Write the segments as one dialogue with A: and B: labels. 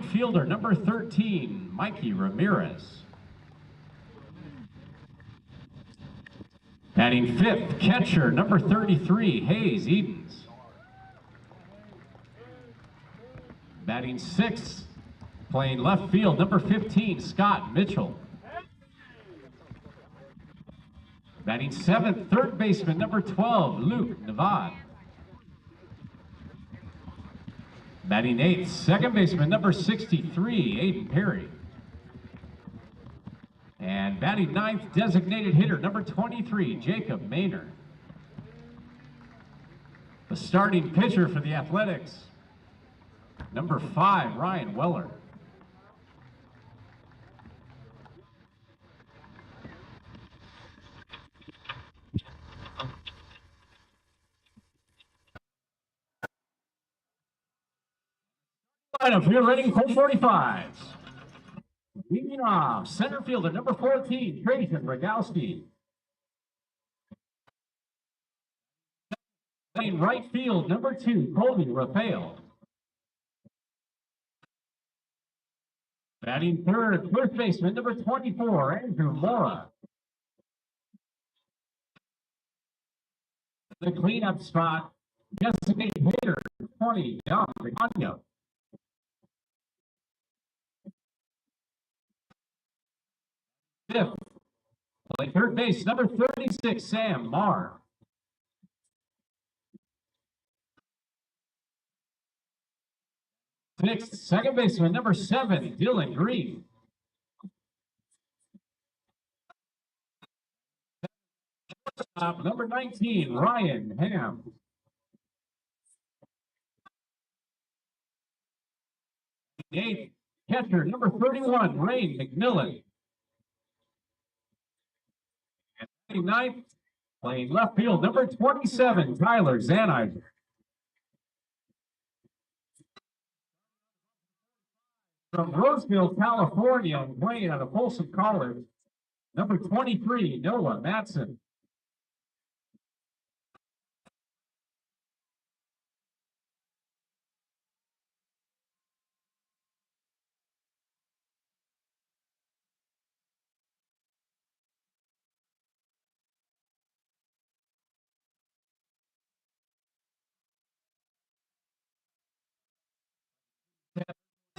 A: fielder, number 13, Mikey Ramirez. Batting 5th, catcher, number 33, Hayes Edens. Batting 6th, playing left field, number 15, Scott Mitchell. Batting 7th, third baseman, number 12, Luke Navad. Batting 8th, second baseman, number 63, Aiden Perry. And batting 9th, designated hitter, number 23, Jacob Maynard. The starting pitcher for the Athletics, number 5, Ryan Weller. Lineup here, Redding Colt 45s. Leading off, center fielder, number 14, Trajan Rogowski. Playing right field, number 2, Colby Rafael. Batting third, first baseman, number 24, Andrew Mora. The cleanup spot, designated hitter, 20, John Vigano. Fifth, playing third base, number 36, Sam Marr. Sixth, second baseman, number 7, Dylan Green. Number 19, Ryan Ham. Eighth, catcher, number 31, Ray McMillan. And 9th, playing left field, number 27, Tyler Zaniger. From Roseville, California, and playing out of Folsom College, number 23, Noah Matson.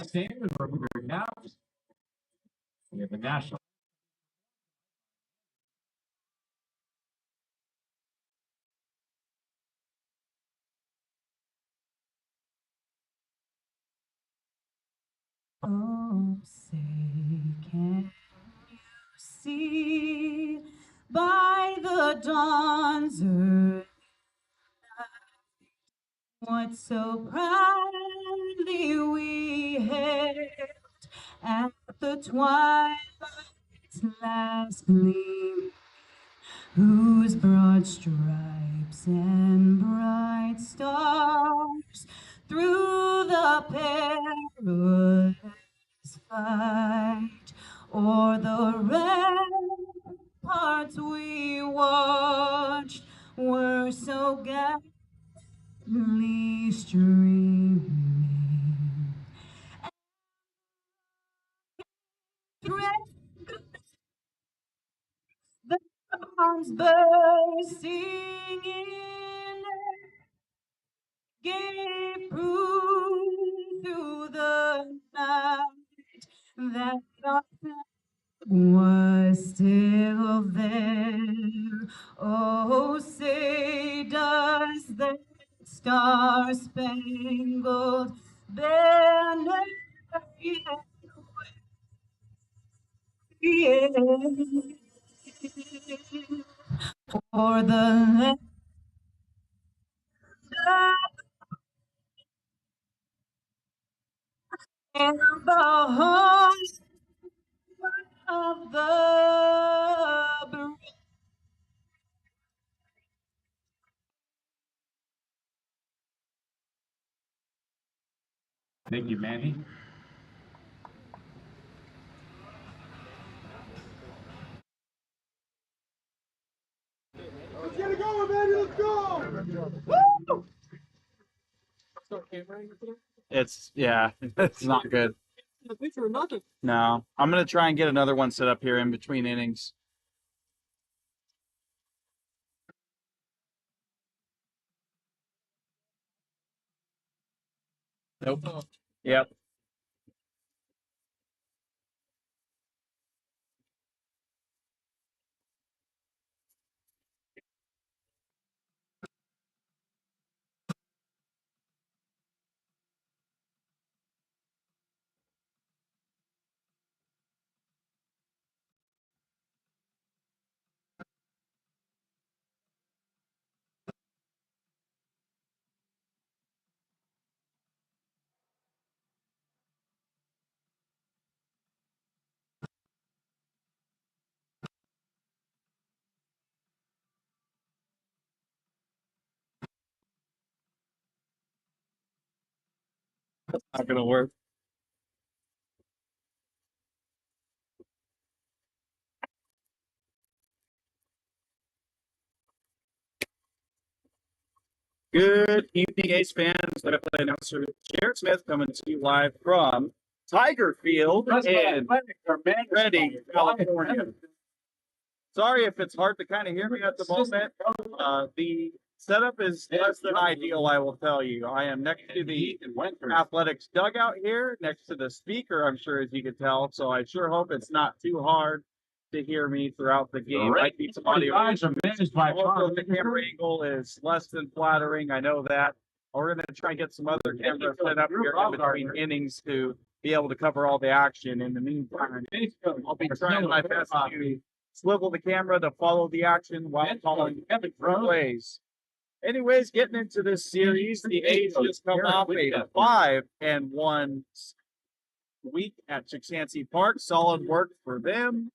A: Standard for Booger Caps. We have a national.
B: Oh, say, can you see by the dawn's early light what so proudly we hailed at the twilight's last gleam, whose broad stripes and bright stars through the perilous fight o'er the ramparts we watched were so gallantly streaming. The bombs bursting in gave proof through the night that our flag was still there. Oh, say does that star-spangled banner yet wave for the land and the home of the brave.
A: Thank you, Mandy.
C: Let's get it going, baby. Let's go. Woo!
D: It's, yeah, it's not good.
C: The picture or nothing.
D: No, I'm going to try and get another one set up here in between innings. Nope. Yep. Not going to work. Good evening, Ace fans. Play announcer Jared Smith coming to you live from Tiger Field in Redding, California. Sorry if it's hard to kind of hear me at the moment. The setup is less than ideal, I will tell you. I am next to the athletics dugout here, next to the speaker, I'm sure, as you can tell. So I sure hope it's not too hard to hear me throughout the game. Might be some audio. Also, the camera angle is less than flattering. I know that. We're going to try and get some other cameras set up here in between innings to be able to cover all the action. In the meantime, I'll be trying my best to swivel the camera to follow the action while calling plays. Anyways, getting into this series, the A's just come off a 5-1 week at Chixancy Park. Solid work for them.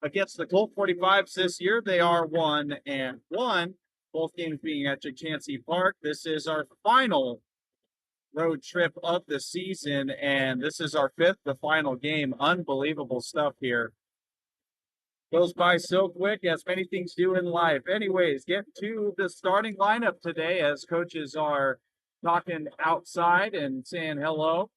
D: Against the Colt 45s this year, they are 1-1. Both games being at Chixancy Park. This is our final road trip of the season, and this is our 5th, the final game. Unbelievable stuff here. Goes by so quick, as many things do in life. Anyways, get to the starting lineup today as coaches are talking outside and saying hello.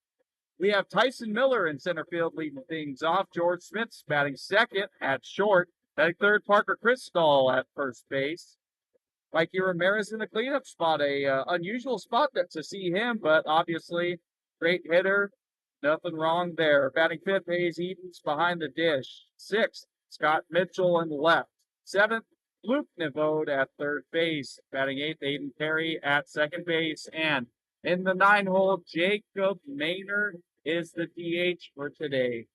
D: We have Tyson Miller in center field leading things off. George Smith's batting second at short. Batting third, Parker Cristall at first base. Mikey Ramirez in the cleanup spot. A unusual spot to see him, but obviously great hitter. Nothing wrong there. Batting fifth, Hayes Edens behind the dish. Sixth, Scott Mitchell in left. Seventh, Luke Nevode at third base. Batting eighth, Aiden Perry at second base. And in the 9-hole, Jacob Maynard is the DH for today.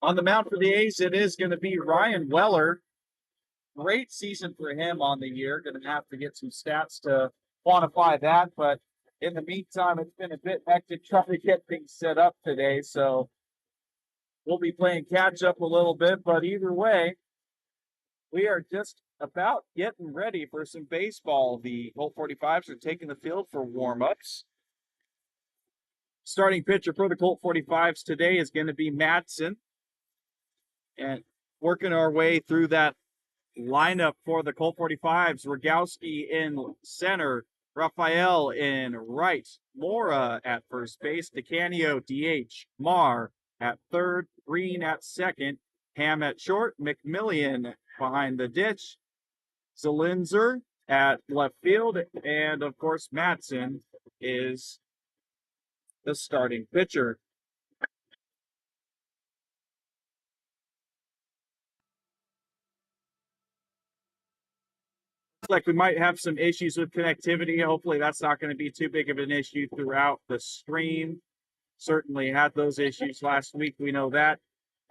D: On the mound for the A's, it is going to be Ryan Weller. Great season for him on the year. Going to have to get some stats to quantify that. But in the meantime, it's been a bit hectic trying to get things set up today. So we'll be playing catch up a little bit. But either way, we are just about getting ready for some baseball. The Colt 45s are taking the field for warm-ups. Starting pitcher for the Colt 45s today is going to be Madsen. And working our way through that lineup for the Colt 45s, Rogowski in center, Rafael in right, Mora at first base, DeCanio DH, Marr at third, Green at second, Ham at short, McMillian behind the ditch, Zelinzer at left field, and of course Madsen is the starting pitcher. Looks like we might have some issues with connectivity. Hopefully that's not going to be too big of an issue throughout the stream. Certainly had those issues last week. We know that.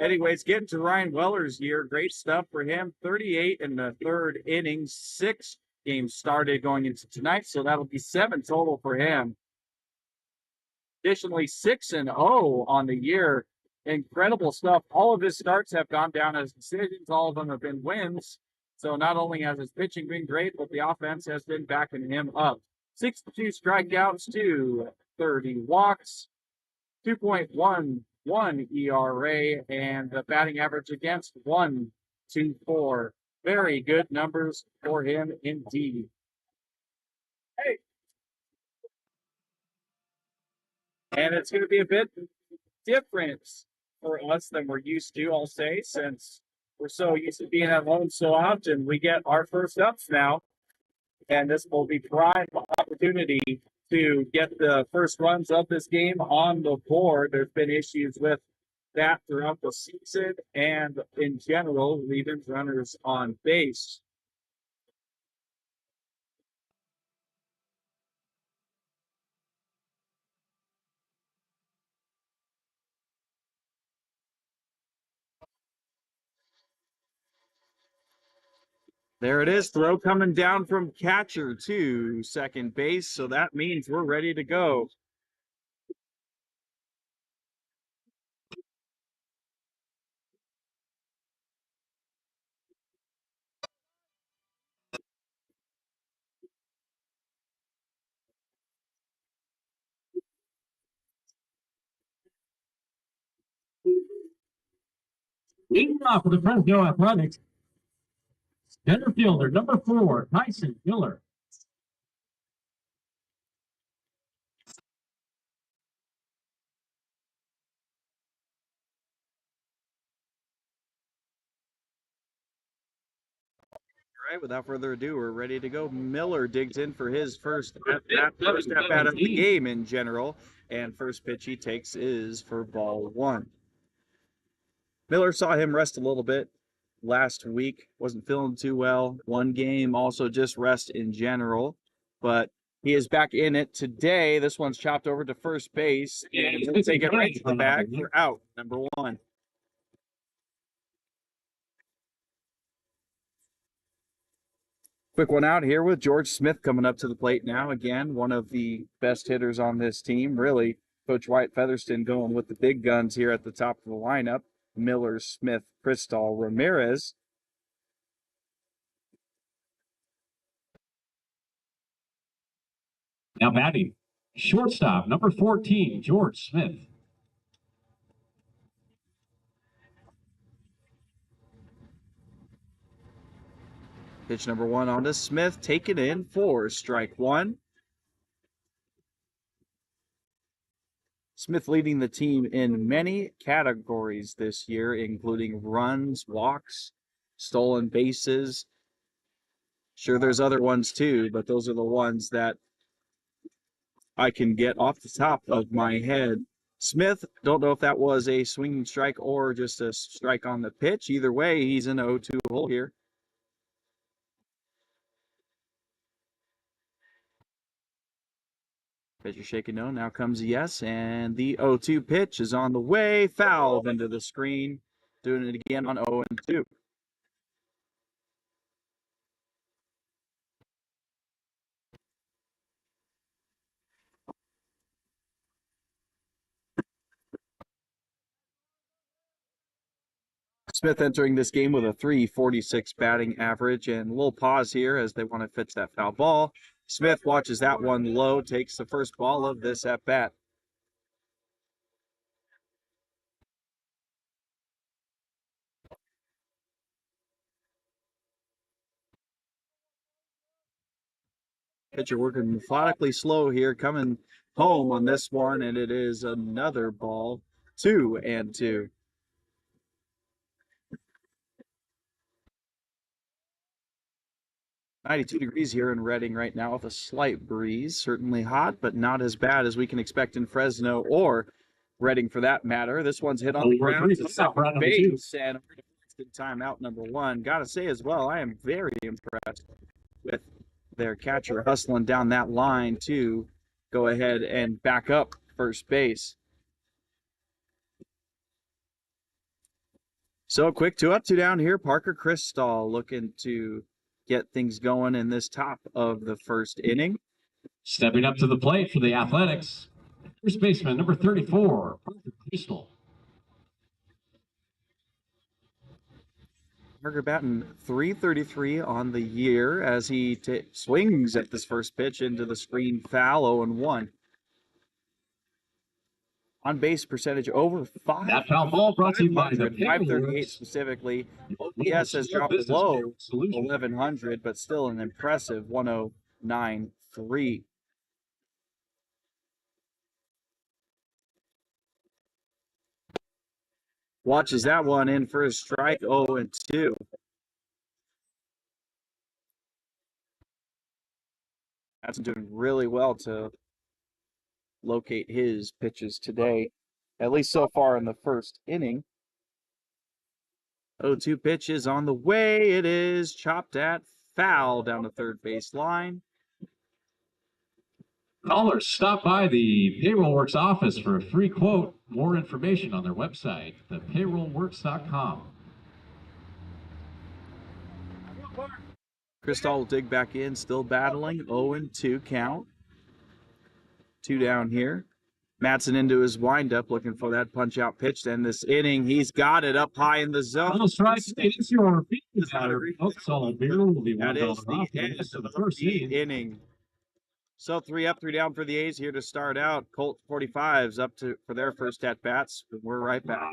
D: Anyways, getting to Ryan Weller's year. Great stuff for him. 38 in the third inning. 6 games started going into tonight, so that'll be 7 total for him. Additionally, 6-0 on the year. Incredible stuff. All of his starts have gone down as decisions. All of them have been wins. So not only has his pitching been great, but the offense has been backing him up. 62 strikeouts to 30 walks, 2.11 ERA, and the batting average against 1.24. Very good numbers for him indeed. Hey. And it's going to be a bit different for us than we're used to, I'll say, since we're so used to being at home so often. We get our first ups now, and this will be prime opportunity to get the first runs of this game on the board. There's been issues with that throughout the season and in general, leaders, runners on base. There it is. Throw coming down from catcher to second base. So that means we're ready to go.
A: Leading off for the Fresno Athletics, center fielder number 4, Tyson Miller.
D: All right, without further ado, we're ready to go. Miller digs in for his first at-bat of the game in general, and first pitch he takes is for ball 1. Miller saw him rest a little bit last week, wasn't feeling too well. One game, also just rest in general, but he is back in it today. This one's chopped over to first base, and he'll take it right to the bag for out, number 1. Quick one out here with George Smith coming up to the plate now. Again, one of the best hitters on this team. Really, Coach White Featherston going with the big guns here at the top of the lineup. Miller, Smith, Cristal, Ramirez.
A: Now batting, shortstop number 14, George Smith.
D: Pitch number 1 on to Smith, taken in for strike 1. Smith leading the team in many categories this year, including runs, walks, stolen bases. Sure, there's other ones too, but those are the ones that I can get off the top of my head. Smith, don't know if that was a swinging strike or just a strike on the pitch. Either way, he's in the 0-2 hole here. Pitcher shaking no. Now comes a yes, and the 0-2 pitch is on the way. Fouled into the screen. Doing it again on 0-2. Smith entering this game with a .346 batting average, and a little pause here as they want to fetch that foul ball. Smith watches that one low, takes the first ball of this at bat. Pitcher working methodically slow here, coming home on this one, and it is another ball, 2-2. 92 degrees here in Redding right now with a slight breeze. Certainly hot, but not as bad as we can expect in Fresno or Redding for that matter. This one's hit on the ground to second base, and timeout number 1. Gotta say as well, I am very impressed with their catcher hustling down that line to go ahead and back up first base. So a quick 2 up, 2 down here. Parker Cristal looking to get things going in this top of the first inning.
A: Stepping up to the plate for the Athletics, first baseman number 34, Parker Cristal.
D: Parker batting .333 on the year as he swings at this first pitch into the screen foul, 0-1. On base percentage over 5.
A: That foul ball brought to you by the
D: 538 specifically. OPS has dropped below 1100, but still an impressive 109.3. Watches that one in for a strike, 0-2. That's doing really well to locate his pitches today, at least so far in the first inning. 0-2 pitch is on the way. It is chopped at foul down the third base line.
A: Callers, stop by the Payroll Works office for a free quote. More information on their website, thepayrollworks.com.
D: Crystal will dig back in, still battling. 0-2 count. 2 down here. Madsen into his windup, looking for that punch-out pitch. And this inning, he's got it up high in the zone.
A: Well, strike. It's your feet batter.
D: That is the end of the first inning. So 3 up, 3 down for the A's here to start out. Colt 45s up for their first at-bats. We're right back.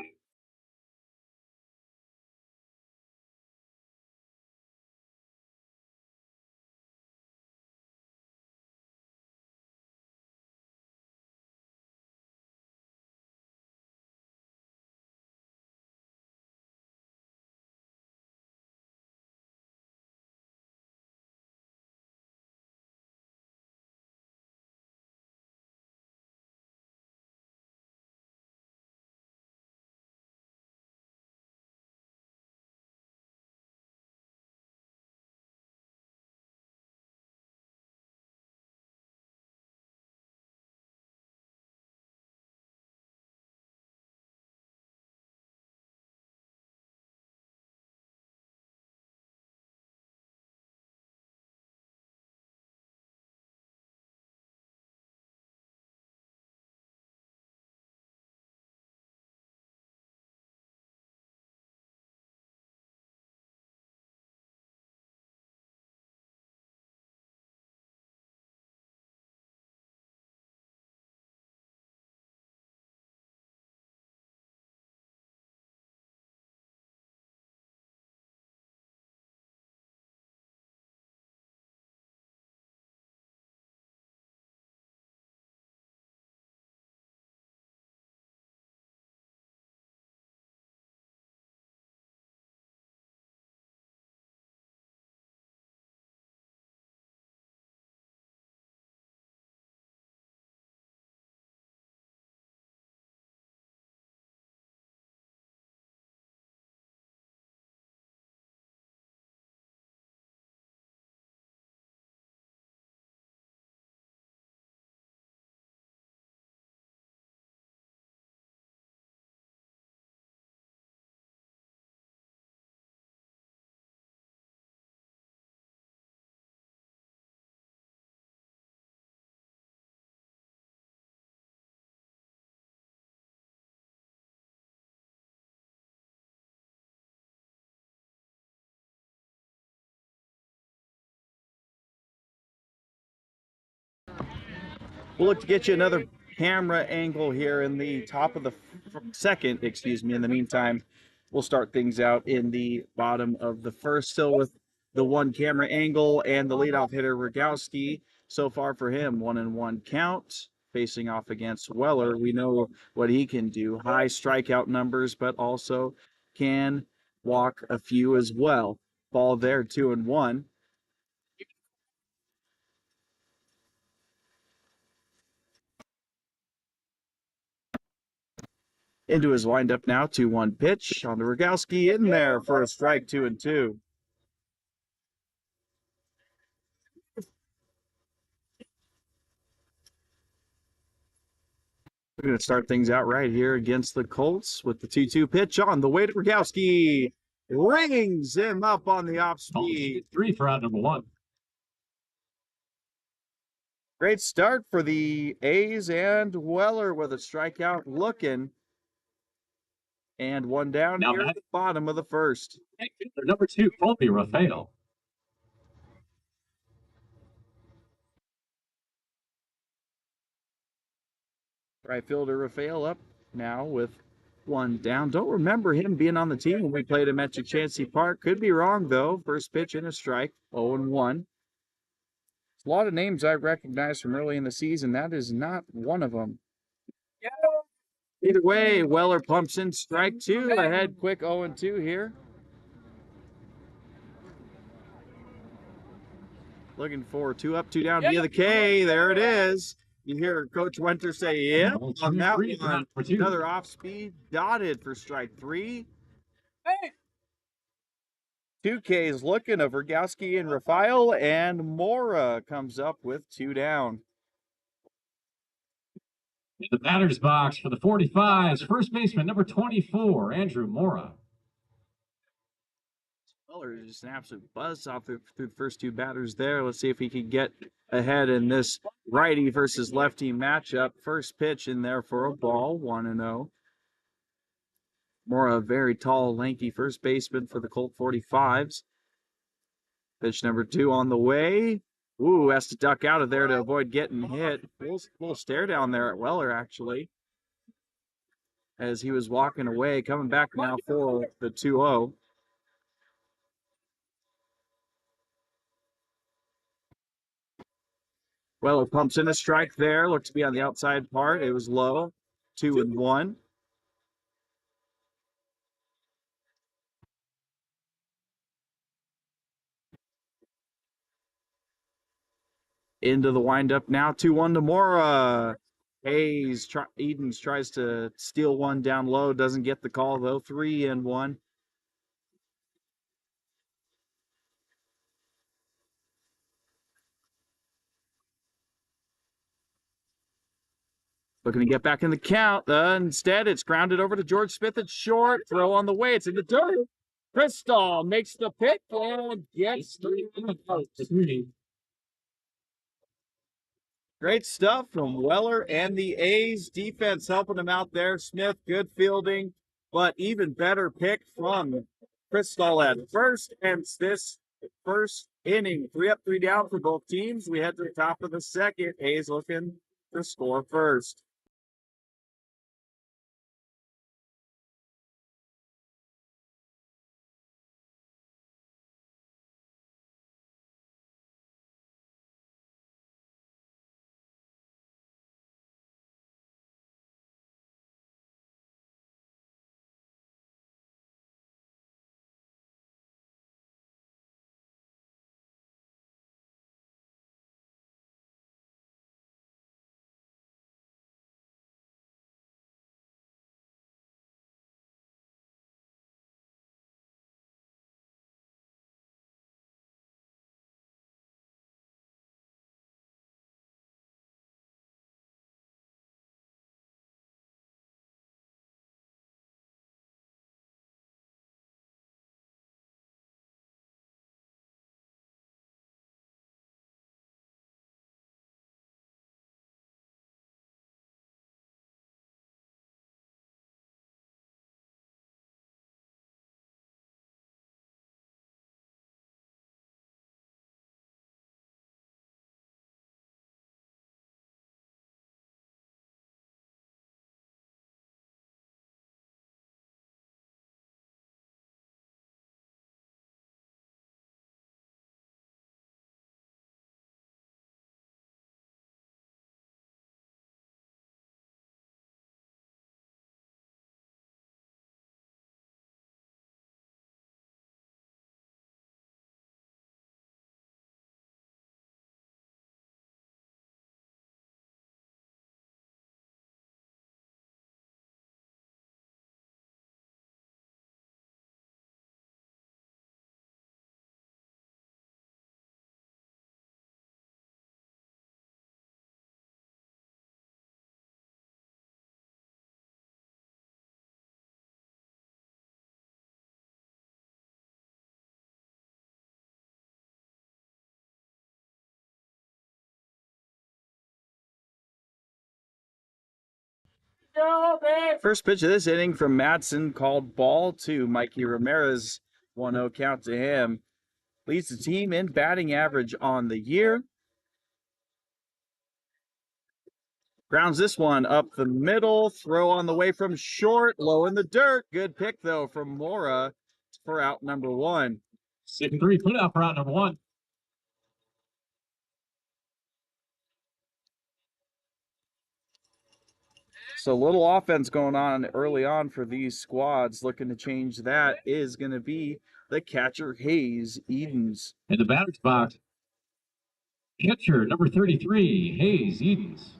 D: We'll look to get you another camera angle here in the top of the second, in the meantime, we'll start things out in the bottom of the first, still with the one camera angle and the leadoff hitter Rogowski. So far for him, 1-1 count, facing off against Weller. We know what he can do. High strikeout numbers, but also can walk a few as well. Ball there, 2-1. Into his windup now, 2-1 pitch on the Rogowski, in there for a strike, 2-2. We're going to start things out right here against the Colts with the 2-2 pitch on the way to Rogowski. Rings him up on the off speed.
A: 3 for out number 1.
D: Great start for the A's, and Weller with a strikeout looking. And one down
A: Now
D: here at the bottom of the first.
A: Number 2, Colby Rafael.
D: Right fielder Rafael up now with one down. Don't remember him being on the team when we played him at Chachansey Park. Could be wrong, though. First pitch and a strike, 0-1. A lot of names I recognize from early in the season. That is not one of them. Either way, Weller pumps in strike two, ahead quick 0-2 here. Looking for 2 up, 2 down via the K. There it is. You hear Coach Winter say, "Yeah." On that one, another off speed dotted for strike three. 2 Ks looking of Rogowski and Rafael, and Mora comes up with 2 down.
A: In the batter's box for the 45s, first baseman number 24, Andrew Mora.
D: Weller just an absolute buzzsaw through the first 2 batters there. Let's see if he can get ahead in this righty versus lefty matchup. First pitch in there for a ball, 1-0. Mora, a very tall, lanky first baseman for the Colt 45s. Pitch number 2 on the way. Ooh, has to duck out of there to avoid getting hit. Little stare down there at Weller, actually, as he was walking away. Coming back now for the 2-0. Weller pumps in a strike there. Looked to be on the outside part. It was low. 2-1. Into the windup now. 2-1 to Mora. Edens tries to steal one down low. Doesn't get the call, though. 3-1. Looking to get back in the count. Instead, it's grounded over to George Smith at short. Throw on the way. It's in the dirt. Crystal makes the pick and gets 3 outs. Great stuff from Weller and the A's defense helping him out there. Smith, good fielding, but even better pick from Crystal at first. Hence this first inning. 3 up, 3 down for both teams. We head to the top of the second. A's looking to score first. First pitch of this inning from Madsen, called ball to Mikey Ramirez. 1-0 count to him. Leads the team in batting average on the year. Grounds this one up the middle. Throw on the way from short. Low in the dirt. Good pick, though, from Mora for out number 1.
A: 6-3 put out for out number 1.
D: So little offense going on early on for these squads. Looking to change that is going to be the catcher Hayes Edens.
A: In the batter's box, catcher number 33, Hayes Edens.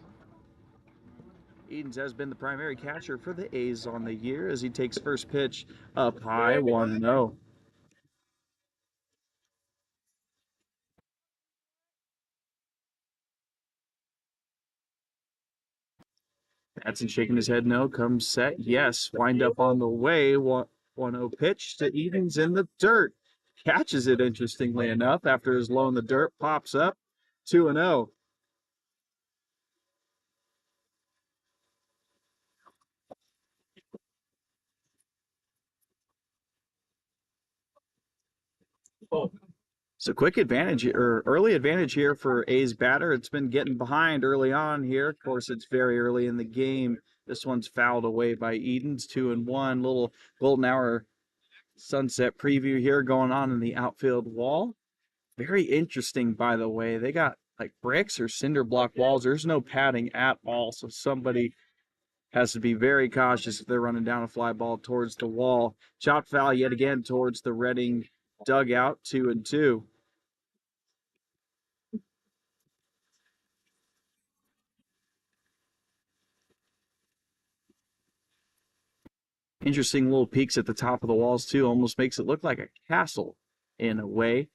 D: Edens has been the primary catcher for the A's on the year as he takes first pitch up high, 1-0. Madsen shaking his head no, comes set, yes, wind up on the way, 1-0 pitch to Edens in the dirt. Catches it, interestingly enough, after his low in the dirt, pops up, 2-0. So quick advantage or early advantage here for A's batter. It's been getting behind early on here. Of course, it's very early in the game. This one's fouled away by Edens, 2-1. Little golden hour sunset preview here going on in the outfield wall. Very interesting, by the way. They got like bricks or cinder block walls. There's no padding at all, so somebody has to be very cautious if they're running down a fly ball towards the wall. Chopped foul yet again towards the Redding dugout, 2-2. Interesting little peaks at the top of the walls too. Almost makes it look like a castle in a way.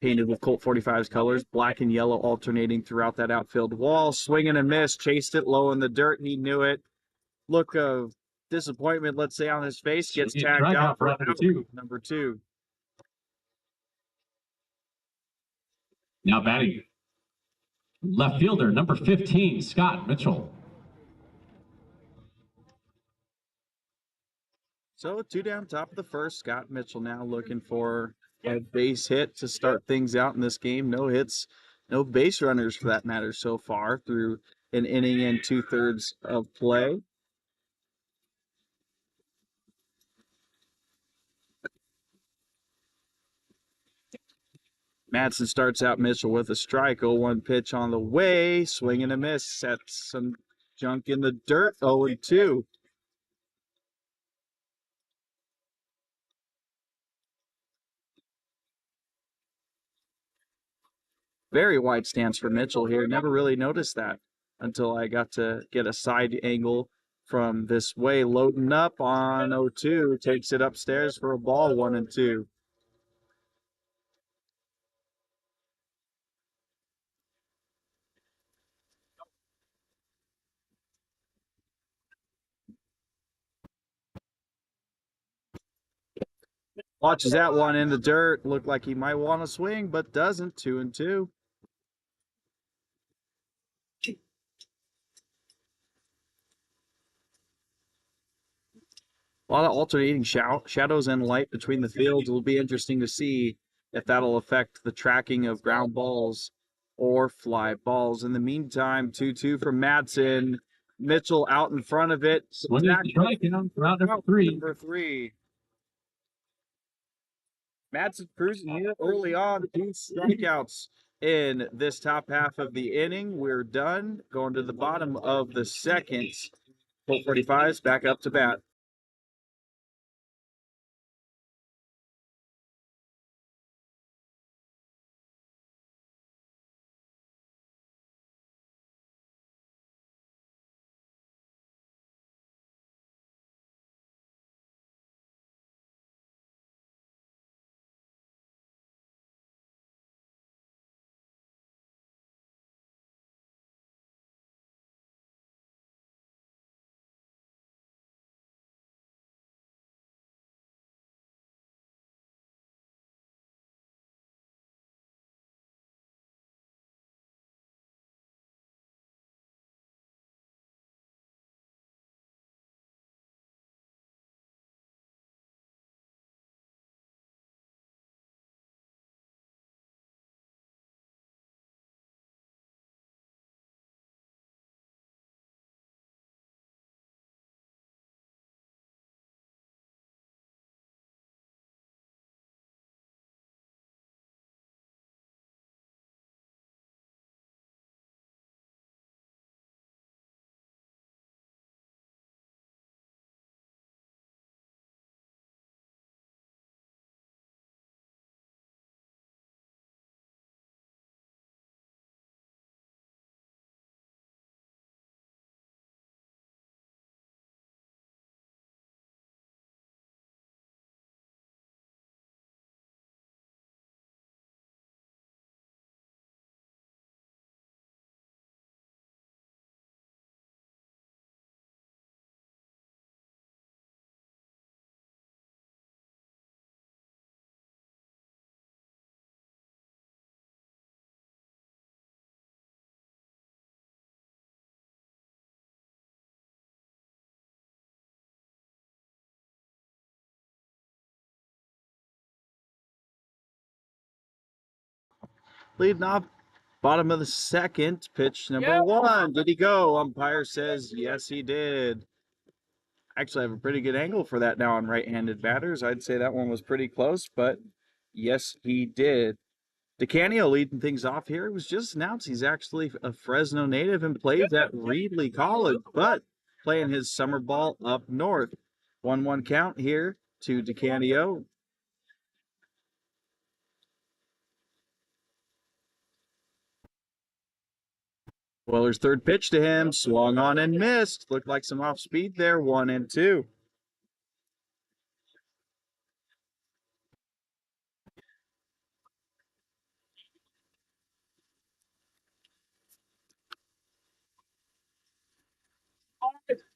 D: Painted with Colt 45s colors, black and yellow alternating throughout that outfield wall. Swing and a miss, chased it low in the dirt, and he knew it. Look of disappointment, let's say, on his face. Gets tagged out for number two.
A: Now batting, left fielder number 15, Scott Mitchell.
D: So 2 down, top of the first. Scott Mitchell now looking for a base hit to start things out in this game. No hits, no base runners for that matter so far through an inning and 2/3 of play. Madsen starts out Mitchell with a strike. 0-1 pitch on the way. Swing and a miss. Sets some junk in the dirt. 0-2. Very wide stance for Mitchell here. Never really noticed that until I got to get a side angle from this way. Loading up on 0-2. Takes it upstairs for a ball, 1-2. Watches that one in the dirt. Looked like he might want to swing, but doesn't. 2-2. A lot of alternating shadows and light between the fields. It'll be interesting to see if that'll affect the tracking of ground balls or fly balls. In the meantime, 2-2 from Madsen. Mitchell out in front of it.
A: Strike round number 3.
D: Number 3. Madsen cruising here early on. 2 strikeouts in this top half of the inning. We're done. Going to the bottom of the second. Colt 45s back up to bat. Leading off, bottom of the second, pitch number 1. Did he go? Umpire says yes, he did. Actually, I have a pretty good angle for that now on right-handed batters. I'd say that one was pretty close, but yes, he did. DeCanio leading things off here. It was just announced he's actually a Fresno native and plays at Reedley College, but playing his summer ball up north. 1-1 count here to DeCanio. Weller's third pitch to him, swung on and missed. Looked like some off speed there, 1-2.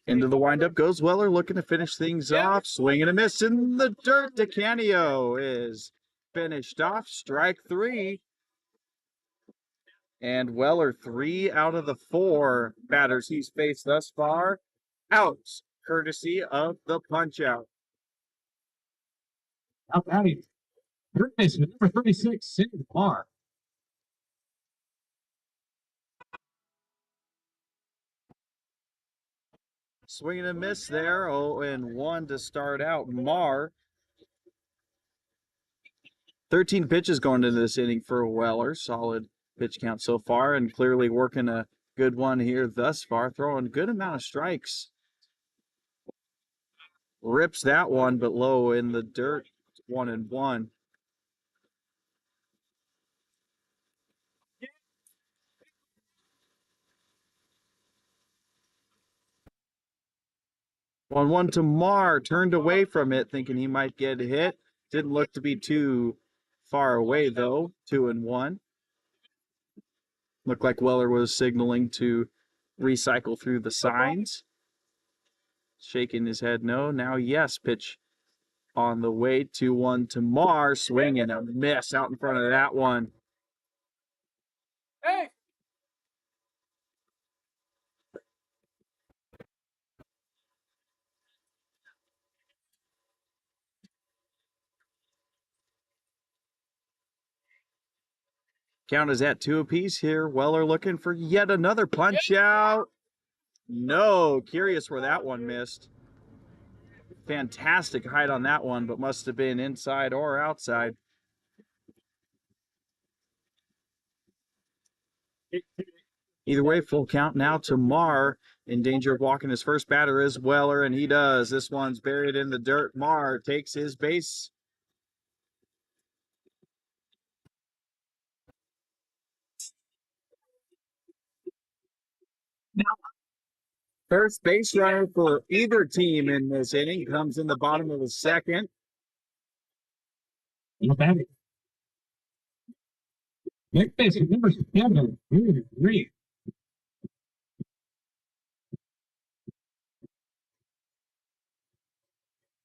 D: Into the windup goes Weller, looking to finish things off. Swing and a miss in the dirt. DeCanio is finished off. Strike 3. And Weller, 3 out of the 4 batters he's faced thus far, out, courtesy of the punch-out.
A: Out batting. Third baseman, number 36, Sidney Clark.
D: Swing and a miss there. 0-1 to start out. Marr. 13 pitches going into this inning for Weller. Solid pitch count so far, and clearly working a good one here thus far. Throwing a good amount of strikes. Rips that one, but low in the dirt. 1-1. On 1 to Marr, turned away from it, thinking he might get hit. Didn't look to be too far away, though. 2-1. Looked like Weller was signaling to recycle through the signs. Shaking his head no. Now, yes, pitch on the way. 2-1 to Marr. Swing and a miss out in front of that one.
C: Hey!
D: Count is at 2 apiece here. Weller looking for yet another punch out. No, curious where that one missed. Fantastic height on that one, but must have been inside or outside. Either way, full count now to Marr. In danger of walking his first batter is Weller, and he does. This one's buried in the dirt. Marr takes his base. First base runner for either team in this inning comes in the bottom of the second.
A: Out batting. Next baseman, number 7, Green.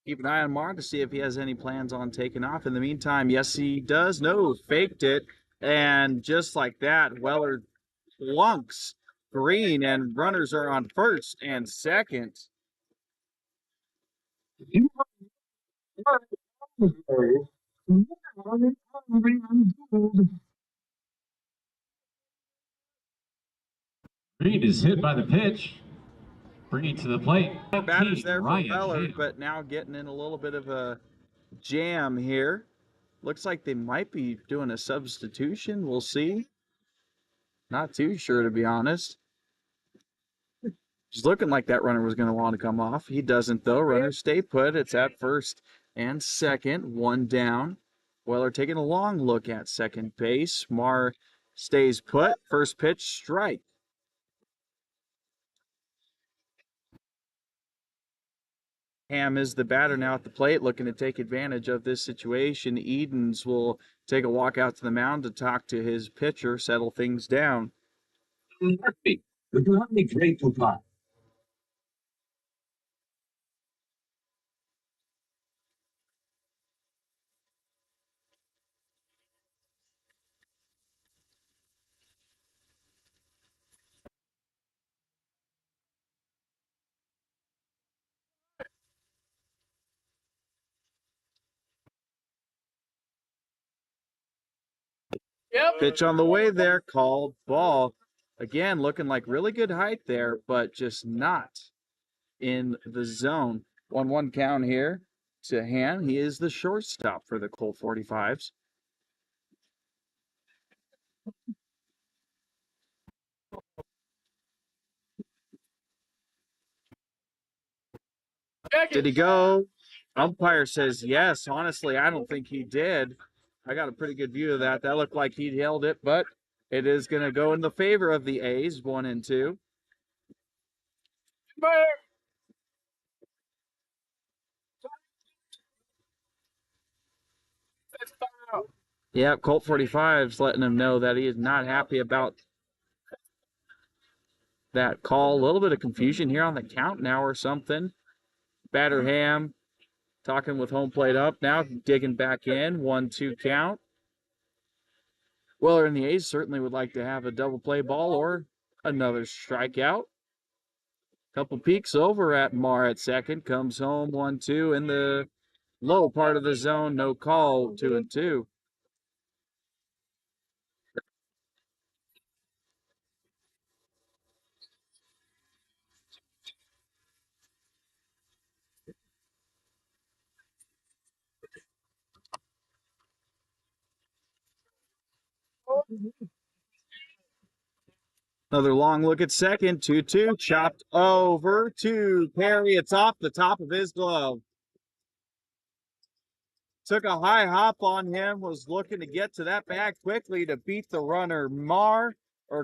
D: Keep an eye on Marr to see if he has any plans on taking off. In the meantime, yes, he does. No, faked it. And just like that, Weller flunks Green, and runners are on first and second.
A: Green is hit by the pitch. Bringing to the plate.
D: Batters there for
A: Ryan
D: Weller,
A: Hale.
D: but now getting in a little bit of a jam here. Looks like they might be doing a substitution. We'll see. Not too sure, to be honest. It's looking like that runner was going to want to come off. He doesn't, though. Runners stay put. It's at first and second. 1 down. Weller taking a long look at second base. Marr stays put. First pitch, strike. Ham is the batter now at the plate, looking to take advantage of this situation. Edens will take a walk out to the mound to talk to his pitcher, settle things down.
A: Murphy, would you have any grateful time?
D: Pitch on the way there, called ball. Again, looking like really good height there, but just not in the zone. 1-1 count here to Ham. He is the shortstop for the Colt 45s. Did he go? Umpire says yes. Honestly, I don't think he did. I got a pretty good view of that. That looked like he held it, but it is going to go in the favor of the A's, 1 and 2. Yeah, Colt 45's letting him know that he is not happy about that call. A little bit of confusion here on the count now or something. Batter Ham talking with home plate up now, digging back in. 1-2 count. Weller and the A's certainly would like to have a double play ball or another strikeout. Couple peeks over at Marr at second. Comes home 1-2 in the low part of the zone. No call. 2-2. Another long look at second. 2-2. Chopped over to Perry. It's off the top of his glove. Took a high hop on him. Was looking to get to that bag quickly to beat the runner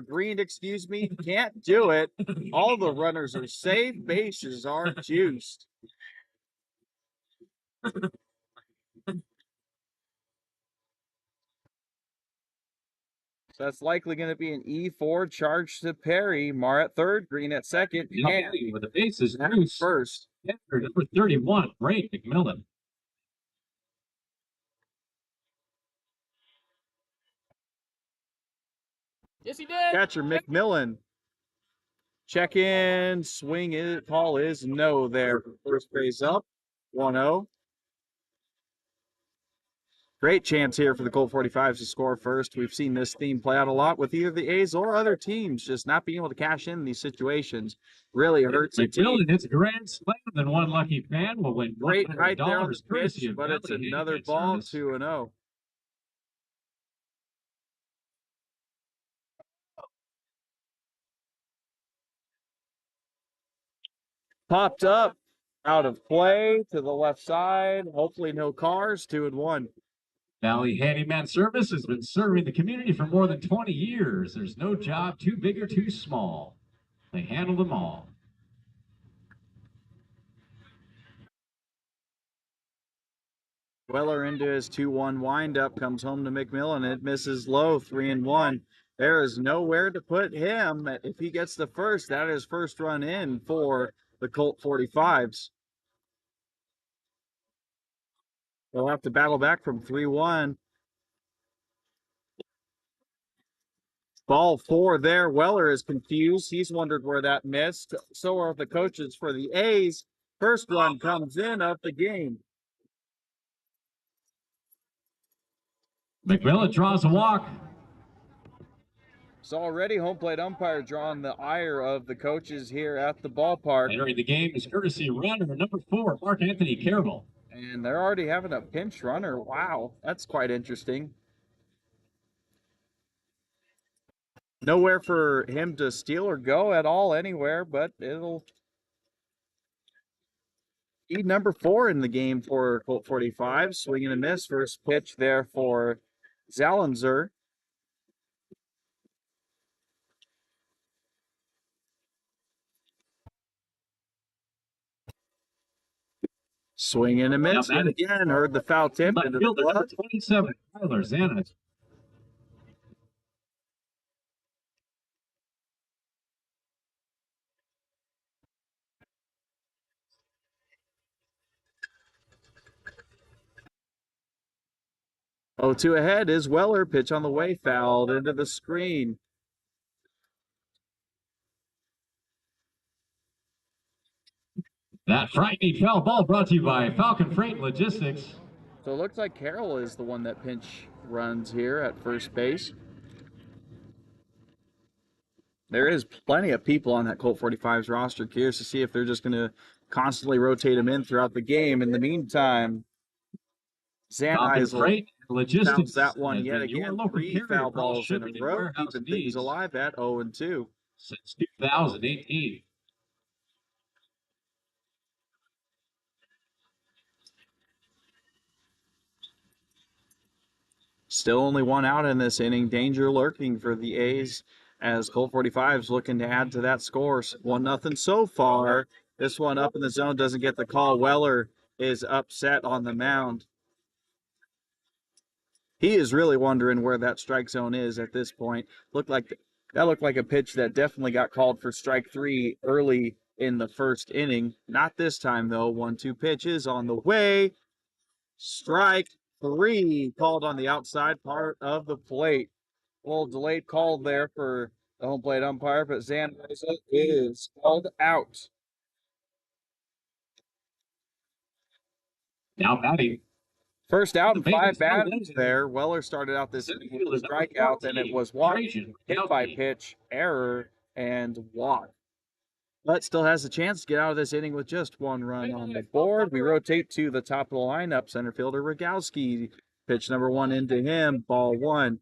D: Green, excuse me. Can't do it. All the runners are safe. Bases are juiced. So that's likely going to be an E4 charge to Perry. Marr at third, Green at second,
A: and with the bases
D: at
A: loose.
D: first.
A: Number 31, Ray McMillan.
E: Yes, he did.
D: Catcher McMillan. Check in, swing is, call is no there. First base up, 1-0. Great chance here for the Colt 45s to score first. We've seen this theme play out a lot with either the A's or other teams just not being able to cash in these situations. Really hurts a team.
A: McMillan hits a grand slam, and one lucky fan will win
D: great height there on the pitch,
A: courtesy of
D: but it's
A: Valley
D: another
A: Handicap
D: ball,
A: Service.
D: 2-0. Popped up, out of play to the left side. Hopefully no cars, 2-1.
A: Valley Handyman Service has been serving the community for more than 20 years. There's no job too big or too small. They handle them all.
D: Weller into his 2-1 windup, comes home to McMillan. It misses low, 3-1. There is nowhere to put him. If he gets the first, that is first run in for the Colt 45s. They'll have to battle back from 3-1. Ball 4 there. Weller is confused. He's wondered where that missed. So are the coaches for the A's. First run comes in of the game.
A: McMillan draws a walk.
D: So already home plate umpire drawing the ire of the coaches here at the ballpark.
A: Entering the game is courtesy runner number 4, Mark Anthony Carroll.
D: And they're already having a pinch runner. Wow, that's quite interesting. Nowhere for him to steal or go at all anywhere, but it'll be number 4 in the game for Colt 45. Swing and a miss. First pitch there for Zallenzer. Swing and a miss. And again, heard the foul tip into the glove.
A: 27, Tyler Zanis.
D: Oh, 2 ahead is Weller. Pitch on the way, fouled into the screen.
A: That frightening foul ball brought to you by Falcon Freight Logistics.
D: So it looks like Carroll is the one that pinch runs here at first base. There is plenty of people on that Colt 45s roster. Curious to see if they're just going to constantly rotate them in throughout the game. In the meantime,
A: Falcon
D: Zan
A: Freight Logistics
D: fouls that one
A: has
D: yet
A: been your
D: again.
A: local
D: 3
A: carrier
D: foul
A: for all
D: balls in a
A: shipping and
D: row,
A: warehouse
D: keeping things
A: needs
D: alive at 0-2.
A: since 2018.
D: Still only one out in this inning. Danger lurking for the A's as Colt 45's looking to add to that score. 1-0 so far. This one up in the zone doesn't get the call. Weller is upset on the mound. He is really wondering where that strike zone is at this point. Looked like a pitch that definitely got called for strike 3 early in the first inning. Not this time though. 1-2 pitch is on the way. Strike 3 called on the outside part of the plate. A little delayed call there for the home plate umpire, but Zan is called out.
A: Now batting.
D: First out and 5
A: Maintenance
D: batters there. Weller started out this inning with a strikeout, and it was walk, hit by pitch, error, and walk. But still has a chance to get out of this inning with just 1 run on the board. We rotate to the top of the lineup. Center fielder Rogowski. Pitch number 1 into him. Ball 1.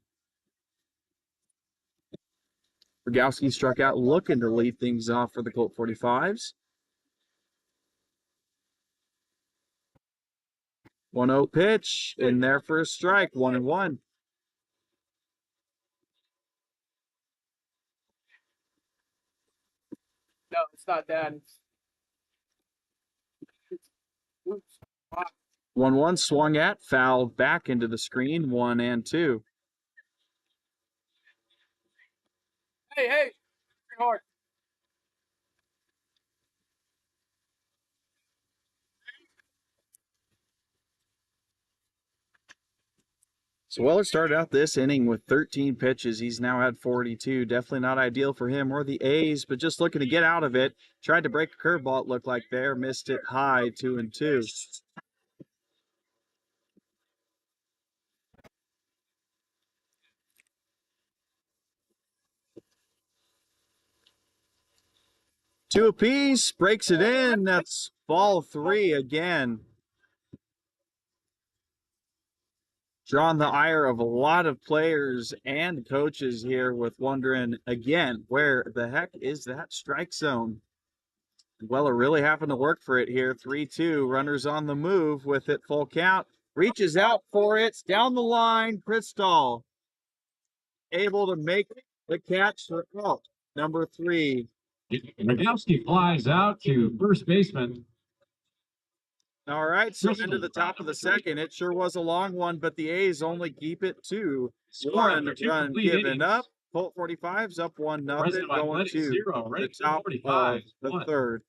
D: Rogowski struck out looking to lead things off for the Colt 45s. 1-0 pitch in there for a strike. 1-1.
C: No, it's not that. Oops.
D: 1-1 swung at, fouled back into the screen. 1-2.
C: Hey, hard.
D: So Weller started out this inning with 13 pitches. He's now had 42. Definitely not ideal for him or the A's, but just looking to get out of it. Tried to break a curveball, it looked like there. Missed it high, 2-2. Two apiece, breaks it in. That's ball 3 again. Drawn the ire of a lot of players and coaches here with wondering again, where the heck is that strike zone? Weller really having to work for it here. 3-2, runners on the move with it full count. Reaches out for it, it's down the line. Crystal able to make the catch for out. Number 3.
A: Rogowski flies out to first baseman.
D: All right, so into the top of the second. It sure was a long one, but the A's only keep it 2-1. Run given up. Colt 45's up 1-0 going to the top of the third.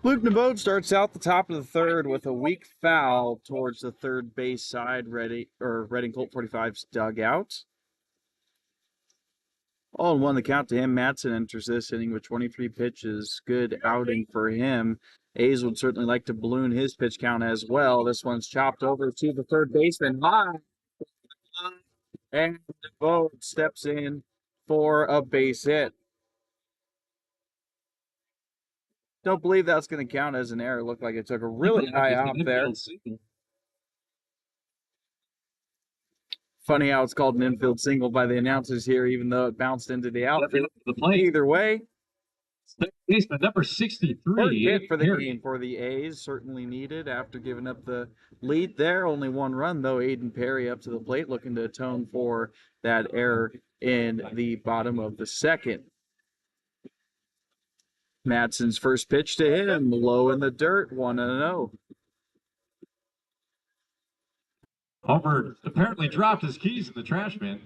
D: Luke Nevode starts out the top of the third with a weak foul towards the third base side, Redding Colt 45s dugout. 0-1 the count to him. Madsen enters this inning with 23 pitches. Good outing for him. A's would certainly like to balloon his pitch count as well. This one's chopped over to the third baseman. High. And Nevode steps in for a base hit. Don't believe that's going to count as an error. It looked like it took a really high hop there. Funny how it's called an infield single by the announcers here, even though it bounced into the outfield. Either way,
A: baseman number 63.
D: First hit for the game for the A's, certainly needed after giving up the lead there. Only one run, though. Aiden Perry up to the plate, looking to atone for that error in the bottom of the second. Madsen's first pitch to him, low in the dirt, 1-0.
A: Homer apparently dropped his keys in the trash bin.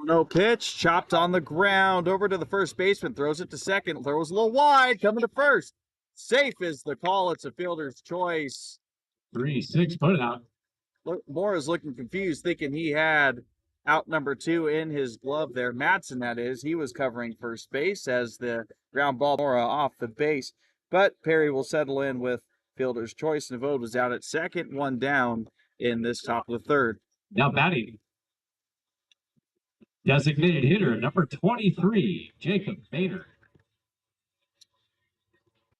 D: No pitch, chopped on the ground, over to the first baseman, throws it to second, throws a little wide, coming to first. Safe is the call, it's a fielder's choice.
A: 3-6, put it out.
D: Moore is looking confused, thinking he had out number 2 in his glove there. Madsen, that is. He was covering first base as the ground ball Mora off the base. But Perry will settle in with fielder's choice. Nevode was out at second, one down in this top of the third.
A: Now batting. Designated hitter number 23, Jacob Maynard.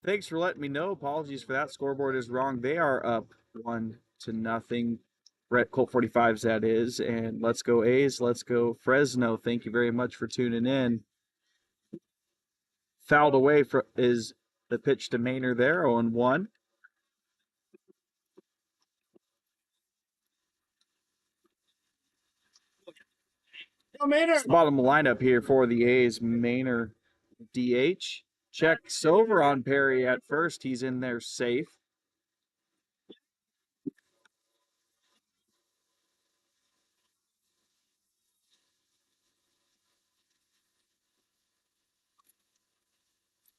D: Thanks for letting me know. Apologies for that. Scoreboard is wrong. They are up 1-0. Colt 45s, that is. And let's go A's. Let's go Fresno. Thank you very much for tuning in. Fouled away is the pitch to Maynard there, 0-1. Bottom lineup here for the A's. Maynard DH. Checks over on Perry at first. He's in there safe.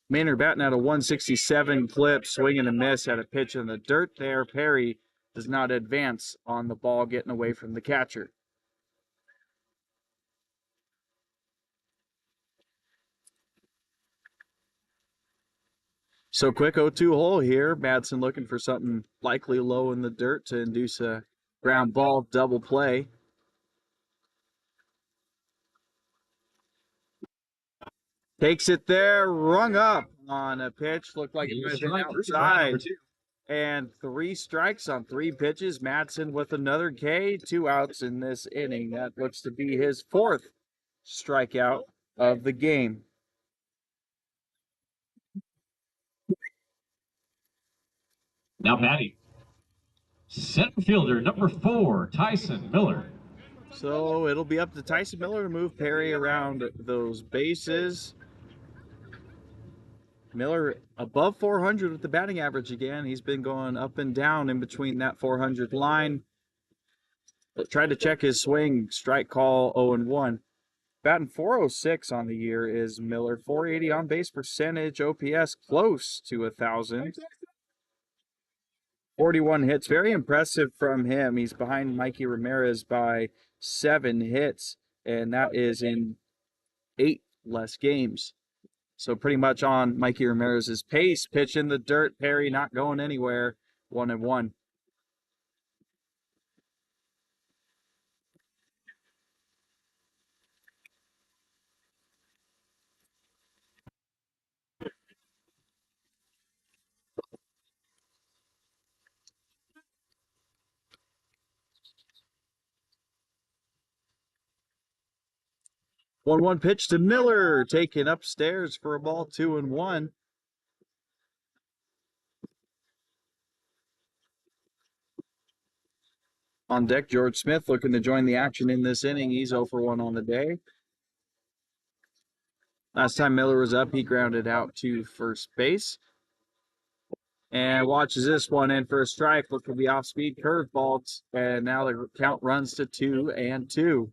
D: Maynard batting at a 167 clip, swing and a miss at a pitch in the dirt there. Perry does not advance on the ball, getting away from the catcher. So quick 0-2 hole here. Madsen looking for something likely low in the dirt to induce a ground ball double play. Takes it there, rung up on a pitch. Looked like it was outside. And 3 strikes on 3 pitches. Madsen with another K, 2 outs in this inning. That looks to be his 4th strikeout of the game.
A: Now batting. Center fielder number 4, Tyson Miller.
D: So it'll be up to Tyson Miller to move Perry around those bases. Miller above 400 with the batting average again. He's been going up and down in between that 400 line. But tried to check his swing. Strike call 0-1. Batting 406 on the year is Miller. 480 on base percentage. OPS close to 1,000. 41 hits. Very impressive from him. He's behind Mikey Ramirez by 7 hits. And that is in 8 less games. So pretty much on Mikey Ramirez's pace. Pitch in the dirt. Perry not going anywhere. 1-1. One pitch to Miller, taken upstairs for a ball, 2-1. On deck, George Smith looking to join the action in this inning. He's 0-for-1 on the day. Last time Miller was up, he grounded out to first base. And watches this one in for a strike. Look for the off-speed curveball. And now the count runs to 2-2.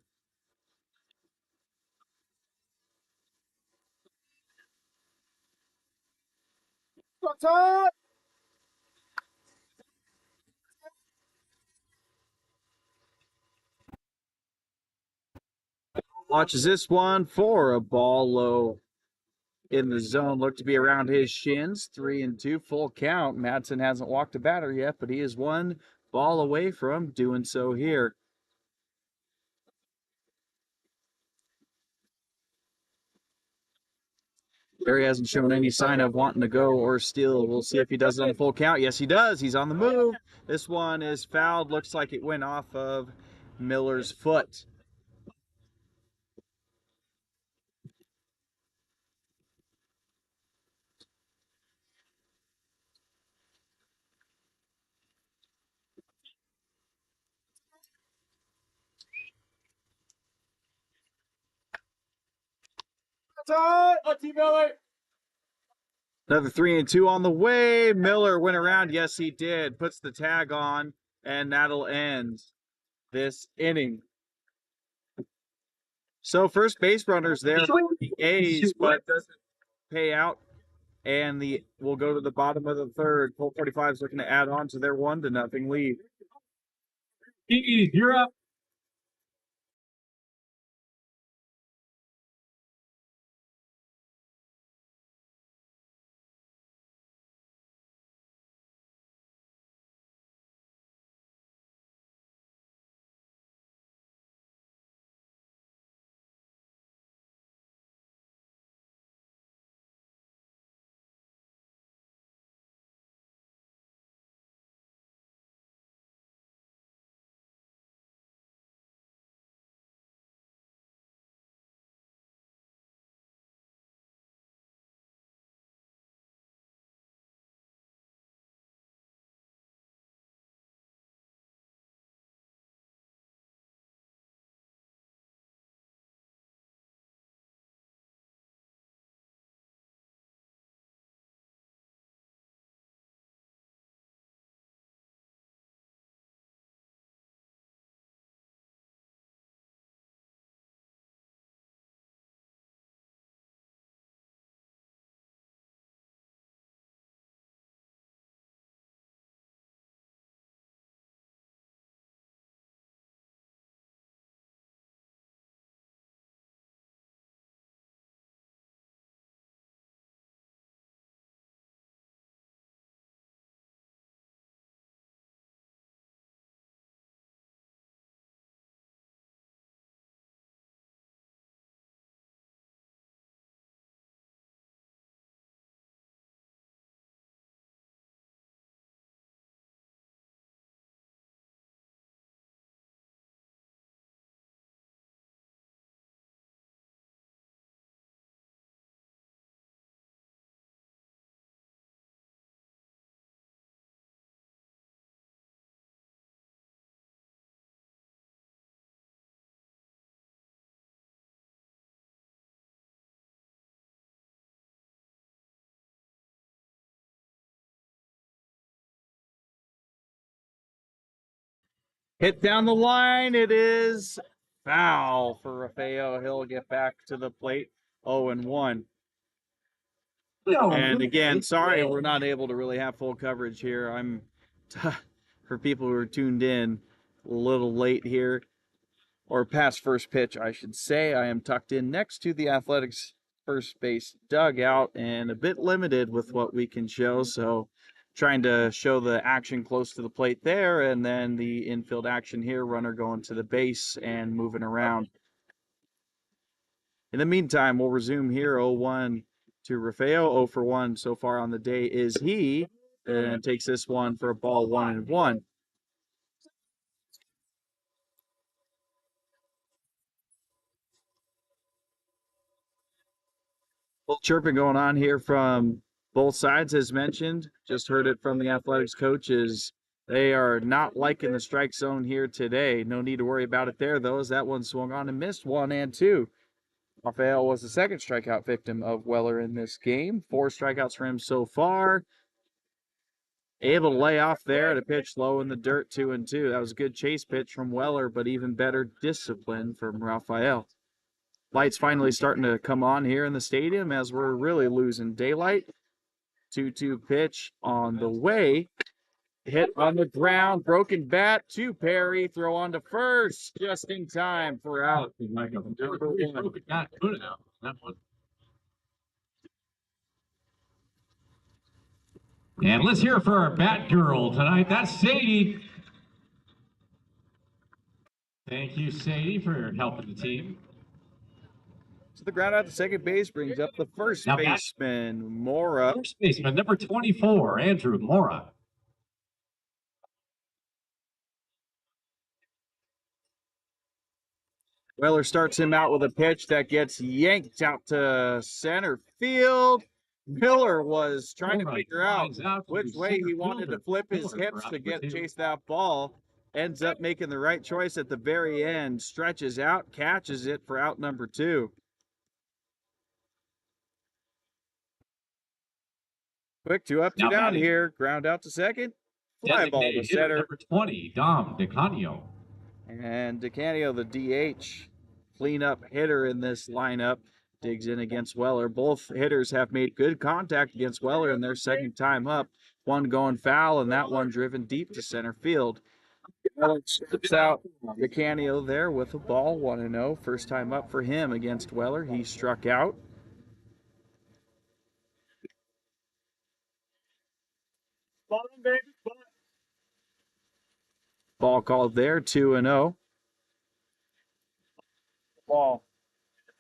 D: Outside. Watches this one for a ball low in the zone. Looked to be around his shins. 3-2, full count. Madsen hasn't walked a batter yet, but he is one ball away from doing so here. Barry hasn't shown any sign of wanting to go or steal. We'll see if he does it on a full count. Yes, he does. He's on the move. This one is fouled. Looks like it went off of Miller's foot. Another 3-2 on the way. Miller went around. Yes, he did. Puts the tag on, and that'll end this inning. So first base runners there for the A's, but doesn't pay out. And we'll go to the bottom of the third. Colt 45s looking to add on to their 1-0 lead.
A: You're up.
D: Hit down the line. It is foul for Rafael. He'll get back to the plate. 0-1. And again, sorry we're not able to really have full coverage here. For people who are tuned in, a little late here, or past first pitch, I should say. I am tucked in next to the Athletics first base dugout and a bit limited with what we can show. So trying to show the action close to the plate there, and then the infield action here, runner going to the base and moving around. In the meantime, we'll resume here. 0-1 to Rafael. 0-for-1 so far on the day is he, and takes this one for a ball 1-1. Little chirping going on here from both sides, as mentioned. Just heard it from the Athletics coaches. They are not liking the strike zone here today. No need to worry about it there, though, as that one swung on and missed 1 and 2. Rafael was the second strikeout victim of Weller in this game. 4 strikeouts for him so far. Able to lay off there at a pitch low in the dirt, 2-2. That was a good chase pitch from Weller, but even better discipline from Rafael. Lights finally starting to come on here in the stadium as we're really losing daylight. 2-2 pitch on the way. Hit on the ground, broken bat to Perry, throw on to first, just in time for out.
A: Like a number one. Got put out that one. And let's hear it for our bat girl tonight. That's Sadie. Thank you, Sadie, for helping the team.
D: So the ground out to second base brings up the first
A: Now
D: baseman, Mora.
A: First baseman, number 24, Andrew Mora.
D: Weller starts him out with a pitch that gets yanked out to center field. Miller was trying to figure out which way he wanted to flip his hips to chase that ball. Ends up making the right choice at the very end. Stretches out, catches it for out number 2. Quick 2 up, 2 down here. Ground out to second. Fly ball to center.
A: Number 20, Dom DeCanio.
D: And DeCanio, the DH, cleanup hitter in this lineup, digs in against Weller. Both hitters have made good contact against Weller in their second time up. One going foul and that one driven deep to center field. Weller strips out DeCanio there with a ball, 1-0. First time up for him against Weller. He struck out. Ball called there, 2-0.
C: Ball.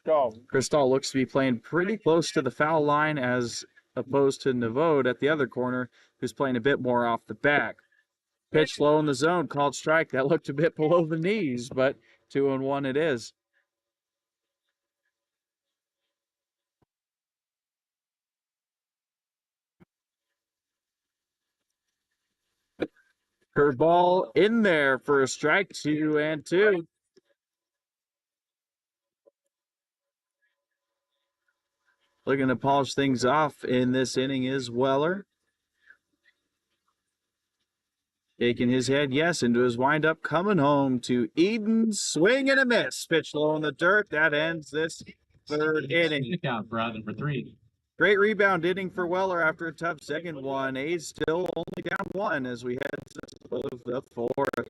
C: Go.
D: Cristal looks to be playing pretty close to the foul line as opposed to Nevode at the other corner, who's playing a bit more off the back. Pitch low in the zone, called strike. That looked a bit below the knees, but 2-1 it is. Curveball in there for a strike, 2-2. Looking to polish things off in this inning is Weller. Taking his head, yes, into his windup, coming home to Eden. Swing and a miss. Pitch low in the dirt. That ends this third inning.
A: Out for out number 3.
D: Great rebound inning for Weller after a tough second one. A's still only down 1 as we head to the 4th.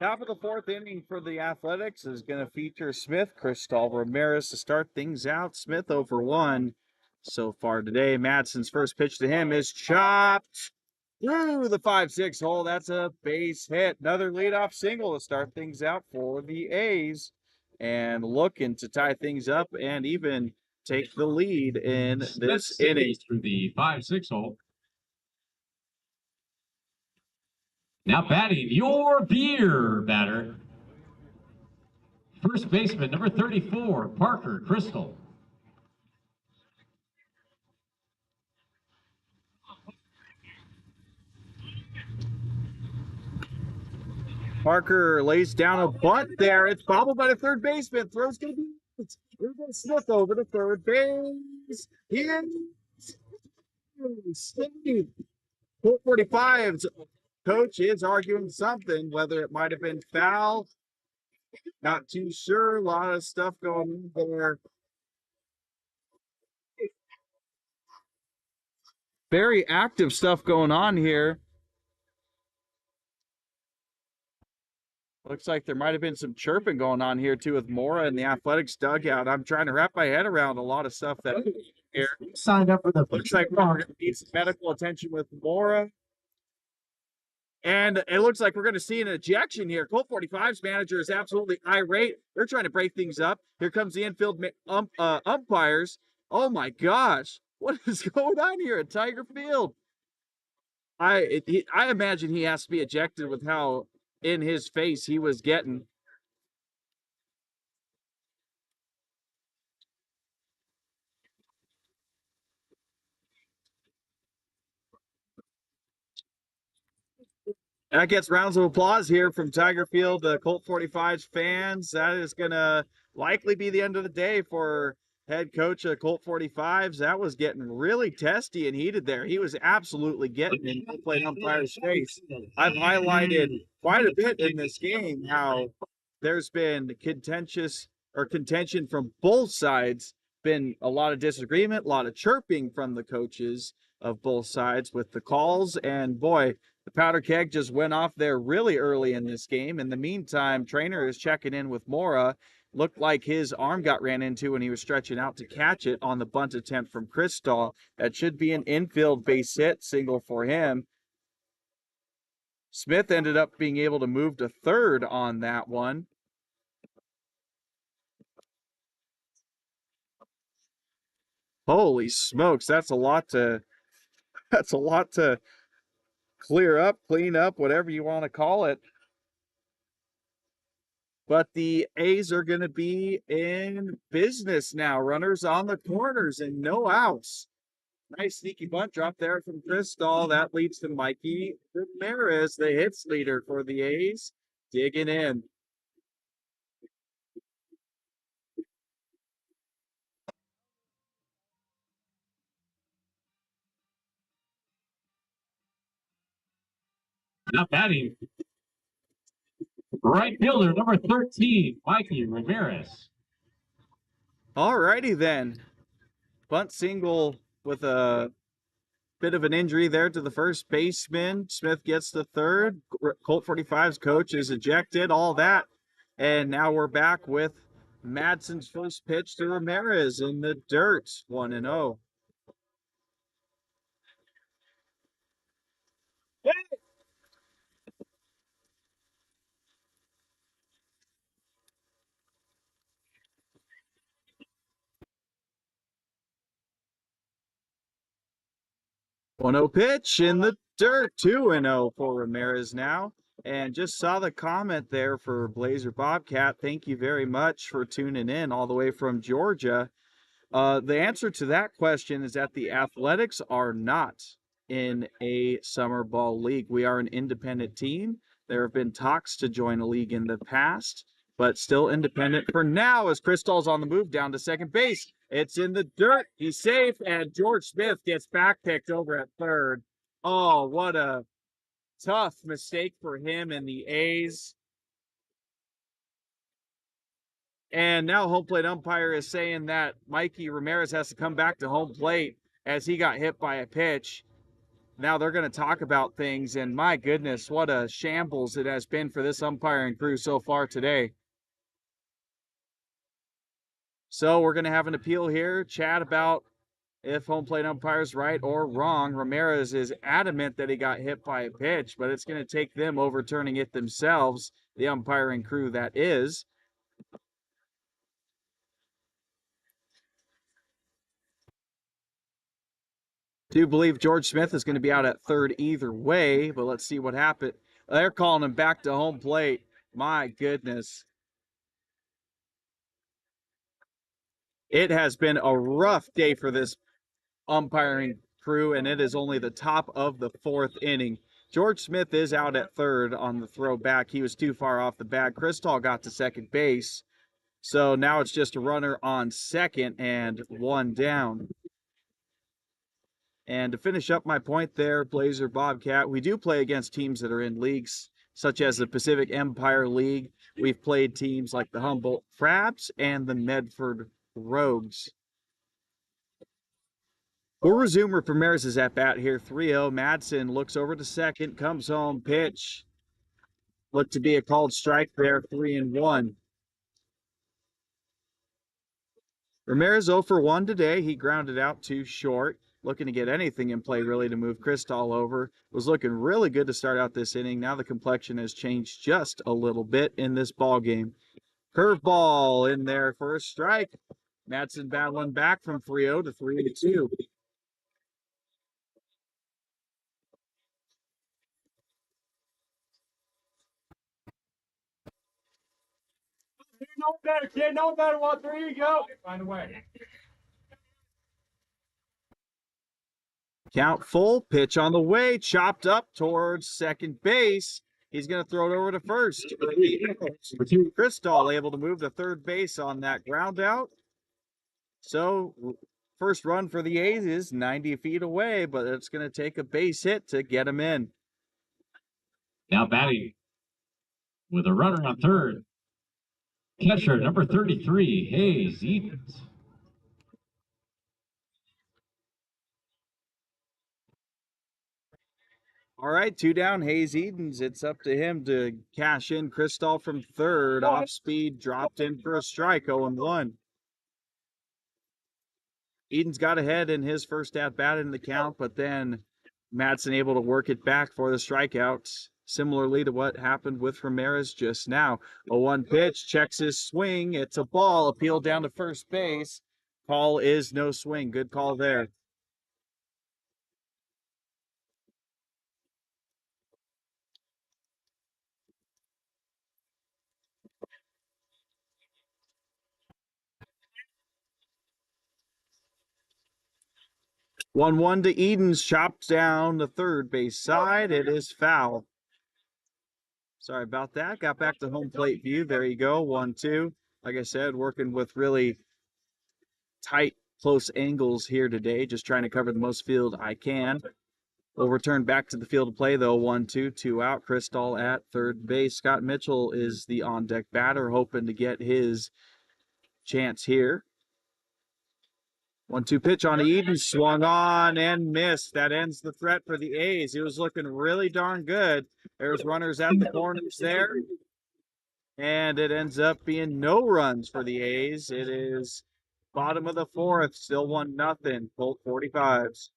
D: Top of the 4th inning for the Athletics is going to feature Smith, Cristal Ramirez to start things out. Smith over 1 so far today. Madsen's first pitch to him is chopped through the 5-6 hole. That's a base hit. Another leadoff single to start things out for the A's. And looking to tie things up and even take the lead in this inning.
A: Through the 5-6 hole. Now batting your beer batter. First baseman, number 34, Parker Crystal.
D: Parker lays down a bunt there. It's bobbled by the third baseman. Throw's going to be. We're going to Smith over to third base. Here's Steve. Colt 45s. Coach is arguing something, whether it might have been foul. Not too sure. A lot of stuff going on there. Very active stuff going on here. Looks like there might have been some chirping going on here too with Mora in the Athletics dugout. I'm trying to wrap my head around a lot of stuff that here.
B: Signed up for the.
D: Looks like we're going to need some medical attention with Mora. And it looks like we're going to see an ejection here. Colt 45's manager is absolutely irate. They're trying to break things up. Here comes the infield umpires. Oh my gosh. What is going on here at Tiger Field? I imagine he has to be ejected with how in his face he was getting. That gets rounds of applause here from Tiger Field, Colt 45's fans. That is going to likely be the end of the day for head coach of Colt 45s. That was getting really testy and heated there. He was absolutely getting in the plate umpire's face. I've highlighted quite a bit in this game how there's been contention from both sides, been a lot of disagreement, a lot of chirping from the coaches of both sides with the calls, and boy, the powder keg just went off there really early in this game. In the meantime, Trainer is checking in with Mora. Looked like his arm got ran into when he was stretching out to catch it on the bunt attempt from Crystal. That should be an infield base hit, single for him. Smith ended up being able to move to third on that one. Holy smokes, that's a lot to clear up, clean up, whatever you want to call it. But the A's are going to be in business now. Runners on the corners and no outs. Nice sneaky bunt drop there from Crystal. That leads to Mikey Ramirez, the hits leader for the A's, digging in.
A: Now batting. Right fielder, number 13, Mikey Ramirez.
D: All righty then. Bunt single with a bit of an injury there to the first baseman. Smith gets the third. Colt 45's coach is ejected, all that. And now we're back with Madsen's first pitch to Ramirez in the dirt, 1-0. One-0 pitch in the dirt, 2-0 for Ramirez now. And just saw the comment there for Blazer Bobcat. Thank you very much for tuning in all the way from Georgia. The answer to that question is that the Athletics are not in a summer ball league. We are an independent team. There have been talks to join a league in the past, but still independent for now as Crystal's on the move down to second base. It's in the dirt. He's safe, and George Smith gets backpicked over at third. Oh, what a tough mistake for him and the A's. And now home plate umpire is saying that Mikey Ramirez has to come back to home plate as he got hit by a pitch. Now they're going to talk about things, and my goodness, what a shambles it has been for this umpiring crew so far today. So we're going to have an appeal here, chat about if home plate umpire's right or wrong. Ramirez is adamant that he got hit by a pitch, but it's going to take them overturning it themselves, the umpiring crew that is. Do believe George Smith is going to be out at third either way, but let's see what happened. They're calling him back to home plate. My goodness. It has been a rough day for this umpiring crew, and it is only the top of the fourth inning. George Smith is out at third on the throw back. He was too far off the bag. Cristall got to second base. So now it's just a runner on second and one down. And to finish up my point there, Blazer Bobcat, we do play against teams that are in leagues such as the Pacific Empire League. We've played teams like the Humboldt Crabs and the Medford Rogues. We'll resume with Ramirez's at bat here. 3-0. Madsen looks over to second, comes home, pitch. Looked to be a called strike there, 3-1. Ramirez 0 for 1 today. He grounded out too short. Looking to get anything in play, really, to move Cristall over. Was looking really good to start out this inning. Now the complexion has changed just a little bit in this ball game. Curveball in there for a strike. Madsen battling back from 3-0 to 3-2.
C: You know better, kid. No better. 1-3, you go. Find a way.
D: Count full, pitch on the way, chopped up towards second base. He's going to throw it over to first. Cristall able to move to third base on that ground out. So first run for the A's is 90 feet away, but it's going to take a base hit to get him in.
A: Now batting with a runner on third. Catcher number 33, Hayes Edens.
D: All right, 2 down, Hayes Edens. It's up to him to cash in. Cristall from third, off speed, dropped in for a strike, 0-1. Edens got ahead in his first at bat in the count, but then Madsen able to work it back for the strikeouts, similarly to what happened with Ramirez just now. 0-1 pitch, checks his swing. It's a ball, appealed down to first base. Call is no swing. Good call there. One to Edens, chopped down the third base side. It is foul. Sorry about that. Got back to home plate view. There you go. 1-2. Like I said, working with really tight, close angles here today. Just trying to cover the most field I can. We'll return back to the field of play, though. 1-2, 2 out. Cristall at third base. Scott Mitchell is the on-deck batter, hoping to get his chance here. 1-2 pitch on Eden, swung on and missed. That ends the threat for the A's. He was looking really darn good. There's runners at the corners there. And it ends up being no runs for the A's. It is bottom of the fourth, still 1-0. Colt 45s.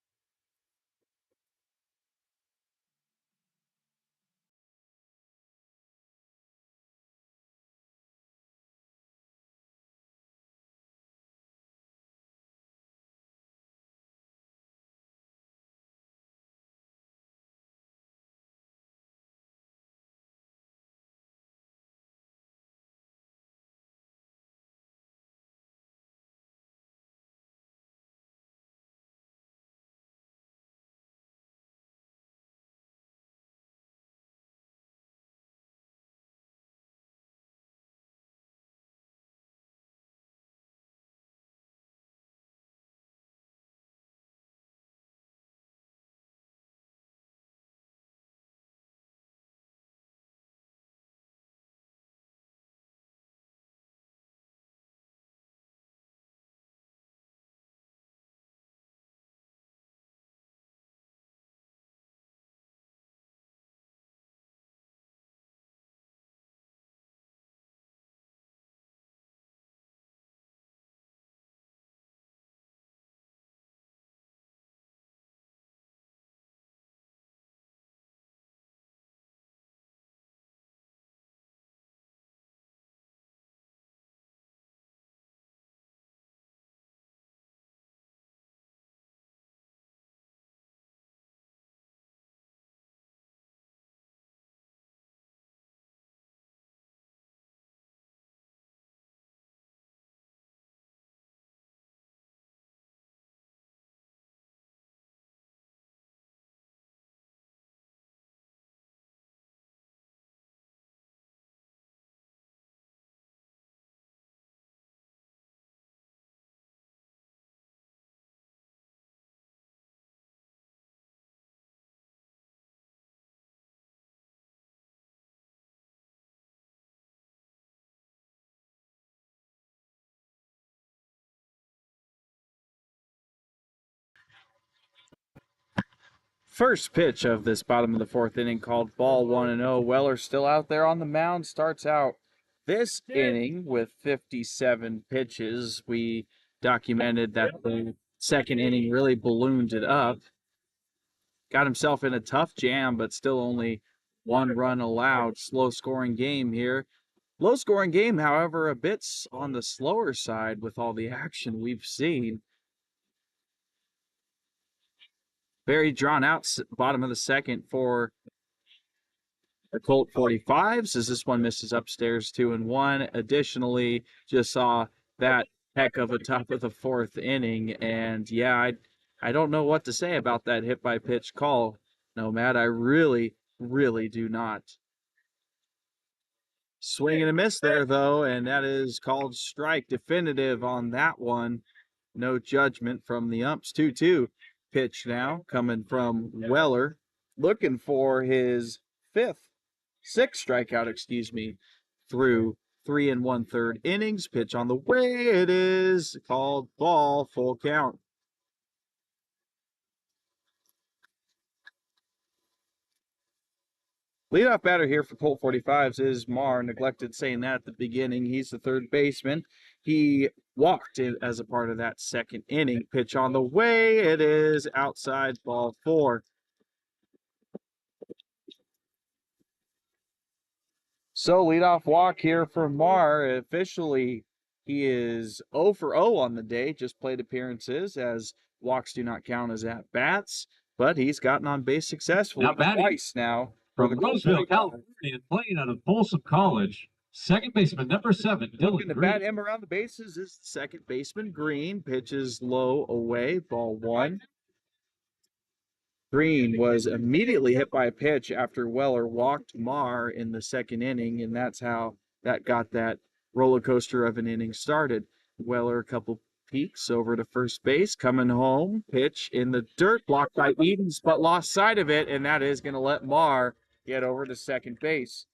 D: First pitch of this bottom of the fourth inning called ball 1-0. Weller still out there on the mound, starts out this inning with 57 pitches. We documented that the second inning really ballooned it up. Got himself in a tough jam, but still only one run allowed. Slow scoring game here. Low scoring game, however, a bit on the slower side with all the action we've seen. Very drawn out bottom of the second for the Colt 45s as this one misses upstairs 2-1. Additionally, just saw that heck of a top of the fourth inning. And yeah, I don't know what to say about that hit by pitch call. No, Matt, I really, really do not. Swing and a miss there, though, and that is called strike. Definitive on that one. No judgment from the umps. 2-2 pitch now coming from Weller, looking for his sixth strikeout, through 3 1/3 innings. Pitch on the way. It is called ball, full count. Leadoff batter here for Colt 45s is Marr. Neglected saying that at the beginning. He's the third baseman. He walked in as a part of that second inning. Pitch on the way. It is outside, ball 4. So leadoff walk here for Marr. Officially, he is 0 for 0 on the day. Just plate appearances, as walks do not count as at bats. But he's gotten on base successfully twice now.
A: From Roseville, California, and playing out of Folsom College, second baseman number 7, Dylan
D: Looking to bat him around the bases is second baseman Green. Pitches low away, ball 1. Green was immediately hit by a pitch after Weller walked Marr in the second inning, and that's how that got that roller coaster of an inning started. Weller a couple peeks over to first base, coming home, pitch in the dirt, blocked by Edens, but lost sight of it, and that is going to let Marr get over to second base.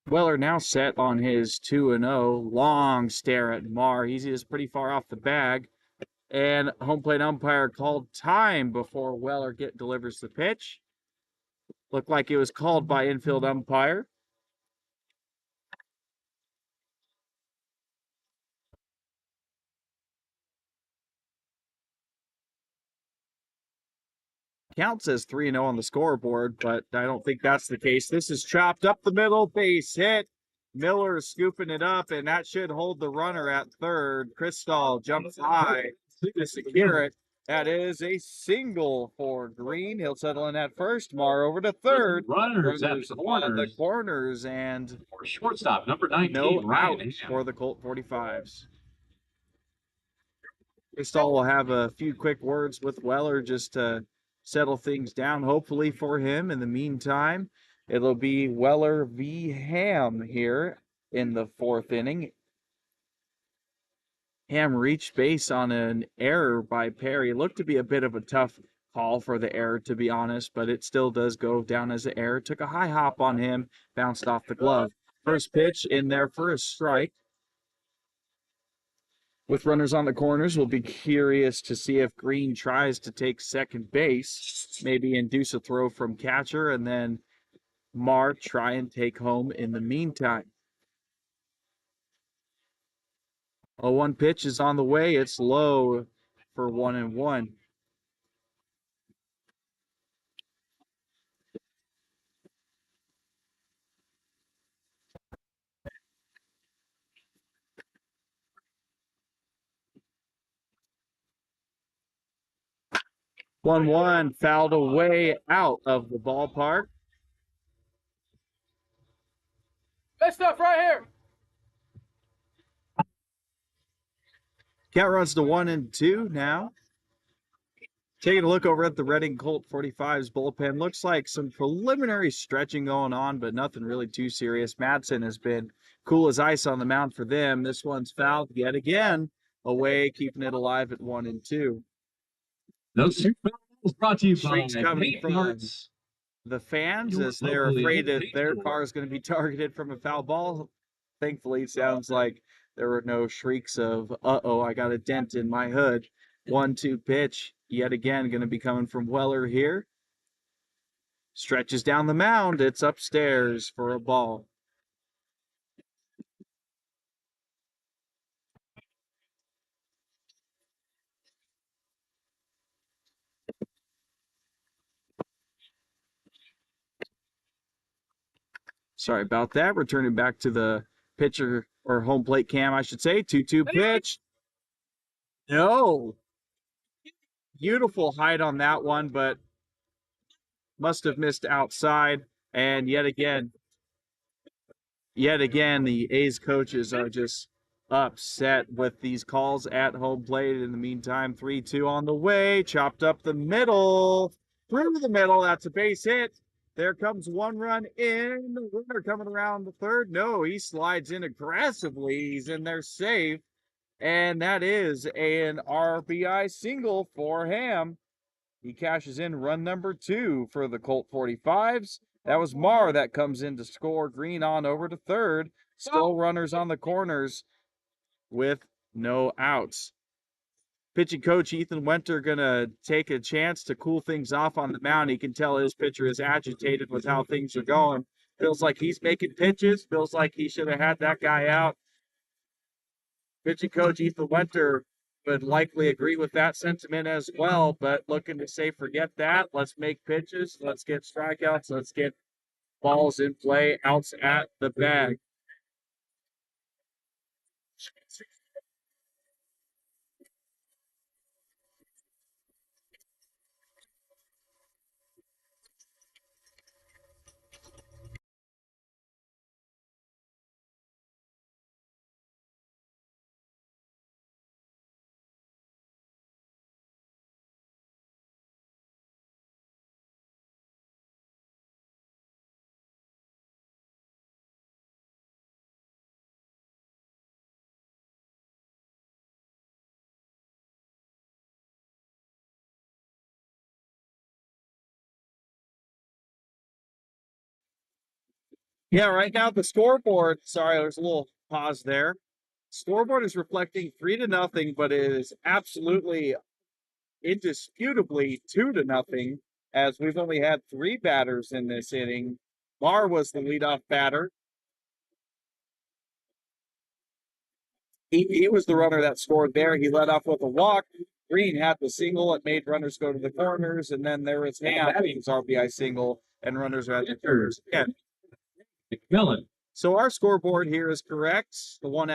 D: Weller now set on his 2-0. Long stare at Marr. He is pretty far off the bag. And home plate umpire called time before Weller delivers the pitch. Looked like it was called by infield umpire. Count says 3-0 on the scoreboard, but I don't think that's the case. This is chopped up the middle, base hit. Miller scooping it up, and that should hold the runner at third. Crystal jumps high to secure it. That is a single for Green. He'll settle in at first. Marr over to third.
A: Runners at
D: the corners, and
A: for shortstop number 19.
D: No out for the Colt 45s. Crystal will have a few quick words with Weller just to settle things down, hopefully for him. In the meantime, it'll be Weller v. Ham here in the fourth inning. Ham reached base on an error by Perry. Looked to be a bit of a tough call for the error, to be honest, but it still does go down as an error. Took a high hop on him, bounced off the glove. First pitch in there for a strike. With runners on the corners, we'll be curious to see if Green tries to take second base, maybe induce a throw from catcher, and then Marr try and take home in the meantime. 0-1 pitch is on the way. It's low for 1-1. One fouled away out of the ballpark.
C: That stuff right here.
D: Count runs to 1-2 now. Taking a look over at the Redding Colt 45s bullpen, looks like some preliminary stretching going on, but nothing really too serious. Madsen has been cool as ice on the mound for them. This one's fouled yet again, away, keeping it alive at 1-2.
A: Those two fouls brought to you by
D: Streaks coming
A: Paint
D: from
A: Yards.
D: the fans
A: Your
D: as they're
A: locally
D: afraid
A: owned
D: that
A: paint
D: their
A: store.
D: car is going to be targeted from a foul ball. Thankfully, it sounds like there were no shrieks of, uh-oh, I got a dent in my hood. 1-2 pitch, yet again, going to be coming from Weller here. Stretches down the mound. It's upstairs for a ball. Sorry about that. Returning back to the pitcher or home plate cam, I should say. 2-2 pitch. No. Beautiful height on that one, but must have missed outside. And yet again, the A's coaches are just upset with these calls at home plate. In the meantime, 3-2 on the way. Chopped up the middle. Through the middle. That's a base hit. There comes one run in. The runner coming around the third. No, he slides in aggressively. He's in there safe. And that is an RBI single for Ham. He cashes in run number 2 for the Colt 45s. That was Marr that comes in to score. Green on over to third. Still runners on the corners with no outs. Pitching coach Ethan Winter going to take a chance to cool things off on the mound. He can tell his pitcher is agitated with how things are going. Feels like he's making pitches. Feels like he should have had that guy out. Pitching coach Ethan Winter would likely agree with that sentiment as well, but looking to say, forget that. Let's make pitches. Let's get strikeouts. Let's get balls in play, outs at the bag. Yeah, right now the scoreboard, sorry, there's a little pause there. Scoreboard is reflecting 3-0, but it is absolutely, indisputably 2-0, as we've only had 3 batters in this inning. Marr was the leadoff batter. He was the runner that scored there. He led off with a walk. Green had the single. It made runners go to the corners, and then there was Ham's RBI single, and runners are at the corners again.
A: McMillan.
D: So our scoreboard here is correct. The one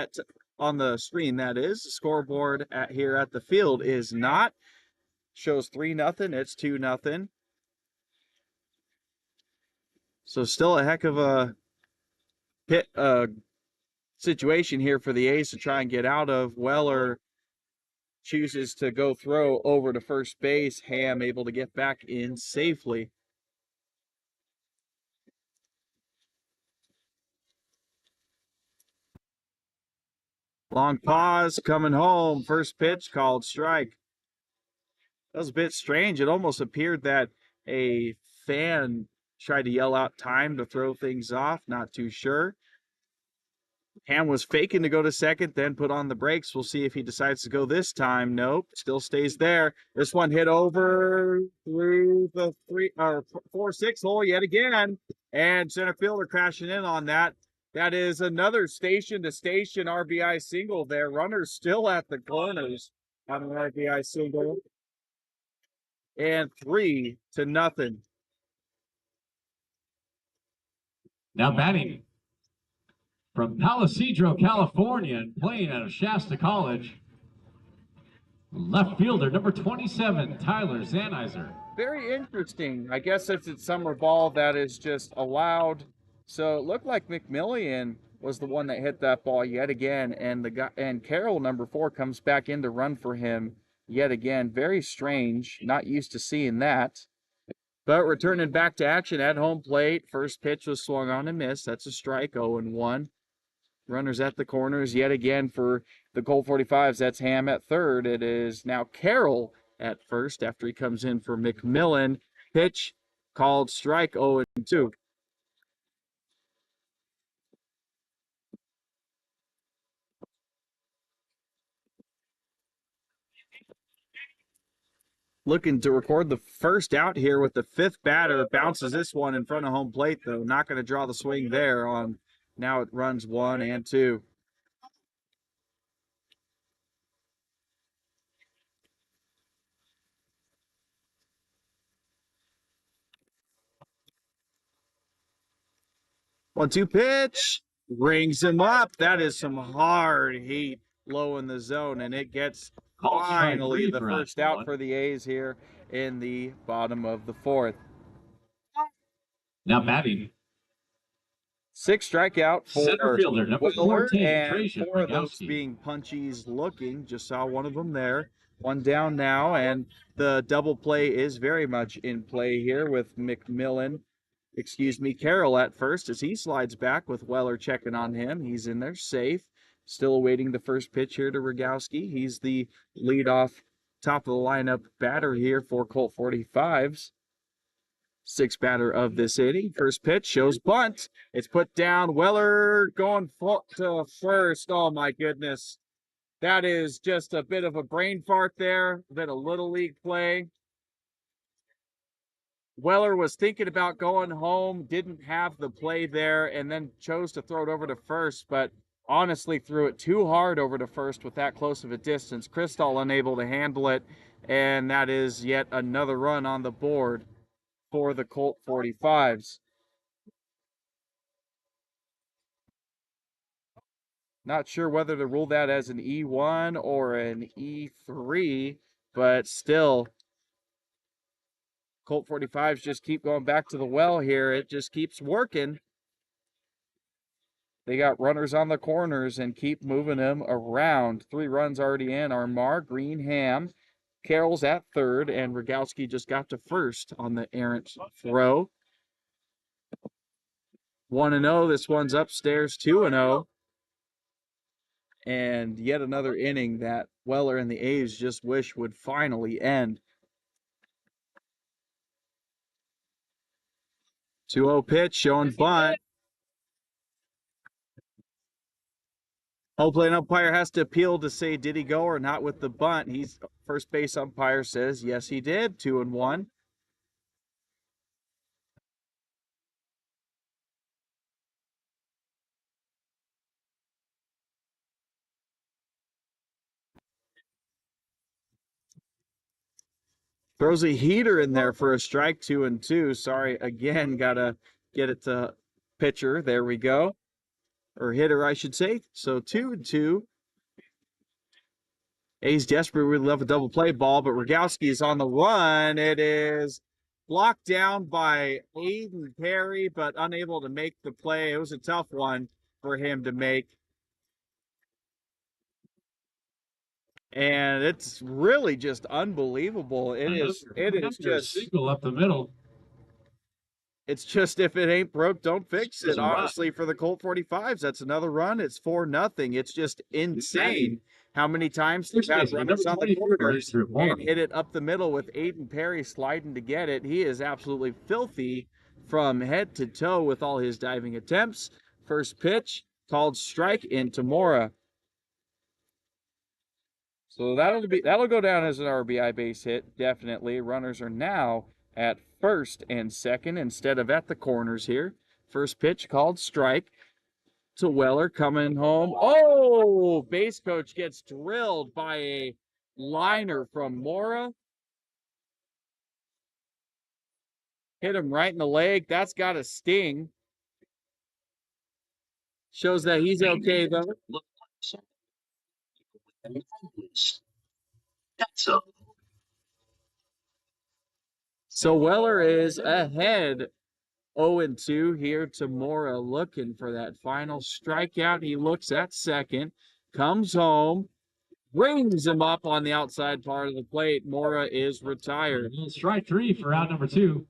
D: on the screen, that is. The scoreboard here at the field is not. Shows 3-0. It's 2-0. So still a heck of a situation here for the A's to try and get out of. Weller chooses to go throw over to first base. Ham able to get back in safely. Long pause, coming home. First pitch called strike. That was a bit strange. It almost appeared that a fan tried to yell out time to throw things off. Not too sure. Ham was faking to go to second, then put on the brakes. We'll see if he decides to go this time. Nope, still stays there. This one hit over through the 4-6 hole yet again. And center fielder crashing in on that. That is another station-to-station RBI single there. Runners still at the corners on an RBI single. And 3-0.
A: Now batting from Palisadro, California, and playing out of Shasta College, left fielder number 27, Tyler Zanizer.
D: Very interesting. I guess it's summer ball that is just allowed. So it looked like McMillan was the one that hit that ball yet again, and Carroll, number 4, comes back in to run for him. Yet again, very strange. Not used to seeing that. But returning back to action at home plate. First pitch was swung on and missed. That's a strike, 0-1. Runners at the corners yet again for the Colt 45s. That's Ham at third. It is now Carroll at first after he comes in for McMillan. Pitch called strike, 0-2. Looking to record the first out here with the fifth batter. Bounces this one in front of home plate, though. Not going to draw the swing there on. Now it runs 1 and 2. One-two pitch. Rings him up. That is some hard heat low in the zone, and it gets finally the first out for the A's here in the bottom of the fourth.
A: Now batting.
D: 6 strikeout for
A: Center fielder, number 14,
D: and
A: Trajan
D: 4 of those
A: Rogowski.
D: being punchies looking. Just saw one of them there. One down now, and the double play is very much in play here with Carroll at first as he slides back with Weller checking on him. He's in there safe. Still awaiting the first pitch here to Rogowski. He's the leadoff top of the lineup batter here for Colt 45s. 6th batter of this inning. First pitch shows bunt. It's put down. Weller going to first. Oh my goodness. That is just a bit of a brain fart there. A bit of little league play. Weller was thinking about going home, didn't have the play there, and then chose to throw it over to first, but honestly threw it too hard over to first with that close of a distance. Crystal unable to handle it, and that is yet another run on the board for the Colt 45s. Not sure whether to rule that as an E1 or an E3, but still, Colt 45s just keep going back to the well here. It just keeps working. They got runners on the corners and keep moving them around. 3 runs already in. Armar, Green, Ham. Carroll's at third, and Rogowski just got to first on the errant throw. 1-0. This one's upstairs, 2-0. And yet another inning that Weller and the A's just wish would finally end. 2-0 pitch showing bunt. Home plate umpire has to appeal to say, did he go or not with the bunt? First base umpire says, yes, he did. 2-1. Throws a heater in there for a strike, 2-2. Sorry, again, gotta get it to pitcher. There we go. Or hitter, I should say. So 2-2. A's desperate. We'd love a double play ball, but Rogowski is on the run. It is blocked down by Aiden Perry, but unable to make the play. It was a tough one for him to make. And it's really just unbelievable. It is just
A: single up the middle.
D: It's just, if it ain't broke, don't fix it. Honestly, for the Colt 45s, that's another run. It's 4-0. It's just insane how many times they've had runners on the corners and hit it up the middle with Aiden Perry sliding to get it. He is absolutely filthy from head to toe with all his diving attempts. First pitch called strike into Mora. So that'll go down as an RBI base hit, definitely. Runners are now at first and second instead of at the corners here. First pitch called strike to Weller coming home. Oh, base coach gets drilled by a liner from Mora. Hit him right in the leg. That's got a sting. Shows that he's okay, though. So Weller is ahead 0-2 here to Mora, looking for that final strikeout. He looks at second, comes home, Brings him up on the outside part of the plate. Mora is retired.
A: Strike three for out number two.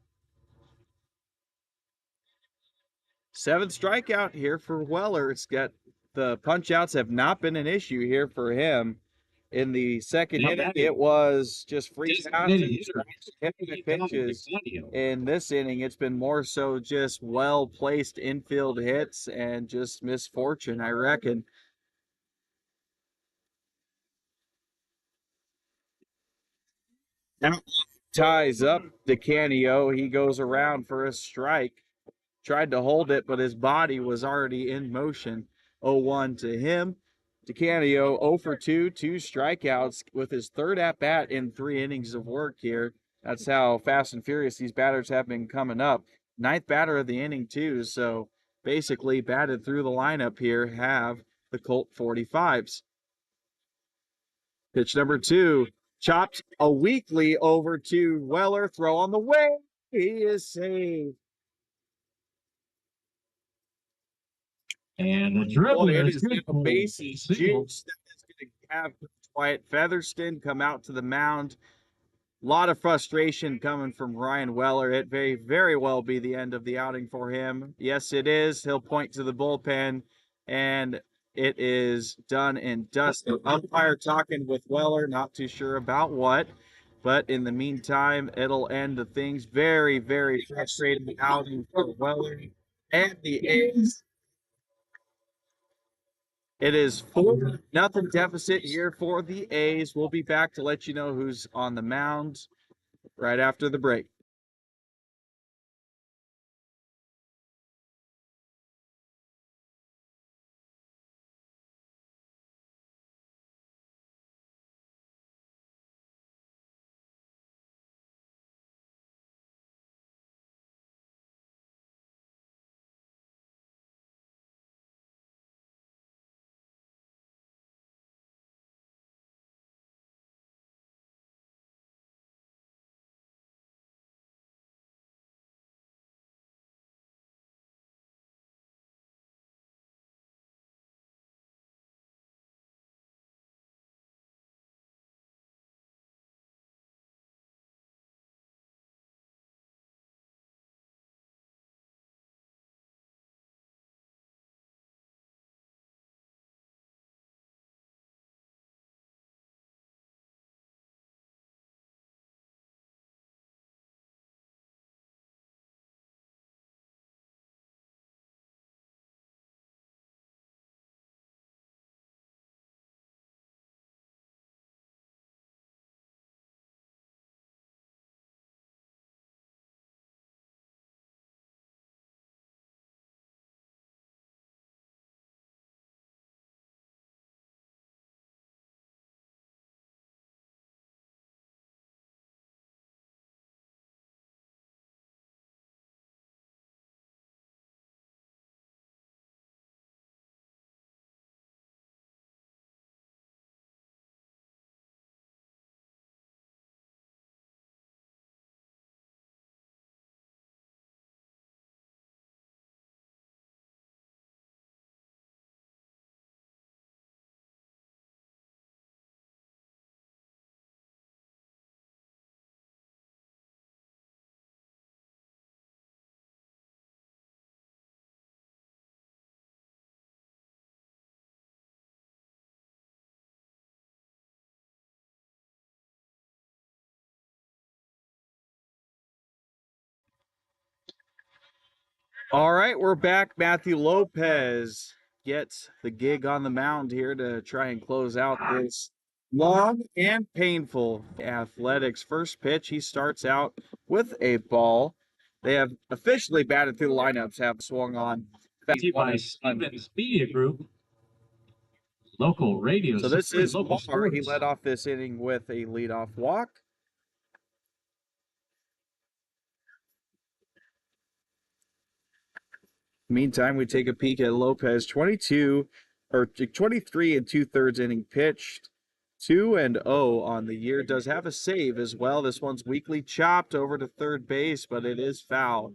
D: 7th strikeout here for Weller. It's got the punch outs have not been an issue here for him. In the second inning, it was just free passes, pitches. In this inning, it's been more so just well-placed infield hits and just misfortune, I reckon. Now ties up DeCanio. He goes around for a strike. Tried to hold it, but his body was already in motion. 0-1 to him. DeCanio 0 for 2, 2 strikeouts with his third at-bat in 3 innings of work here. That's how fast and furious these batters have been coming up. 9th batter of the inning, too, so basically batted through the lineup here have the Colt 45s. Pitch number 2, chopped a weakly over to Weller. Throw on the way. He is saved.
A: And the dribbler is good.
D: A bases juice that is going to have Wyatt Featherston come out to the mound. A lot of frustration coming from Ryan Weller. It may very well be the end of the outing for him. Yes, it is. He'll point to the bullpen, and it is done and dusted. Umpire talking with Weller, not too sure about what. But in the meantime, it'll end the things. Very, very frustrating outing for Weller and the A's. It is 4-0 deficit here for the A's. We'll be back to let you know who's on the mound right after the break. All right, we're back. Matthew Lopez gets the gig on the mound here to try and close out this long and painful Athletics. First pitch, he starts out with a ball. They have officially batted through the lineups, have swung on.
A: By Stevens Media Group, local radio.
D: So this is
A: local
D: Marr. He
A: sports.
D: led off this inning with a leadoff walk. Meantime, we take a peek at Lopez. 23 and 2/3 inning pitched. 2-0 on the year. Does have a save as well. This one's weakly chopped over to third base, but it is foul.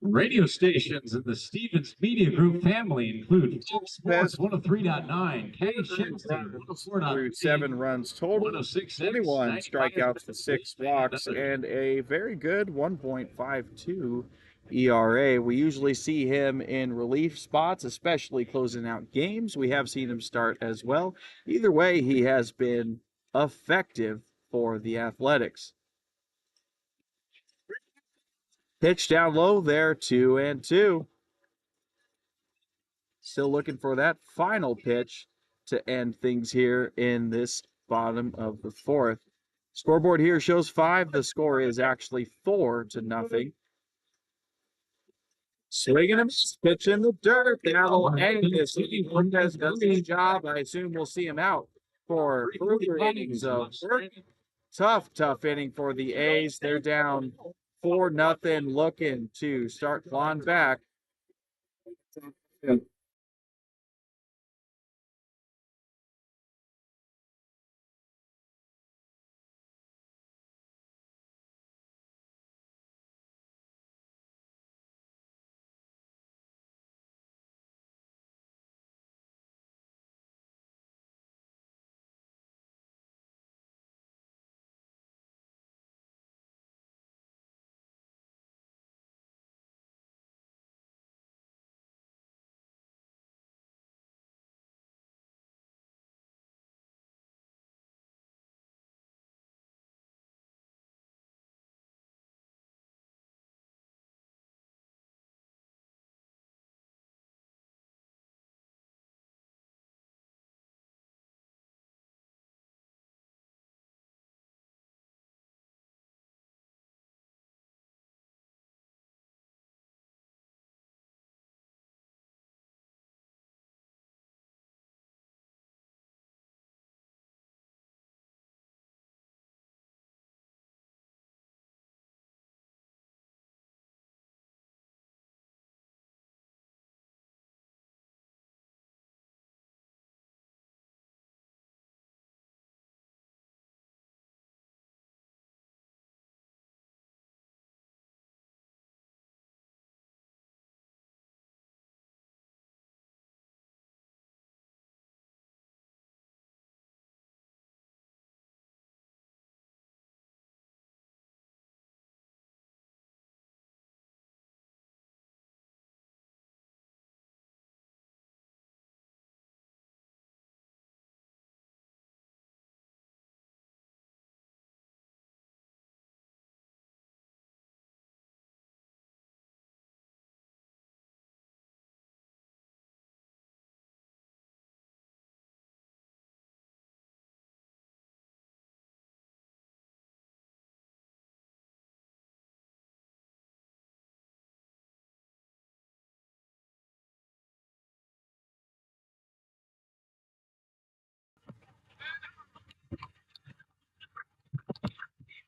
A: Radio stations in the Stevens Media Group family include Fox Sports 103.9, K Shenstein 104.3,
D: through 7 runs total,
A: 106,
D: 21 strikeouts to 6 walks, and a very good 1.52 ERA. We usually see him in relief spots, especially closing out games. We have seen him start as well. Either way, he has been effective for the Athletics. Pitch down low there, 2-2. Still looking for that final pitch to end things here in this bottom of the fourth. Scoreboard here shows 5. The score is actually 4-0. Swinging him, pitch in the dirt. That'll end this. Cortez does his job. I assume we'll see him out for further innings of work. Tough inning for the A's. They're down 4-0, looking to start clawing back.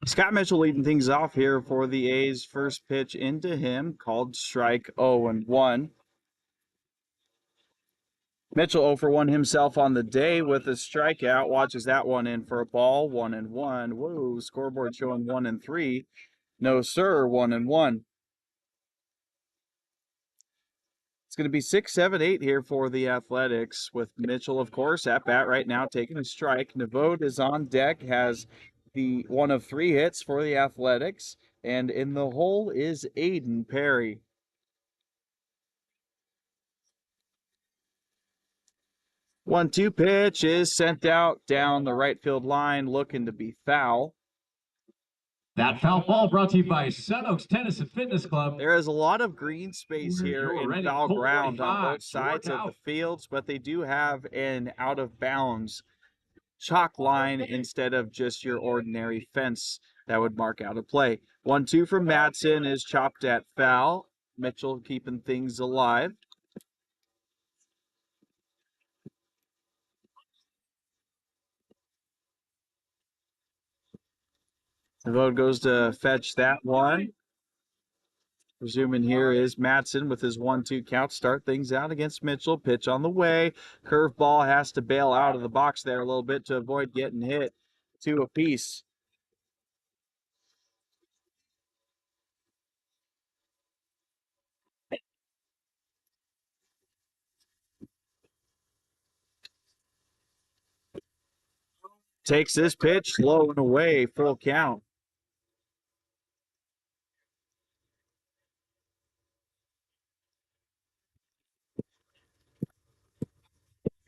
D: Scott Mitchell leading things off here for the A's. First pitch into him, called strike 0-1. Mitchell 0 for 1 himself on the day with a strikeout. Watches that one in for a ball, 1-1. Whoa, scoreboard showing 1-3. No, sir, 1-1. It's going to be 6, 7, 8 here for the Athletics with Mitchell, of course, at bat right now, taking a strike. Navode is on deck, has the one of 3 hits for the Athletics, and in the hole is Aiden Perry. 1-2 pitch is sent out down the right field line, looking to be foul.
A: That foul ball brought to you by Sun Oaks Tennis and Fitness Club.
D: There is a lot of green space here in
A: Redding
D: foul
A: Colt
D: ground on
A: 45s.
D: both sides of
A: Work
D: the
A: out.
D: fields, but they do have an out-of-bounds chalk line instead of just your ordinary fence that would mark out a play. 1-2 from Madsen is chopped at foul. Mitchell keeping things alive. The vote goes to fetch that one. Resuming here is Madsen with his 1-2 count. Start things out against Mitchell. Pitch on the way. Curveball has to bail out of the box there a little bit to avoid getting hit. 2 apiece. Takes this pitch, low and away, full count.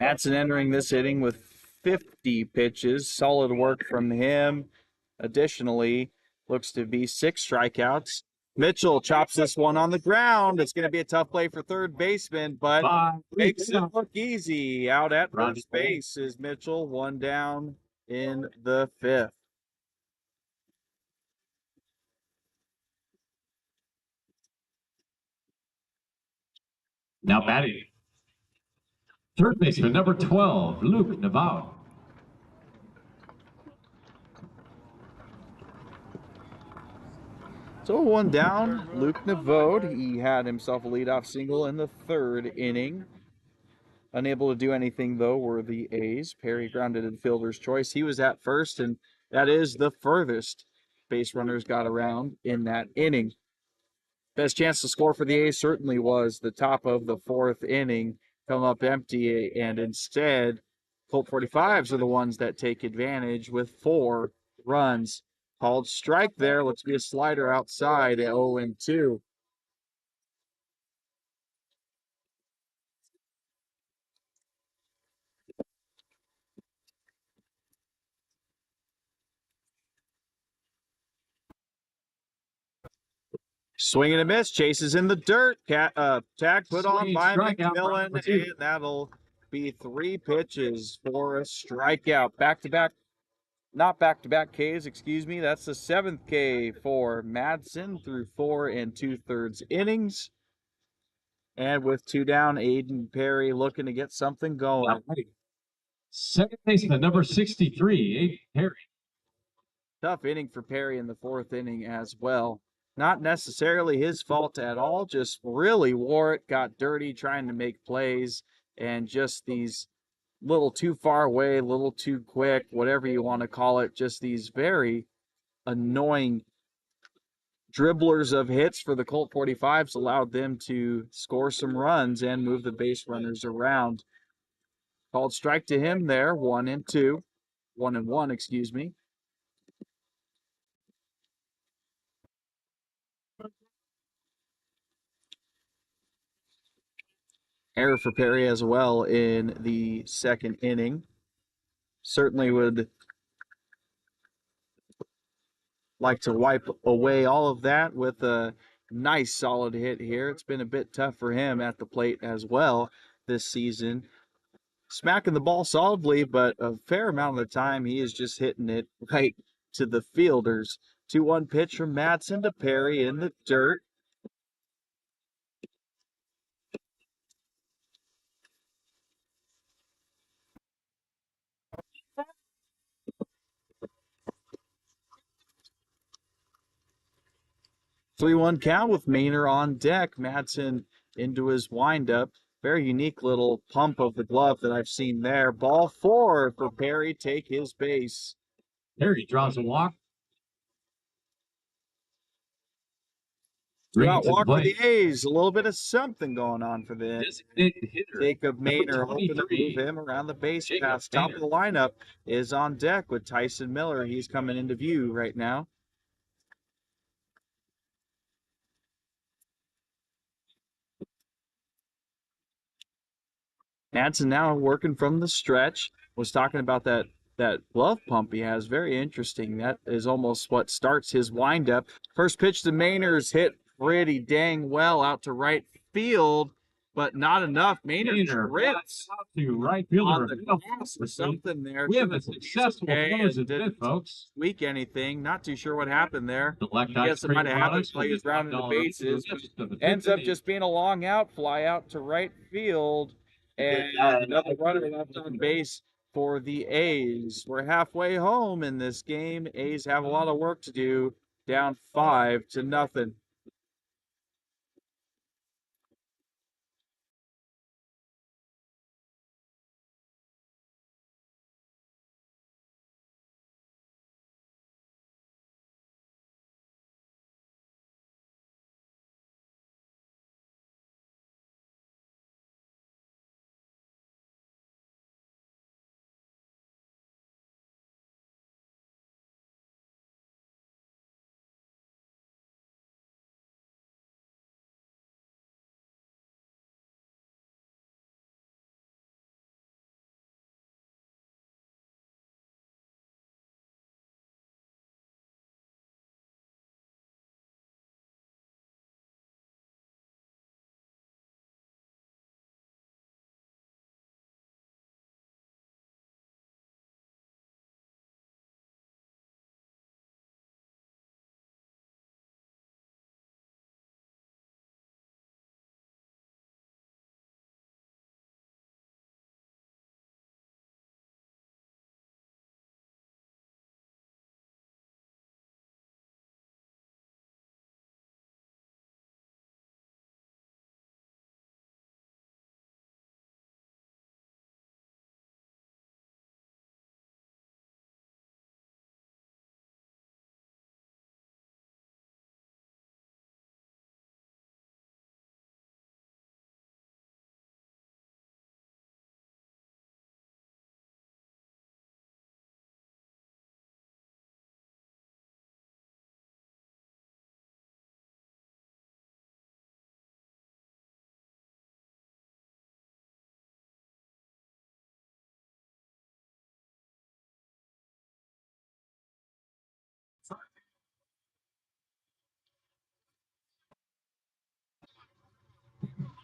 D: Madsen entering this inning with 50 pitches. Solid work from him. Additionally, looks to be 6 strikeouts. Mitchell chops this one on the ground. It's going to be a tough play for third baseman, but makes it look easy. Out at first base is Mitchell, 1 down in the 5th.
A: Now batting. Third baseman, number 12, Luke Navarro.
D: So 1 down, Luke Navode. He had himself a leadoff single in the 3rd inning. Unable to do anything, though, were the A's. Perry grounded in fielder's choice. He was at first, and that is the furthest base runners got around in that inning. Best chance to score for the A's certainly was the top of the 4th inning, come up empty, and instead, Colt 45s are the ones that take advantage with 4 runs. Called strike there. Looks to be a slider outside at 0-2. Swing and a miss. Chases in the dirt. Tag put on by McMillan, and that'll be 3 pitches for a strikeout. Back-to-back, not back-to-back Ks, excuse me. That's the 7th K for Madsen through 4 2/3 innings. And with 2 down, Aiden Perry looking to get something going.
A: Second baseman, number 63, Aiden Perry.
D: Tough inning for Perry in the 4th inning as well. Not necessarily his fault at all, just really wore it, got dirty trying to make plays, and just these little too far away, little too quick, whatever you want to call it, just these very annoying dribblers of hits for the Colt 45s allowed them to score some runs and move the base runners around. Called strike to him there, 1-2, 1-1, excuse me. Error for Perry as well in the 2nd inning. Certainly would like to wipe away all of that with a nice solid hit here. It's been a bit tough for him at the plate as well this season. Smacking the ball solidly, but a fair amount of the time he is just hitting it right to the fielders. 2-1 pitch from Madsen to Perry in the dirt. 3-1 count with Maynor on deck. Madsen into his windup. Very unique little pump of the glove that I've seen there. Ball 4 for Perry. Take his base.
A: Perry draws a walk.
D: Got walk for the A's. A little bit of something going on for the Jacob Maynor, hoping to move him around the base paths. Top of the lineup is on deck with Tyson Miller. He's coming into view right now. Madsen now working from the stretch. Was talking about that glove pump he has. Very interesting. That is almost what starts his windup. First pitch to Maynor's hit pretty dang well out to right field, but not enough. Maynor drifts
A: to right fielder
D: on the grass or something there.
A: We have a successful close at fifth, folks.
D: Tweak anything. Not too sure what happened there.
A: I
D: guess it might have happened. Play is rounding the bases. Ends up just being a long out, fly out to right field, and another runner left on base for the A's. We're halfway home in this game. A's have a lot of work to do. Down 5-0.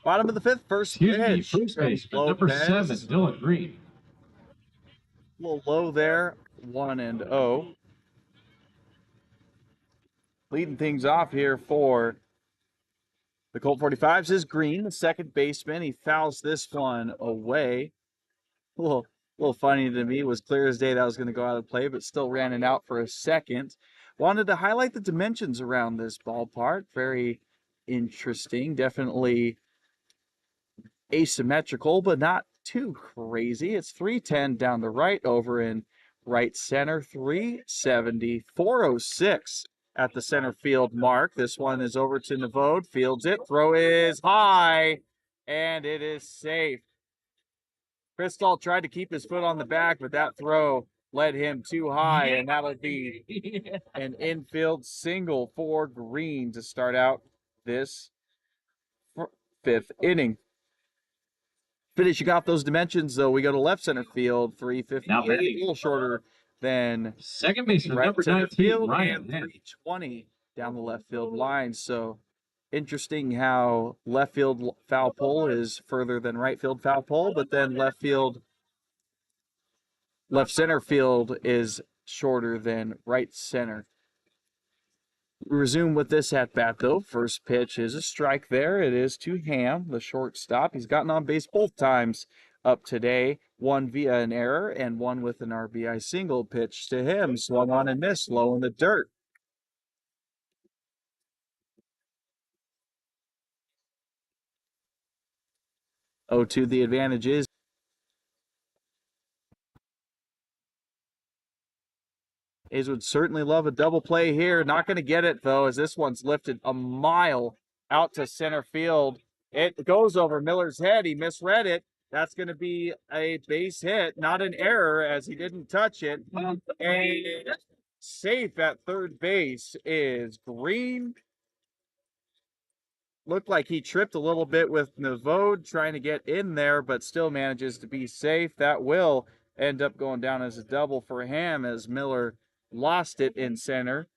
D: Bottom of the fifth, first
A: Excuse me,
D: pitch.
A: first
D: from
A: baseman, number
D: Lopez.
A: 7, Dylan Green.
D: A little low there, 1-0. Leading things off here for the Colt 45s is Green, the second baseman. He fouls this one away. A little funny to me. It was clear as day that was going to go out of play, but still ran it out for a second. Wanted to highlight the dimensions around this ballpark. Very interesting. Definitely asymmetrical, but not too crazy. It's 310 down the right, over in right center, 370, 406 at the center field mark. This one is over to Navode, fields it, throw is high, and it is safe. Crystal tried to keep his foot on the back, but that throw led him too high, and that'll be an infield single for Green to start out this fifth inning. Finishing off those dimensions, though, we go to left center field, 358, a little shorter than
A: second baseman,
D: right
A: number
D: center
A: 19,
D: field,
A: Ryan.
D: and 320 down the left field line. So interesting how left field foul pole is further than right field foul pole, but then left center field is shorter than right center. We resume with this at bat, though. First pitch is a strike there. It is to Ham, the shortstop. He's gotten on base both times up today, one via an error and one with an RBI single. Pitch to him, swung on and missed, low in the dirt. 0-2 the advantage is. A's would certainly love a double play here. Not going to get it, though, as this one's lifted a mile out to center field. It goes over Miller's head. He misread it. That's going to be a base hit, not an error, as he didn't touch it. And safe at third base is Green. Looked like he tripped a little bit with Navode trying to get in there, but still manages to be safe. That will end up going down as a double for Ham, as Miller lost it in center.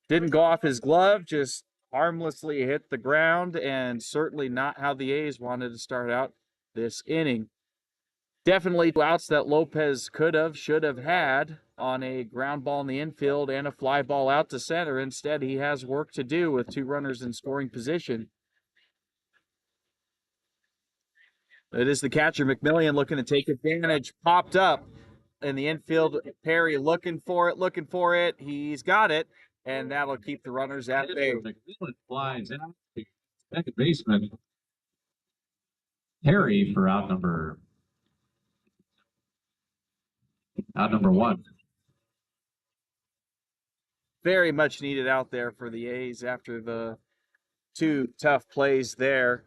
D: Didn't go off his glove, just harmlessly hit the ground, and certainly not how the A's wanted to start out this inning. Definitely outs that Lopez could have, should have had on a ground ball in the infield and a fly ball out to center. Instead, he has work to do with two runners in scoring position. It is the catcher, McMillian, looking to take advantage. Popped up in the infield. Perry looking for it. He's got it, and that'll keep the runners at bay.
A: McMillan flies out. Second baseman, Perry, for out number 1.
D: Very much needed out there for the A's after the two tough plays there.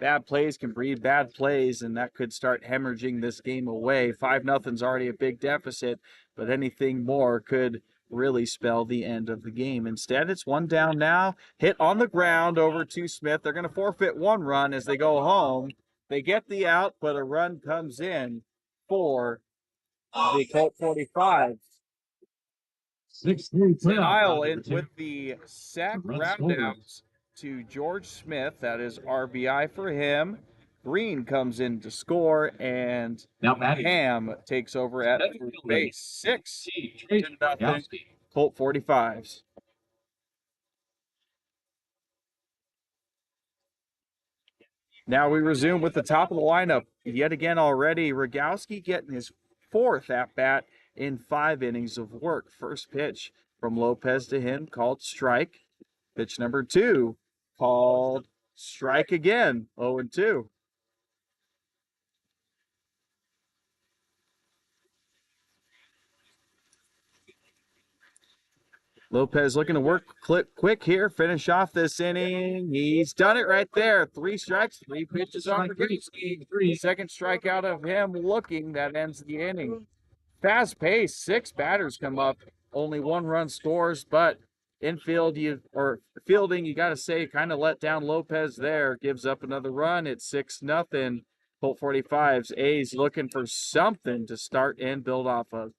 D: Bad plays can breed bad plays, and that could start hemorrhaging this game away. 5-0's already a big deficit, but anything more could really spell the end of the game. Instead, it's one down now. Hit on the ground over to Smith. They're going to forfeit one run as they go home. They get the out, but a run comes in for the Colt 45s.
A: 6-3
D: Denial
A: playoff.
D: with the sack roundouts to George Smith. That is RBI for him. Green comes in to score, and
A: now
D: Ham takes over at third base. 6-0 Colt 45s. Now we resume with the top of the lineup. Yet again already, Rogowski getting his fourth at-bat in 5 innings of work. First pitch from Lopez to him, called strike. Pitch number 2, called strike again, 0-2. Lopez looking to work quick here, finish off this inning. He's done it right there. 3 strikes, 3 pitches on Rogowski. Second strikeout of him looking, that ends the inning. Fast pace, 6 batters come up, only 1 run scores, but fielding, you got to say, kind of let down Lopez there. Gives up another run. It's 6-0. Colt 45s. A's looking for something to start and build off of.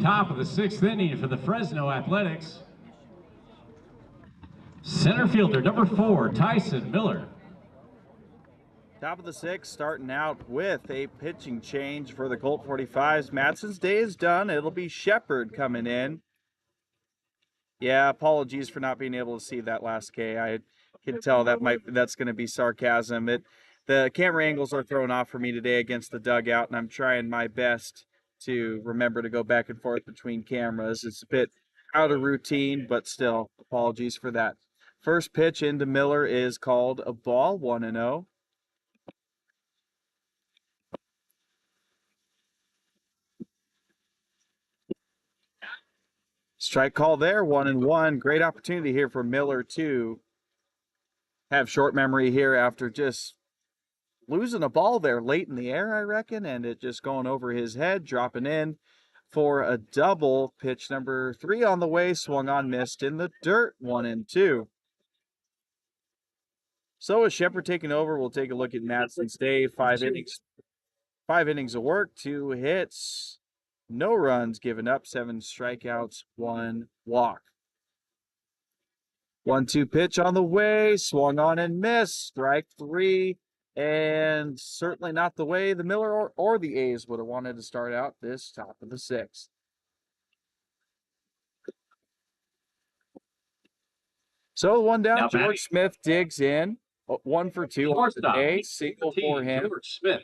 A: Top of the 6th inning for the Fresno Athletics. Center fielder number 4, Tyson Miller.
D: Top of the 6th, starting out with a pitching change for the Colt 45s. Matson's day is done. It'll be Shepard coming in. Yeah, apologies for not being able to see that last K. I can tell that's going to be sarcasm. The camera angles are thrown off for me today against the dugout, and I'm trying my best to remember to go back and forth between cameras. It's a bit out of routine, but still, apologies for that. First pitch into Miller is called a ball, 1-0. Strike call there, 1-1. Great opportunity here for Miller to have short memory here after just losing a ball there late in the air, I reckon, and it just going over his head, dropping in for a double. Pitch number 3 on the way, swung on, missed in the dirt, 1-2. So with Shepard taking over, we'll take a look at Matson's day. 5 innings of work, 2 hits, no runs given up, 7 strikeouts, 1 walk. 1-2 pitch on the way, swung on and missed, strike 3, and certainly not the way the Miller or the A's would have wanted to start out this top of the 6th. So the one down, George Smith digs in, 1 for 2 on the day, single for him.
A: George Smith.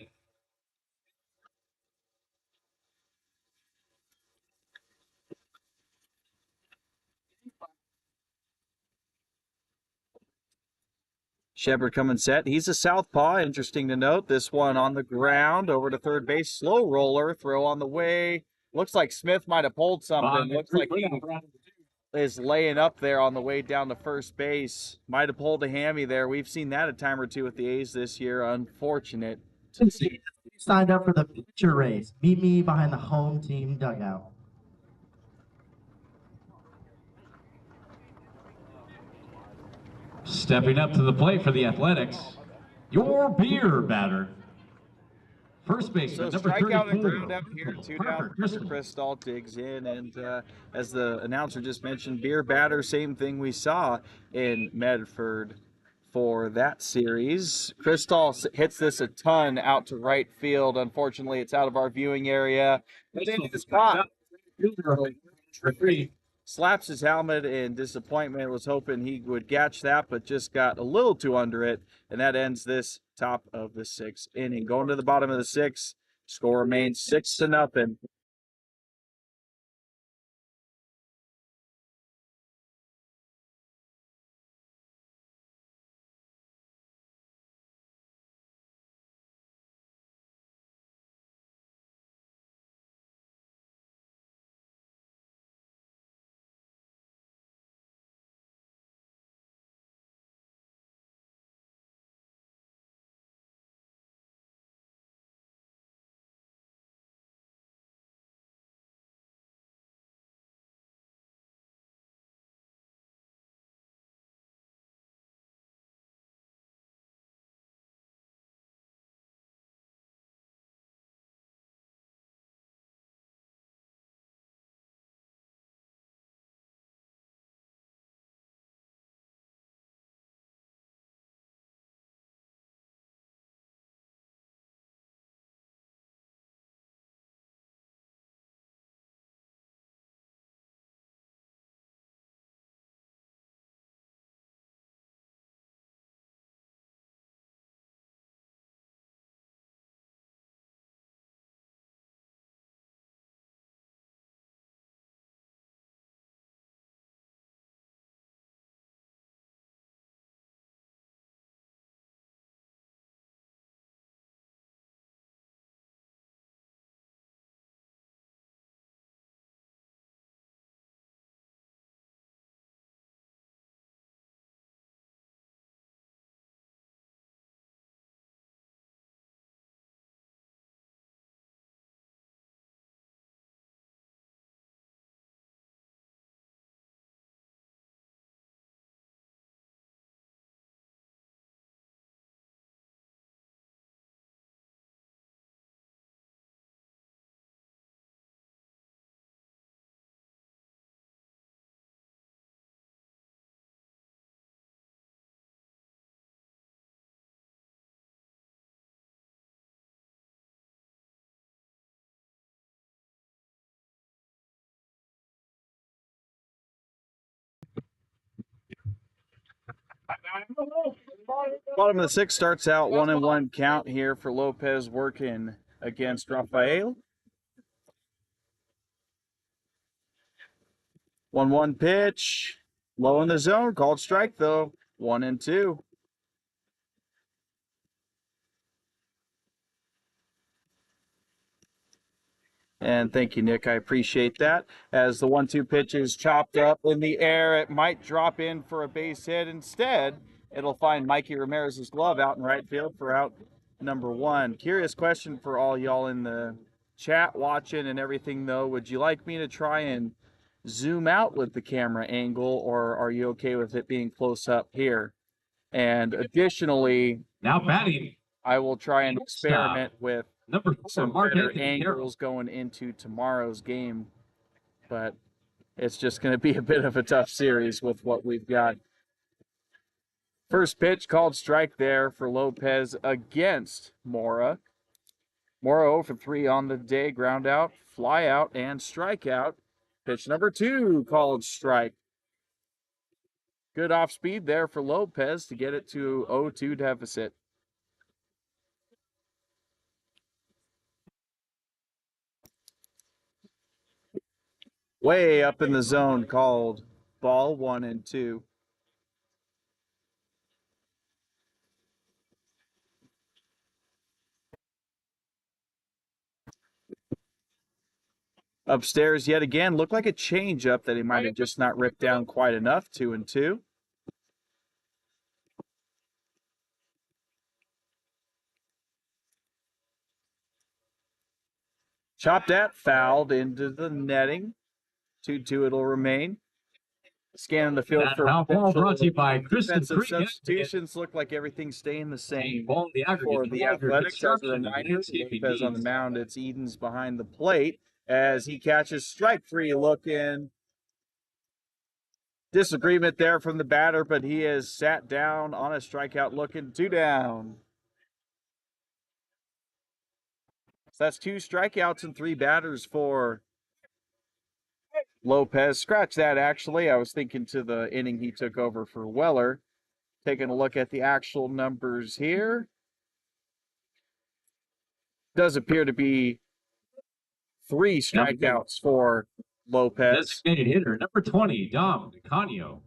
D: Shepard coming set. He's a southpaw. Interesting to note. This one on the ground, over to third base. Slow roller, throw on the way. Looks like Smith might have pulled something. Looks like he is laying up there on the way down to first base. Might have pulled a hammy there. We've seen that a time or two with the A's this year. Unfortunate to see.
E: Signed up for the pitcher race. Meet me behind the home team dugout.
A: Stepping up to the plate for the Athletics, your beer batter. First baseman,
D: So
A: number
D: strikeout
A: 34.
D: and ground out here, 2 down. Crystal digs in, and as the announcer just mentioned, beer batter, same thing we saw in Medford for that series. Crystal hits this a ton out to right field. Unfortunately, it's out of our viewing area. But then it's caught. Slaps his helmet in disappointment, was hoping he would catch that, but just got a little too under it, and that ends this top of the 6th inning. Going to the bottom of the 6th, score remains 6-0. Bottom of the sixth starts out 1-1 count here for Lopez working against Rafael. 1-1 pitch. Low in the zone. Called strike though. 1-2. And thank you, Nick. I appreciate that. As the 1-2 pitch is chopped up in the air, it might drop in for a base hit. Instead, it'll find Mikey Ramirez's glove out in right field for out number 1. Curious question for all y'all in the chat watching and everything, though. Would you like me to try and zoom out with the camera angle, or are you okay with it being close up here? And additionally,
A: Now batting,
D: I will try and experiment with
A: number 4,
D: some
A: Mark
D: better
A: Anthony Carroll.
D: angles going into tomorrow's game, but it's just going to be a bit of a tough series with what we've got. First pitch called strike there for Lopez against Mora. Mora 0 for 3 on the day, ground out, fly out, and strikeout. Pitch number 2 called strike. Good off speed there for Lopez to get it to 0-2 deficit. Way up in the zone, called ball 1-2. Upstairs yet again, looked like a changeup that he might have just not ripped down quite enough. 2-2. Chopped at, fouled into the netting. 2-2 it'll remain. Scanning the field
A: That
D: for
A: foul ball brought to you by Kristen
D: defensive
A: Creek.
D: substitutions. Look like everything's staying the same
A: Ball in the aggregate.
D: for the Athletics. As a reminder, Lopez on the mound. It's Edens behind the plate as he catches strike 3 looking. Disagreement there from the batter, but he is sat down on a strikeout looking. 2 down. So that's 2 strikeouts and 3 batters for Lopez. Scratch that, actually. I was thinking to the inning he took over for Weller. Taking a look at the actual numbers here. Does appear to be 3 strikeouts for Lopez.
A: Designated hitter, number 20, Dom Canio.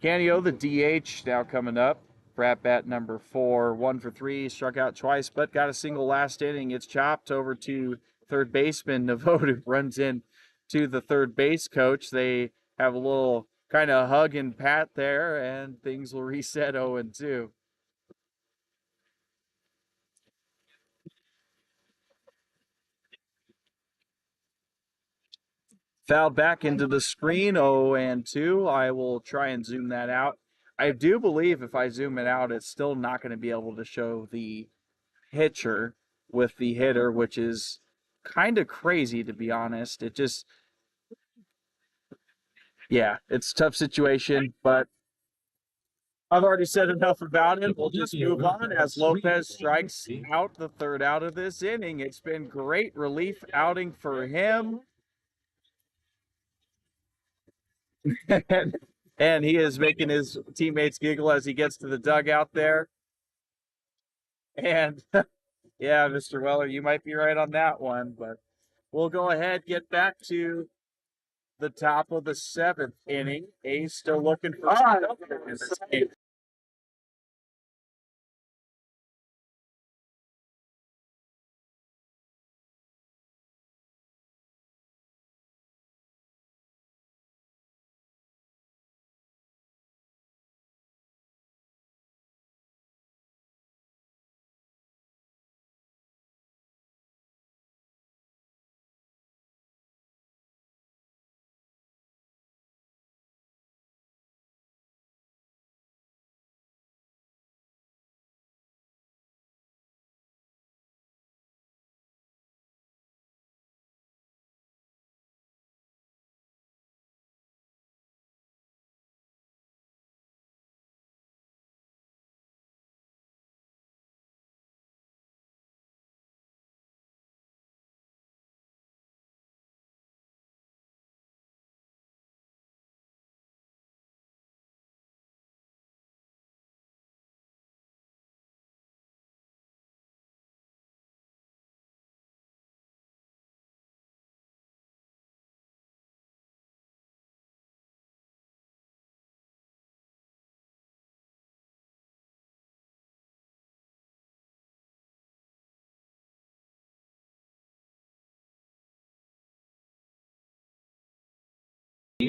D: Canio, the DH, now coming up. For at bat number 4, 1 for 3, struck out twice, but got a single last inning. It's chopped over to third baseman Novoda, runs in to the third base coach. They have a little kind of hug and pat there, and things will reset 0-2. Fouled back into the screen, 0-2. I will try and zoom that out. I do believe if I zoom it out, it's still not going to be able to show the pitcher with the hitter, which is kind of crazy, to be honest. It just, yeah, it's a tough situation, but I've already said enough about it. We'll just move on as Lopez strikes out the 3rd out of this inning. It's been great relief outing for him. And he is making his teammates giggle as he gets to the dugout there. And yeah, Mr. Weller, you might be right on that one, but we'll go ahead, get back to the top of the 7th inning. A's still looking for in this game.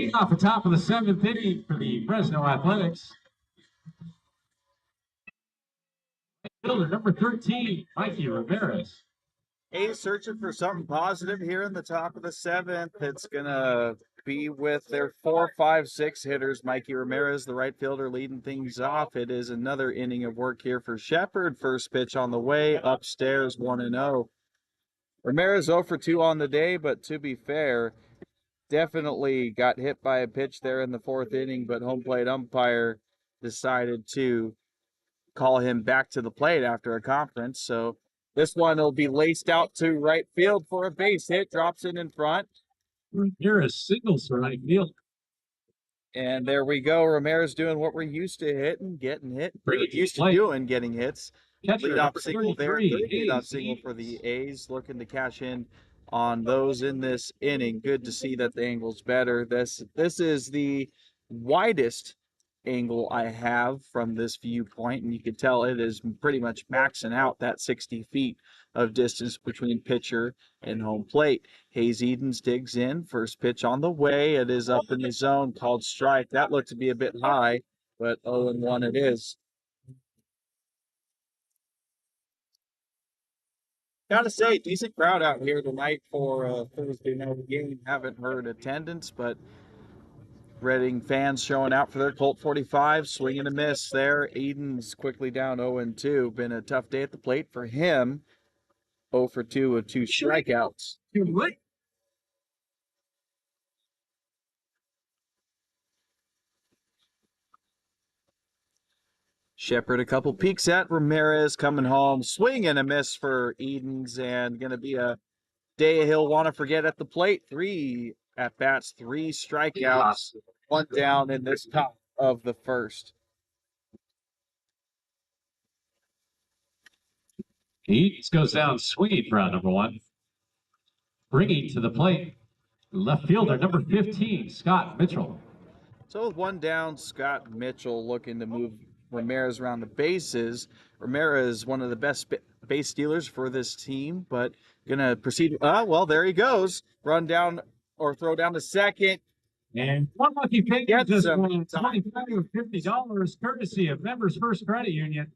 A: Leading off the top of the 7th inning for the Fresno Athletics. Fielder number 13, Mikey Ramirez.
D: A's searching for something positive here in the top of the 7th. It's going to be with their 4, 5, 6 hitters. Mikey Ramirez, the right fielder, leading things off. It is another inning of work here for Shepard. First pitch on the way, upstairs, 1-0. Ramirez 0 for 2 on the day, but to be fair, definitely got hit by a pitch there in the 4th inning, but home plate umpire decided to call him back to the plate after a conference. So this one will be laced out to right field for a base hit, drops it in front.
A: Ramirez singles for right field.
D: And there we go. Ramirez doing what we're used to hitting, getting hit.
A: Bring it to
D: Used to
A: plate.
D: doing, getting hits.
A: Catcher
D: Leadoff
A: number
D: single there.
A: 33,
D: Leadoff
A: A's.
D: single for the A's, looking to cash in on those in this inning. Good to see that the angle's better. This is the widest angle I have from this viewpoint, and you can tell it is pretty much maxing out that 60 feet of distance between pitcher and home plate. Hayes Edens digs in, first pitch on the way. It is up in the zone, called strike. That looked to be a bit high, but 0-1 it is. Gotta say, decent crowd out here tonight for a Thursday night game. Haven't heard attendance, but Redding fans showing out for their Colt 45s, swing and a miss there. Edens quickly down 0-2. Been a tough day at the plate for him. 0 for 2 with 2 strikeouts. Shepard a couple peeks at Ramirez coming home. Swing and a miss for Edens, and going to be a day he'll want to forget at the plate. 3 at-bats, 3 strikeouts, 1 down in this top of the 1st.
A: Edens goes down swinging for out number 1. Bringing to the plate, left fielder number 15, Scott Mitchell.
D: So with 1 down, Scott Mitchell looking to move Ramirez around the bases. Ramirez, one of the best base stealers for this team, but gonna proceed. Well, there he goes. Run down or throw down to second.
A: And one lucky pick
D: Gets
A: just
D: him.
A: won $25 or $50 courtesy of Members First Credit Union.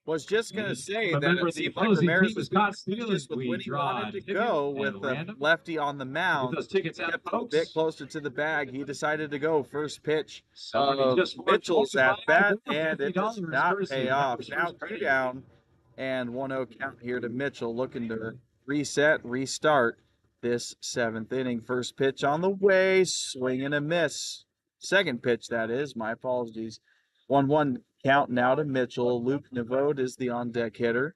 D: Was just gonna say that
A: Remember,
D: it
A: the
D: seemed like
A: opposing
D: Ramirez
A: team
D: was
A: is Scott
D: just
A: Steelers.
D: with
A: We
D: when he
A: draw
D: wanted to
A: ticket
D: go
A: and
D: with the
A: random.
D: lefty on the
A: Get
D: mound.
A: those tickets out,
D: Kept a
A: folks.
D: bit closer to the bag. He decided to go first pitch
A: Somebody
D: of
A: just won
D: Mitchell's at bat,
A: $25
D: and it does not
A: courtesy
D: pay
A: of
D: off.
A: Members
D: Now
A: First
D: 2
A: Credit
D: down and 1-0 count here to Mitchell, looking to reset, restart this 7th inning. First pitch on the way, swing and a miss. Second pitch, that is. My apologies. 1-1 count now to Mitchell. Luke Nevode is the on-deck hitter.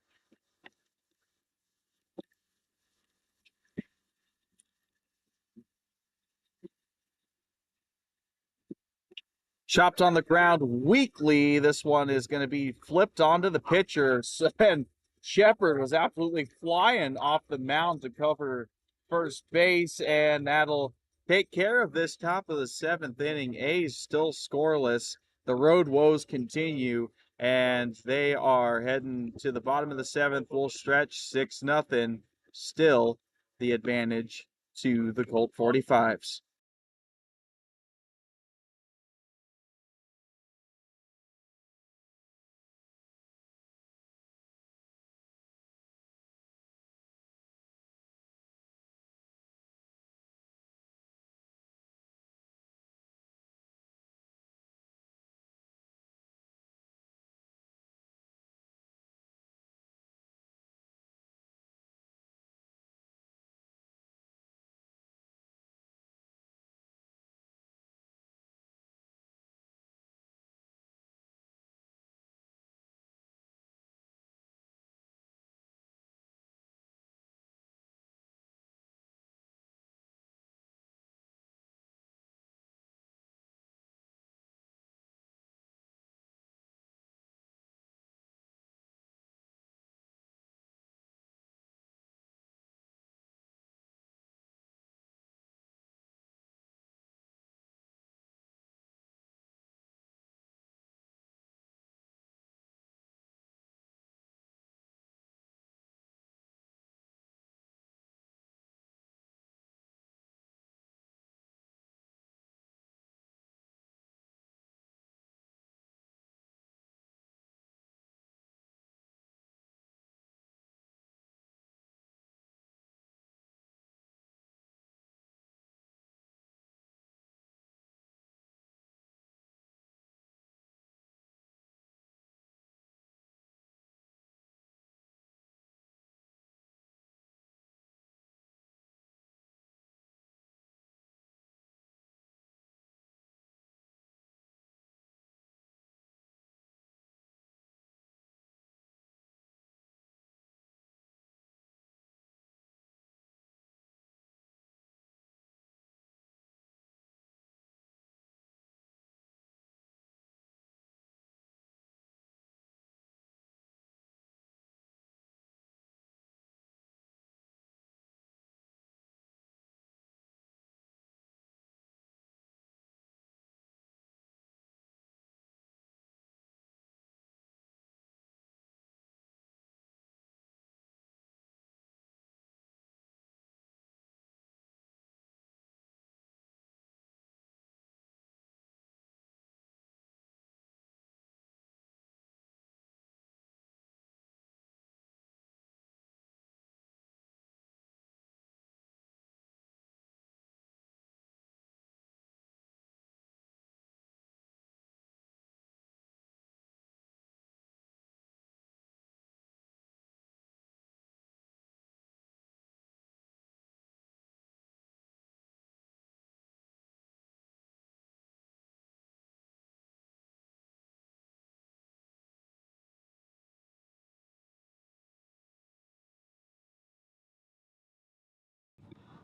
D: Chopped on the ground weakly. This one is going to be flipped onto the pitcher. And Shepard was absolutely flying off the mound to cover first base, and that'll take care of this top of the 7th inning. A's still scoreless. The road woes continue, and they are heading to the bottom of the 7th. Full stretch, 6-0. Still the advantage to the Colt 45s.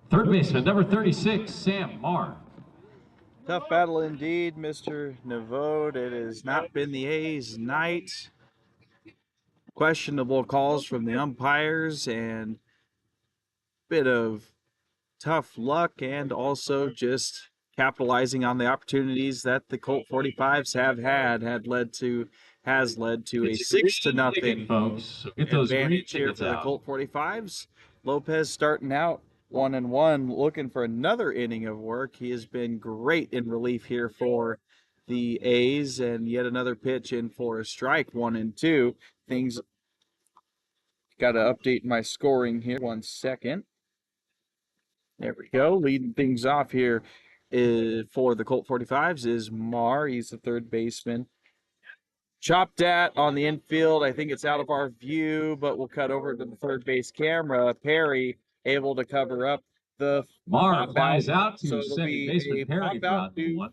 A: Third baseman, number 36, Sam Marr.
D: Tough battle indeed, Mr. Nevode. It has not been the A's night. Questionable calls from the umpires and bit of tough luck, and also just capitalizing on the opportunities that the Colt 45s has led to a 6-0
A: folks. So get those
D: advantage here
A: tickets
D: for the
A: out.
D: Colt 45s. Lopez starting out 1-1, looking for another inning of work. He has been great in relief here for the A's, and yet another pitch in for a strike, 1-2. Things got to update my scoring here. 1 second. There we go. Leading things off here for the Colt 45s is Marr. He's the third baseman. Chopped at on the infield. I think it's out of our view, but we'll cut over to the third base camera. Perry able to cover up the
A: Marr flies out to
D: so it'll
A: second
D: be
A: baseman
D: a
A: Perry
D: pop out
A: for
D: to
A: one.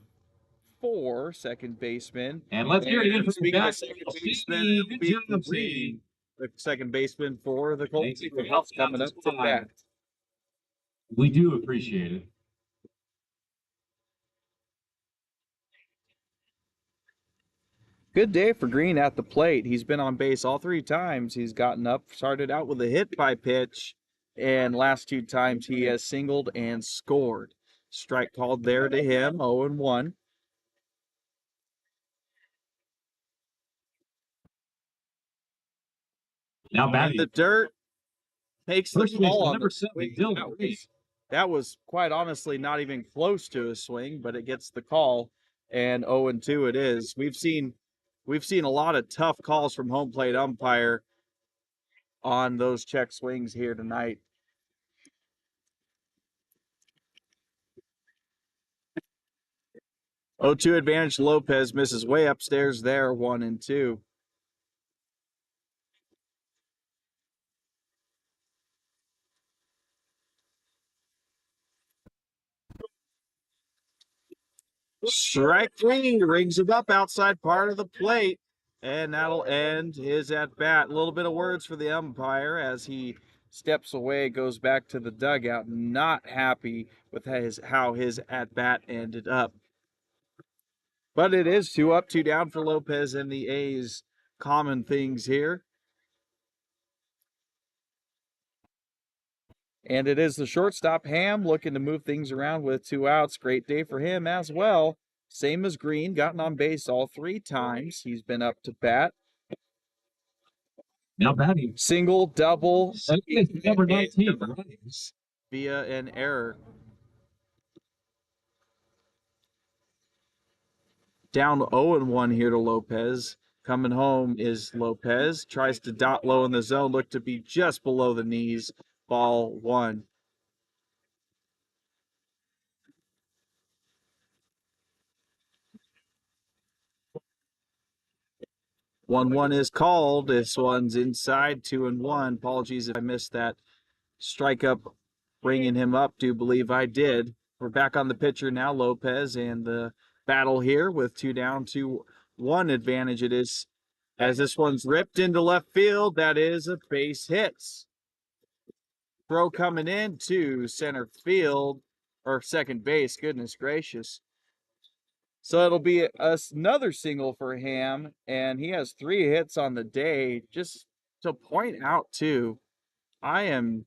D: 4 second baseman.
A: And let's hear it again from
D: Speaking
A: back.
D: of second baseman,
A: Good
D: it'll
A: job,
D: be
A: Steve.
D: the second baseman for the Colts.
A: Thank you for helping out
D: coming up
A: this
D: to
A: time.
D: bat.
A: We do appreciate it.
D: Good day for Green at the plate. He's been on base all 3 times. He's gotten up, started out with a hit by pitch, and last 2 times he has singled and scored. Strike called there to him, 0-1.
A: Now
D: In
A: batting.
D: the dirt, takes the
A: First
D: ball
A: baseman,
D: on
A: number
D: the
A: 7,
D: swing.
A: Dylan.
D: That was quite honestly not even close to a swing, but it gets the call, and 0-2 it is. We've seen a lot of tough calls from home plate umpire on those check swings here tonight. 0-2 advantage. Lopez misses way upstairs there, 1-2. Strike 3 rings him up outside part of the plate, and that'll end his at bat. A little bit of words for the umpire as he steps away, goes back to the dugout, not happy with how his at bat ended up. But it is 2 up, 2 down for Lopez and the A's. Common things here. And it is the shortstop, Ham, looking to move things around with 2 outs. Great day for him as well. Same as Green, gotten on base all 3 times. He's been up to bat.
A: Now batting.
D: Single, double,
A: Number 19.
D: via an error. Down 0-1 here to Lopez. Coming home is Lopez. Tries to dot low in the zone. Look to be just below the knees. Ball 1. One is called. This one's inside, 2-1. Apologies if I missed that strike up, bringing him up. Do believe I did. We're back on the pitcher now, Lopez, and the battle here with 2 down, 2-1 advantage it is. As this one's ripped into left field, that is a base hit. Throw coming in to center field, or second base, goodness gracious. So it'll be another single for Ham, and he has 3 hits on the day. Just to point out, too, I am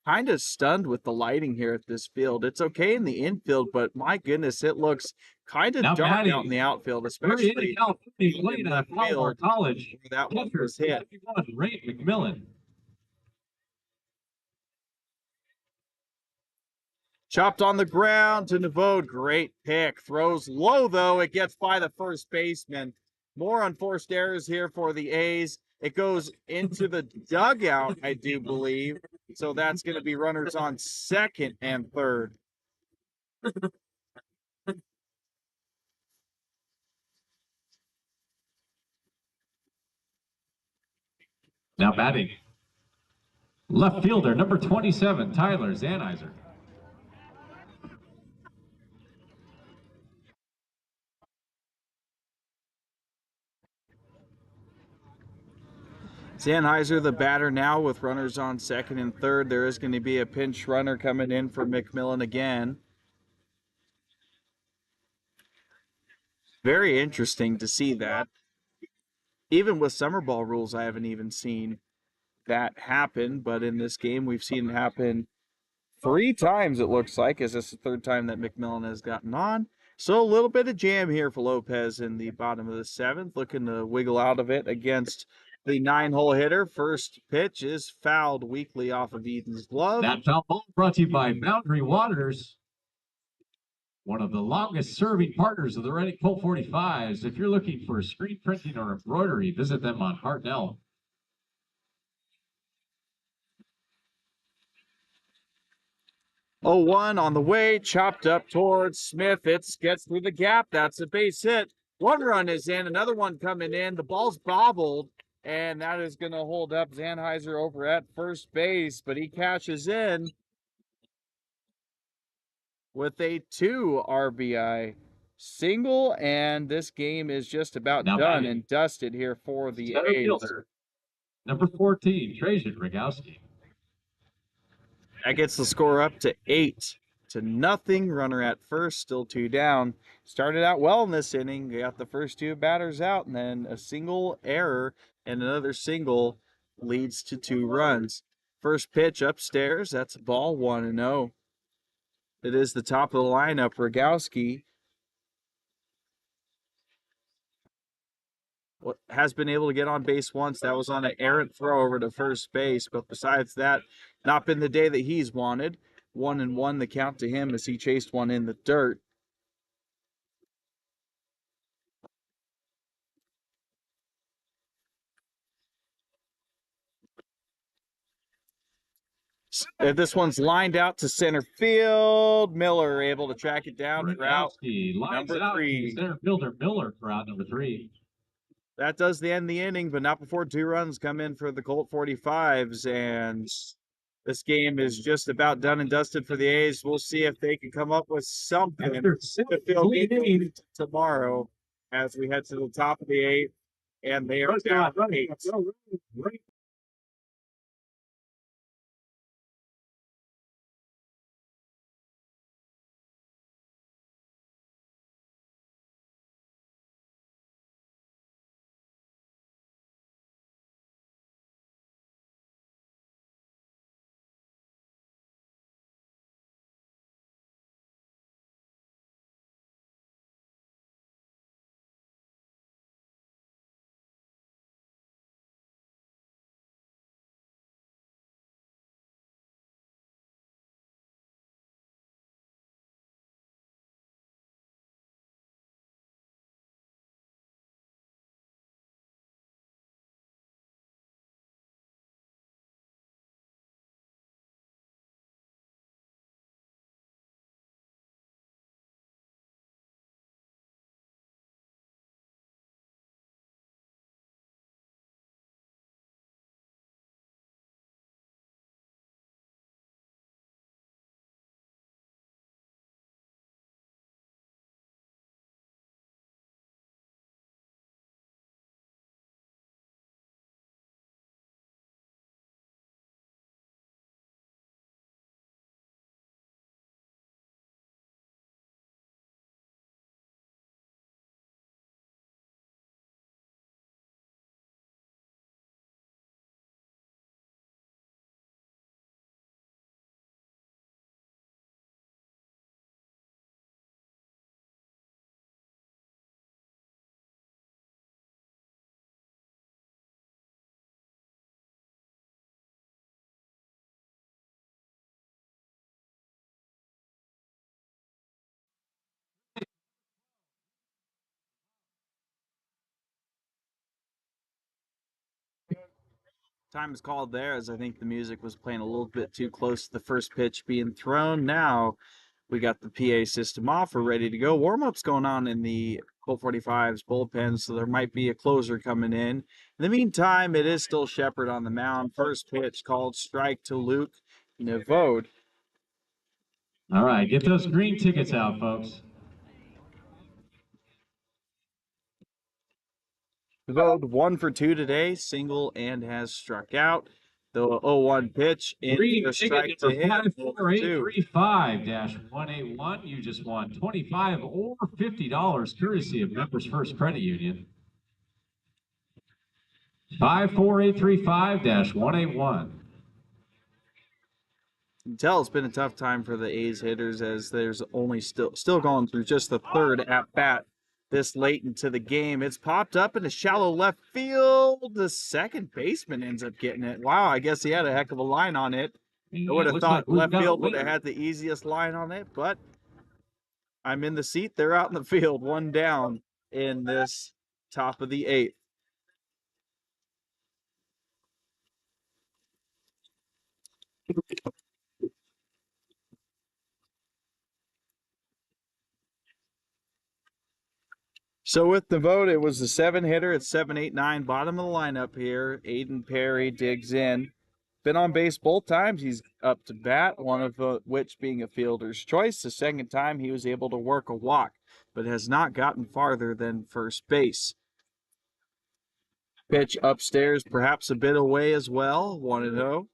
D: kind of stunned with the lighting here at this field. It's okay in the infield, but my goodness, it looks kind of dark out in the outfield, especially
A: in California, playing at Palomar College.
D: where that one was hit.
A: Ray McMillan.
D: Chopped on the ground to Nevode. Great pick. Throws low, though. It gets by the first baseman. More unforced errors here for the A's. It goes into the dugout, I do believe. So that's going to be runners on second and third.
A: Now batting. Left fielder, number 27, Tyler Zanizer.
D: Sennheiser, the batter now with runners on second and third. There is going to be a pinch runner coming in for McMillan again. Very interesting to see that. Even with summer ball rules, I haven't even seen that happen. But in this game, we've seen it happen 3 times, it looks like, as this is the third time that McMillan has gotten on. So a little bit of jam here for Lopez in the bottom of the 7th, looking to wiggle out of it against the 9-hole hitter. First pitch is fouled weakly off of Eden's glove.
A: That foul ball brought to you by Boundary Waters, one of the longest serving partners of the Redding Colt 45s. If you're looking for screen printing or embroidery, visit them on Hartnell.
D: Oh, 1 on the way, chopped up towards Smith. It gets through the gap. That's a base hit. 1 run is in, another one coming in. The ball's bobbled, and that is going to hold up Sennheiser over at first base, but he cashes in with a 2 RBI single, and this game is just about done and dusted here for the A's.
A: Fielder, number 14, Trajan Rogowski.
D: That gets the score up to 8-0. Runner at first, still 2 down. Started out well in this inning. Got the first 2 batters out, and then a single error and another single leads to 2 runs. First pitch upstairs. That's a ball, 1-0. It is the top of the lineup. Rogowski has been able to get on base once. That was on an errant throw over to first base. But besides that, not been the day that he's wanted. 1-1 the count to him as he chased one in the dirt. This one's lined out to center field. Miller able to track it down for out number 3.
A: Center fielder Miller for out number 3.
D: That does end the inning, but not before 2 runs come in for the Colt 45s, and this game is just about done and dusted for the A's. We'll see if they can come up with something to fill the inning tomorrow as we head to the top of the 8th, and they are down 8. Time is called there, as I think the music was playing a little bit too close to the first pitch being thrown. Now we got the PA system off. We're ready to go. Warm-up's going on in the Colt 45's bullpen, so there might be a closer coming in. In the meantime, it is still Shepard on the mound. First pitch called strike to Luke Nevode.
A: All right, get those green tickets out, folks.
D: Devote 1 for 2 today, single and has struck out. The 0-1 pitch in
A: Green
D: for a strike to him.
A: 54835-181. You just won $25 or $50 courtesy of Members First Credit Union. 54835-181.
D: You can tell it's been a tough time for the A's hitters as there's only still going through just the third at bat this late into the game. It's popped up in a shallow left field. The second baseman ends up getting it. Wow, I guess he had a heck of a line on it. I would have thought left field would have had the easiest line on it, but I'm in the seat. They're out in the field, 1 down in this top of the 8th. So with the vote, it was the 7-hitter at 7, 8, 9, bottom of the lineup here. Aiden Perry digs in. Been on base both times. He's up to bat, one of which being a fielder's choice. The second time he was able to work a walk, but has not gotten farther than first base. Pitch upstairs, perhaps a bit away as well. 1-0.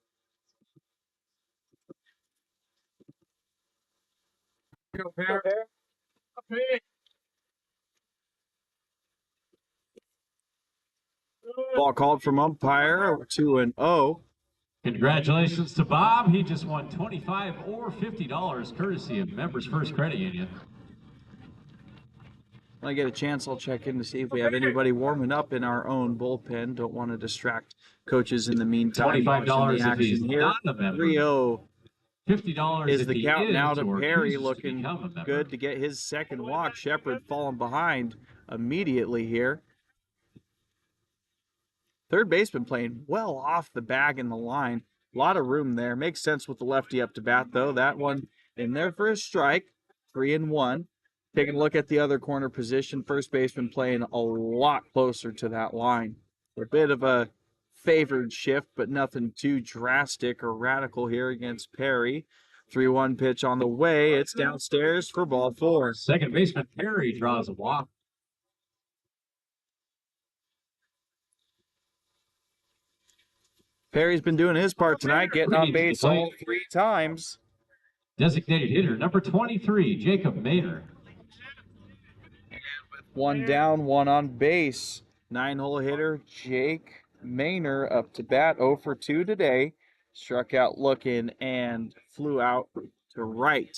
D: Ball called from umpire, 2-0.
A: Congratulations to Bob. He just won $25 or $50 courtesy of Members First Credit Union.
D: When I get a chance, I'll check in to see if we have anybody warming up in our own bullpen. Don't want to distract coaches in the meantime.
A: $25 if he's
D: here.
A: not a member.
D: 3-0
A: $50
D: is
A: if
D: the
A: he
D: count
A: is
D: now to
A: or
D: Perry,
A: chooses to
D: looking
A: become a member.
D: good to get his second walk. Shepard falling behind immediately here. Third baseman playing well off the bag in the line. A lot of room there. Makes sense with the lefty up to bat, though. That one in there for a strike. 3-1. Taking a look at the other corner position. First baseman playing a lot closer to that line. A bit of a favored shift, but nothing too drastic or radical here against Perry. 3-1 pitch on the way. It's downstairs for ball 4.
A: Second baseman Perry draws a walk.
D: Perry's been doing his part tonight, getting on base all 3 times.
A: Designated hitter number 23, Jacob Maynard.
D: 1 down, 1 on base. 9-hole hitter Jake Maynard up to bat, 0 for 2 today. Struck out looking and flew out to right.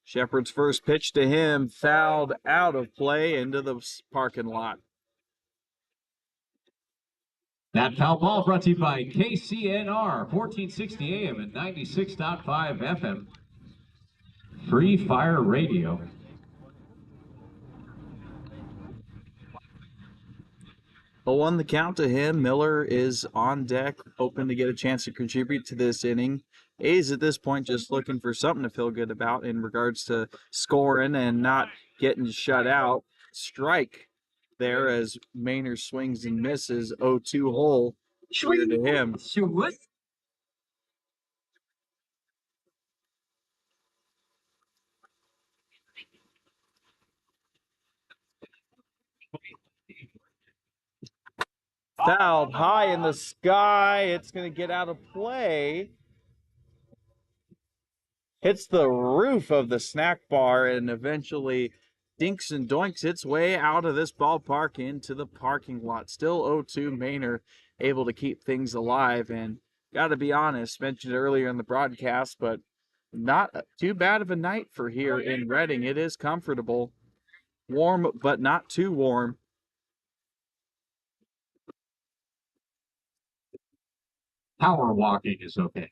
D: Shepard's first pitch to him fouled out of play into the parking lot.
A: That foul ball brought to you by KCNR, 1460 AM and 96.5 FM. Free Fire Radio.
D: On the count to him, Miller is on deck, hoping to get a chance to contribute to this inning. A's at this point just looking for something to feel good about in regards to scoring and not getting shut out. Strike there as Maynard swings and misses. 0-2 hole here to him. Fouled high in the sky. It's going to get out of play. Hits the roof of the snack bar and eventually dinks and doinks its way out of this ballpark into the parking lot. Still 0-2 Maynard able to keep things alive. And got to be honest, mentioned earlier in the broadcast, but not too bad of a night for here in Redding. It is comfortable. Warm, but not too warm.
A: Power walking is okay.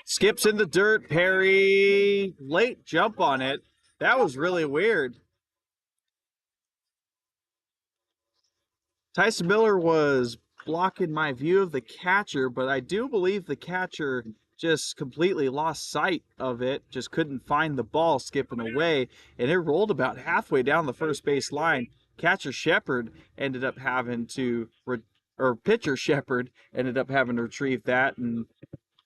D: Skips in the dirt. Perry, late jump on it. That was really weird. Tyson Miller was blocking my view of the catcher, but I do believe the catcher just completely lost sight of it, just couldn't find the ball skipping away, and it rolled about halfway down the first base line. Catcher Shepard ended up having to, or pitcher Shepard ended up having to retrieve that, and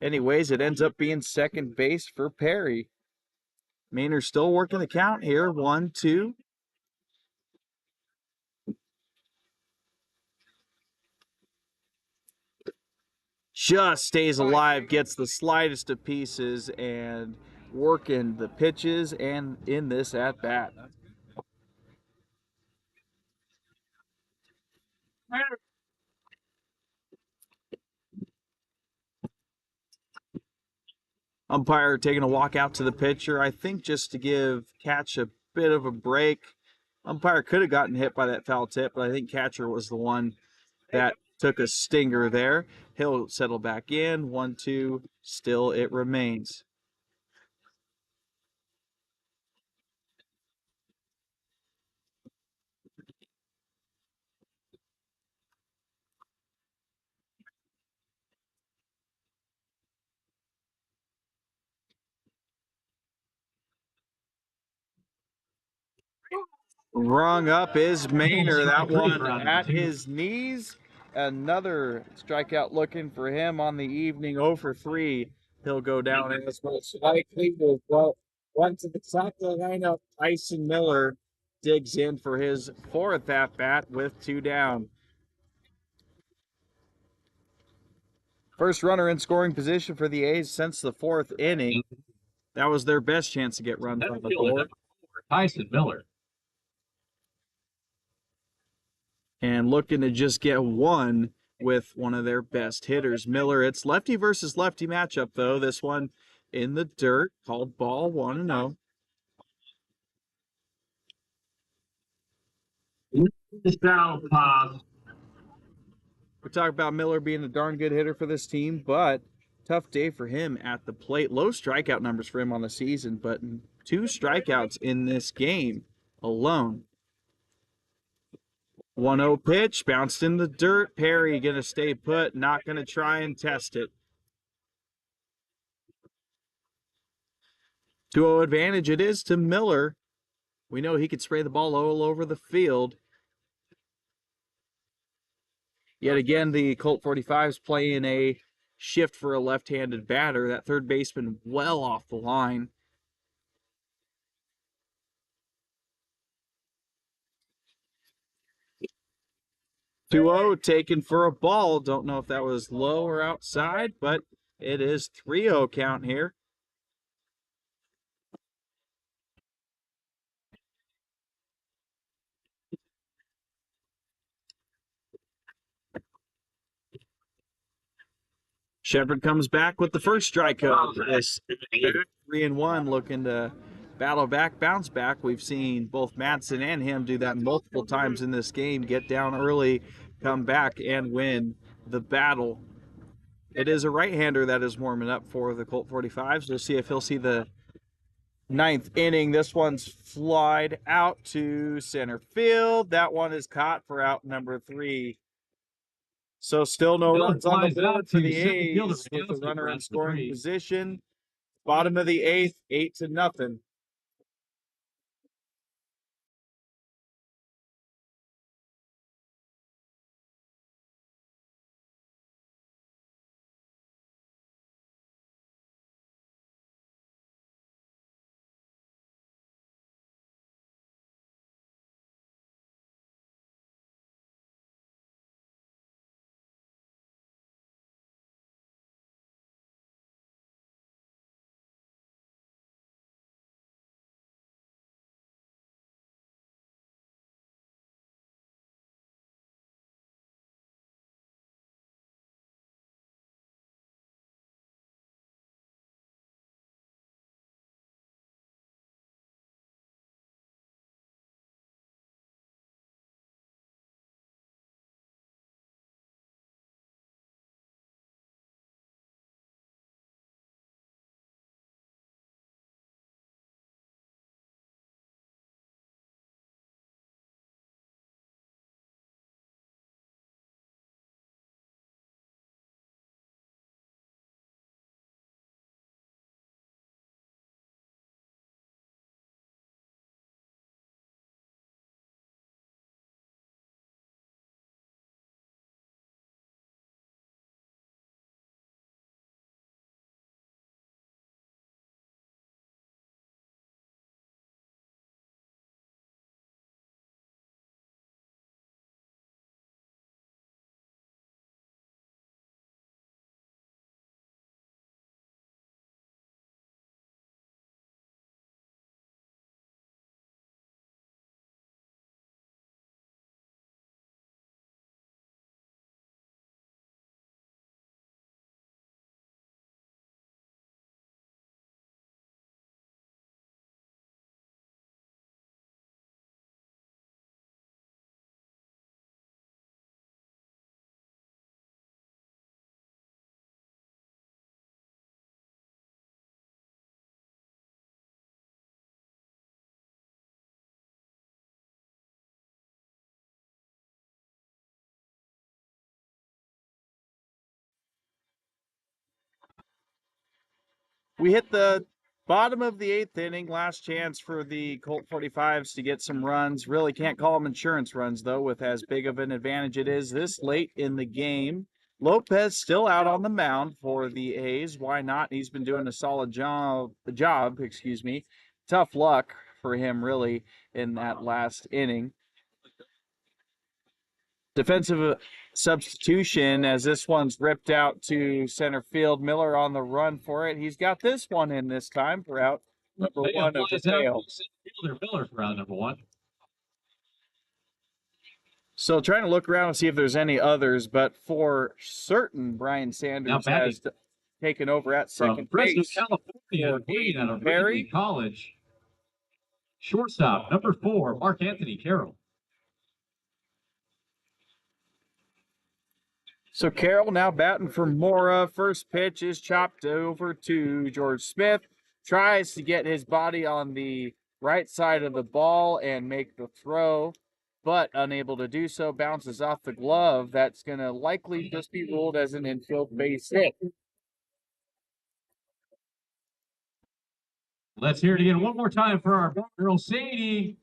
D: Anyways, it ends up being second base for Perry. Maynard's still working the count here. 1-2. Just stays alive, gets the slightest of pieces, and working the pitches and in this at bat. Umpire taking a walk out to the pitcher, I think just to give Catch a bit of a break. Umpire could have gotten hit by that foul tip, but I think Catcher was the one that took a stinger there. He'll settle back in. 1-2. Still it remains. Rung up is Maynard. That one at his knees. Another strikeout looking for him on the evening. 0 for 3. He'll go down as most likely. Well, once at the top of the lineup, Tyson Miller digs in for his 4th at bat with 2 down. First runner in scoring position for the A's since the 4th inning. That was their best chance to get runs on the board.
A: Tyson Miller.
D: And looking to just get one with one of their best hitters, Miller. It's lefty versus lefty matchup, though. This one in the dirt, called ball 1-0. We talk about Miller being a darn good hitter for this team, but tough day for him at the plate. Low strikeout numbers for him on the season, but 2 strikeouts in this game alone. 1-0 pitch, bounced in the dirt. Perry going to stay put, not going to try and test it. 2-0 advantage it is to Miller. We know he could spray the ball all over the field. Yet again, the Colt 45s playing a shift for a left-handed batter. That third baseman well off the line. 2-0 taken for a ball. Don't know if that was low or outside, but it is 3-0 count here. Shepard comes back with the first strikeout. This 3-1 looking to battle back, bounce back. We've seen both Madsen and him do that multiple times in this game. Get down early, come back, and win the battle. It is a right-hander that is warming up for the Colt 45s. We'll see if he'll see the 9th inning. This one's flied out to center field. That one is caught for out number 3. So still no runs on the board for the A's with the runner in scoring position. Bottom of the 8th, 8-0. We hit the bottom of the 8th inning. Last chance for the Colt 45s to get some runs. Really can't call them insurance runs, though, with as big of an advantage it is this late in the game. Lopez still out on the mound for the A's. Why not? He's been doing a solid job. Tough luck for him, really, in that last inning. Defensive substitution as this one's ripped out to center field. Miller on the run for it. He's got this one in this time for out number one of the tail.
A: Miller for out number 1.
D: So trying to look around and see if there's any others, but for certain, Brian Sanders has taken over at second
A: Fresno,
D: base.
A: California, playing out of Redding College. Shortstop, number 4, Mark Anthony Carroll.
D: So Carroll now batting for Mora. First pitch is chopped over to George Smith. Tries to get his body on the right side of the ball and make the throw, but unable to do so. Bounces off the glove. That's going to likely just be ruled as an infield base hit.
A: Let's hear it again one more time for our girl Sadie.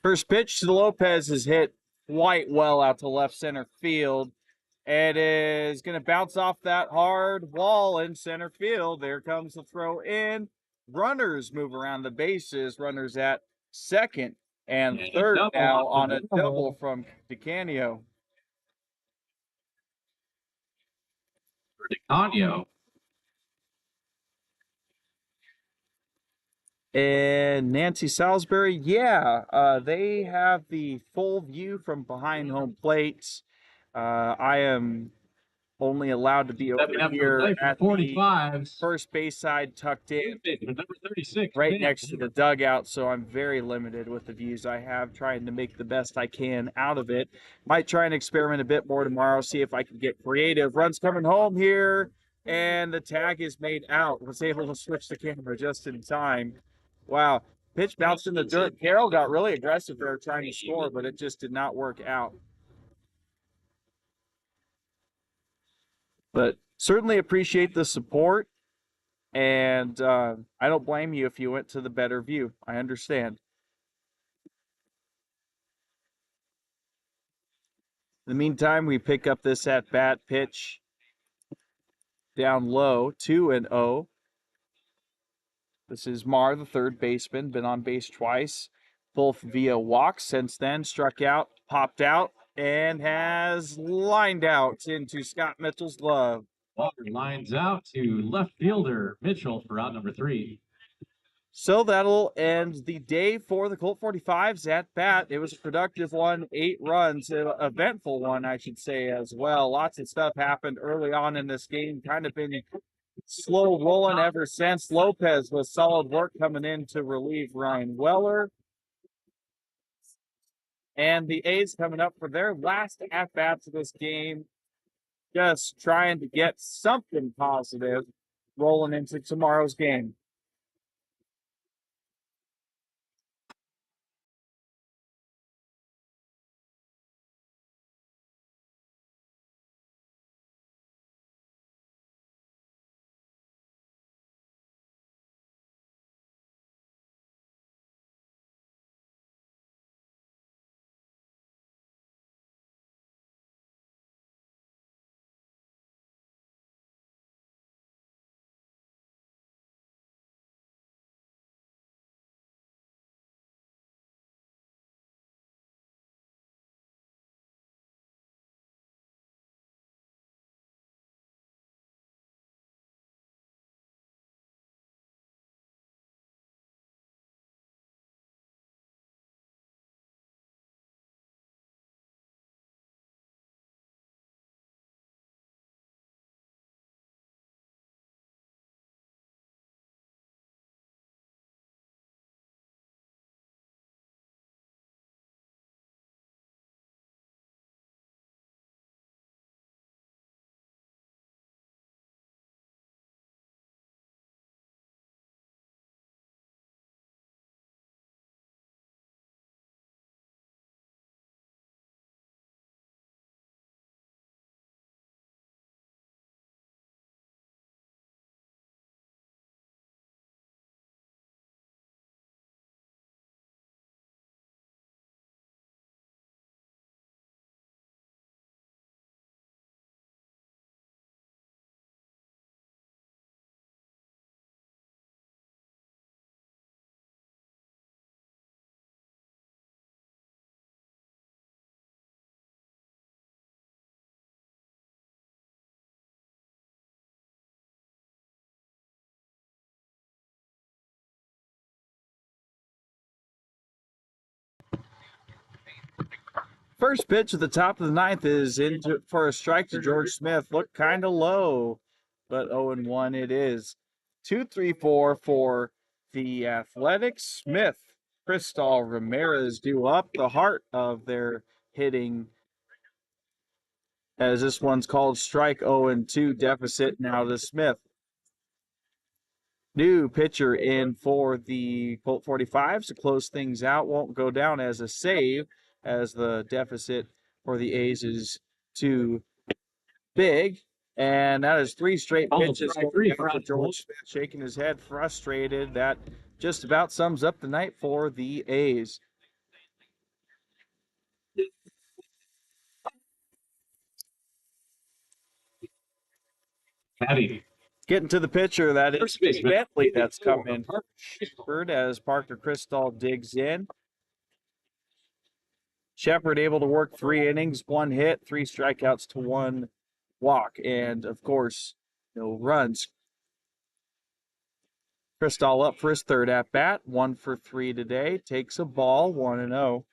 D: First pitch to the Lopez is hit quite well out to left center field. It is going to bounce off that hard wall in center field. There comes the throw in. Runners move around the bases. Runners at second and third now on a double from DeCanio. And Nancy Salisbury, they have the full view from behind home plate. I am only allowed to be over here at 45s. The first base side tucked in,
A: number 36,
D: right next to the dugout, so I'm very limited with the views I have, trying to make the best I can out of it. Might try and experiment a bit more tomorrow, see if I can get creative. Runs coming home here, and the tag is made out. Was able to switch the camera just in time. Wow. Pitch bounced in the dirt. Carroll got really aggressive there trying to score, but it just did not work out. But certainly appreciate the support, and I don't blame you if you went to the better view. I understand. In the meantime, we pick up this at-bat pitch down low, 2-0. This is Marr, the third baseman, been on base twice, both via walks since then, struck out, popped out, and has lined out into Scott Mitchell's glove.
A: Walker lines out to left fielder Mitchell for out number 3.
D: So that'll end the day for the Colt 45s at bat. It was a productive one, 8 runs, an eventful one, I should say, as well. Lots of stuff happened early on in this game, kind of been slow rolling ever since. Lopez with solid work coming in to relieve Ryan Weller. And the A's coming up for their last at-bats of this game, just trying to get something positive rolling into tomorrow's game. First pitch at the top of the ninth is into for a strike to George Smith. Looked kind of low, but 0-1 it is. 2-3-4 for the Athletics. Smith, Cristal, Ramirez do up the heart of their hitting, as this one's called strike. 0-2 deficit now to Smith. New pitcher in for the Colt 45s to close things out. Won't go down as a save, as the deficit for the A's is too big. And that is 3 straight pitches for George Smith, shaking his head, frustrated. That just about sums up the night for the A's.
A: Patty.
D: Getting to the pitcher, that is Bentley that's coming. Shepard as Parker Cristal digs in. Shepard able to work 3 innings, 1 hit, 3 strikeouts to 1 walk, and of course, no runs. Cristal up for his 3rd at bat, 1 for 3 today, takes a ball, 1-0.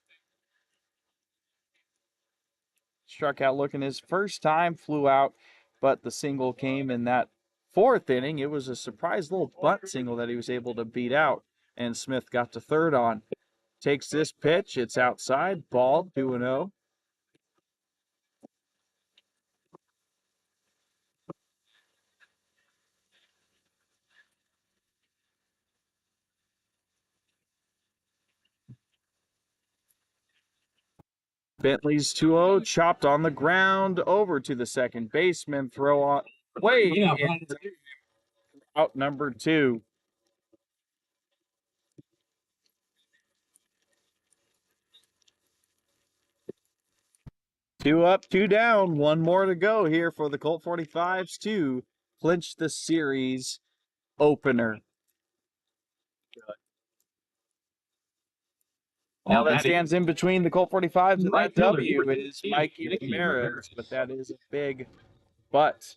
D: Struck out looking his first time, flew out, but the single came in that 4th inning. It was a surprise little bunt single that he was able to beat out, and Smith got to 3rd on. Takes this pitch, it's outside, ball, 2-0. Bentley's 2-0, chopped on the ground, over to the second baseman, throw on, way out number 2. Two up, 2 down, 1 more to go here for the Colt 45s to clinch the series opener. All that stands in between the Colt 45s and that W is Mikey Ramirez, but that is a big but.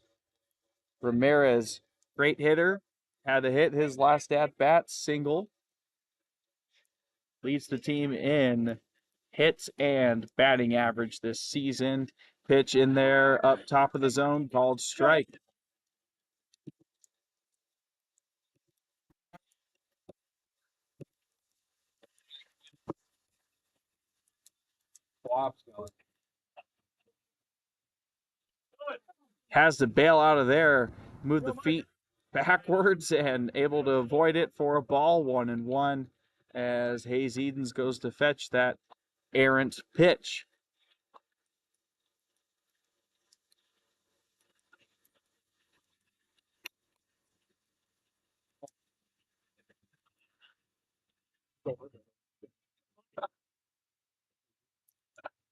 D: Ramirez, great hitter, had to hit his last at-bat single. Leads the team in hits and batting average this season. Pitch in there up top of the zone called strike. Has to bail out of there, move the feet backwards and able to avoid it for a ball, 1-1, as Hayes Edens goes to fetch that errant pitch.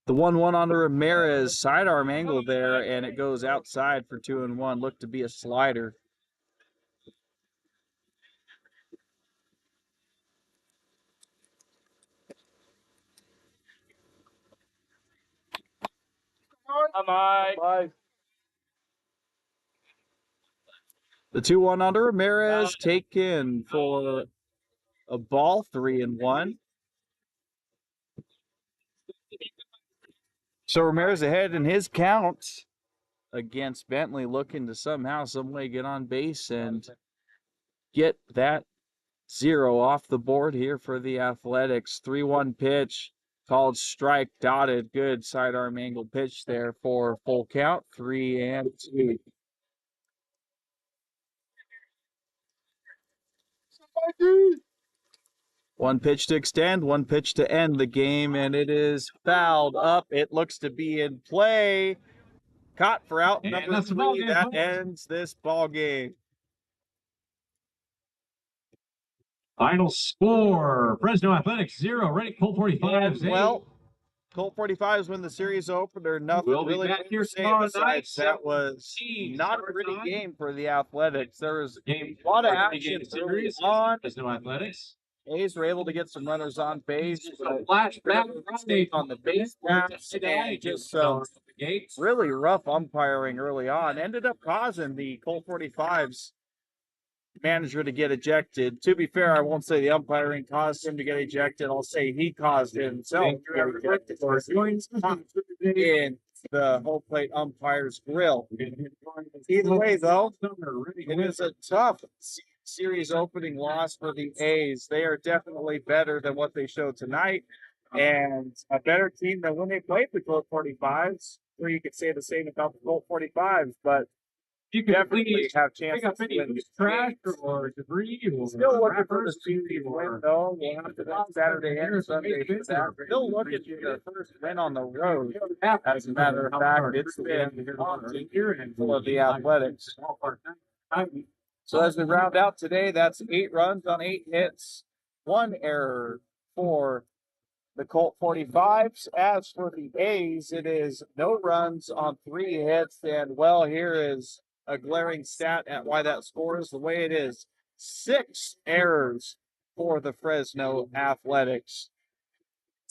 D: The 1-1 onto Ramirez, sidearm angle there, and it goes outside for 2-1. Looked to be a slider.
C: Bye.
D: The 2-1 onto Ramirez, taken for a ball, 3-1. So Ramirez ahead in his count against Bentley, looking to somehow, some way get on base and get that 0 off the board here for the Athletics. 3-1 pitch, called strike, dotted, good sidearm angle pitch there for full count, 3-2. One pitch to extend, 1 pitch to end the game, and it is fouled up. It looks to be in play. Caught for out number 3. That ends this ball game.
A: Final score: Fresno Athletics 0, Redding Colt 45s 8.
D: Well, Colt 45s win the series opener. Nothing
A: We'll be
D: really
A: back here
D: to say
A: tomorrow
D: besides
A: night,
D: that was not a pretty game for the Athletics. There was a lot of action early on.
A: Fresno Athletics.
D: A's were able to get some runners on base.
A: Flashback
D: On the base paths and just really rough umpiring early on ended up causing the Colt 45s manager to get ejected. To be fair, I won't say the umpiring caused him to get ejected. I'll say he caused himself to get ejected in the home plate umpire's grill. Either way, though, it is a tough series opening loss for the A's. They are definitely better than what they showed tonight, and a better team than when they played the Colt 45s. Or you could say the same about the Colt 45s, but
A: You could
D: definitely have
A: pick
D: chances
A: up
D: to
A: any
D: win
A: loose
D: these
A: trash
D: games.
A: or debris or
D: Still looking for the
A: wrappers
D: Tuesday win,
A: or
D: though. We'll have to do Saturday and Sunday for that. Still looking for their first win on the road. As a matter of fact, it's been haunting full of the Athletics. So as we round out today, that's 8 runs on 8 hits, 1 error for the Colt 45s. As for the A's, it is no runs on 3 hits. And, well, here is a glaring stat at why that score is the way it is. 6 errors for the Fresno Athletics.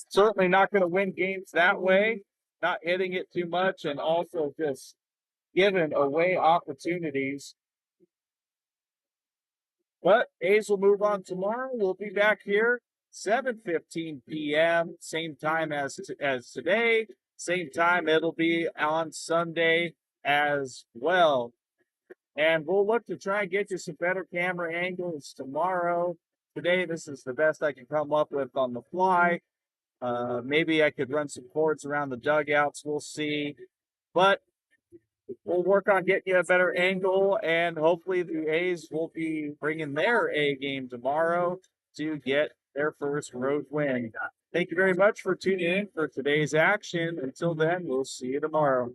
D: Certainly not going to win games that way, not hitting it too much, and also just giving away opportunities. But A's will move on tomorrow. We'll be back here 7:15 p.m. Same time as today. Same time it'll be on Sunday as well. And we'll look to try and get you some better camera angles tomorrow. Today, this is the best I can come up with on the fly. Maybe I could run some cords around the dugouts. We'll see. But we'll work on getting you a better angle, and hopefully the A's will be bringing their A game tomorrow to get their first road win. Thank you very much for tuning in for today's action. Until then, we'll see you tomorrow.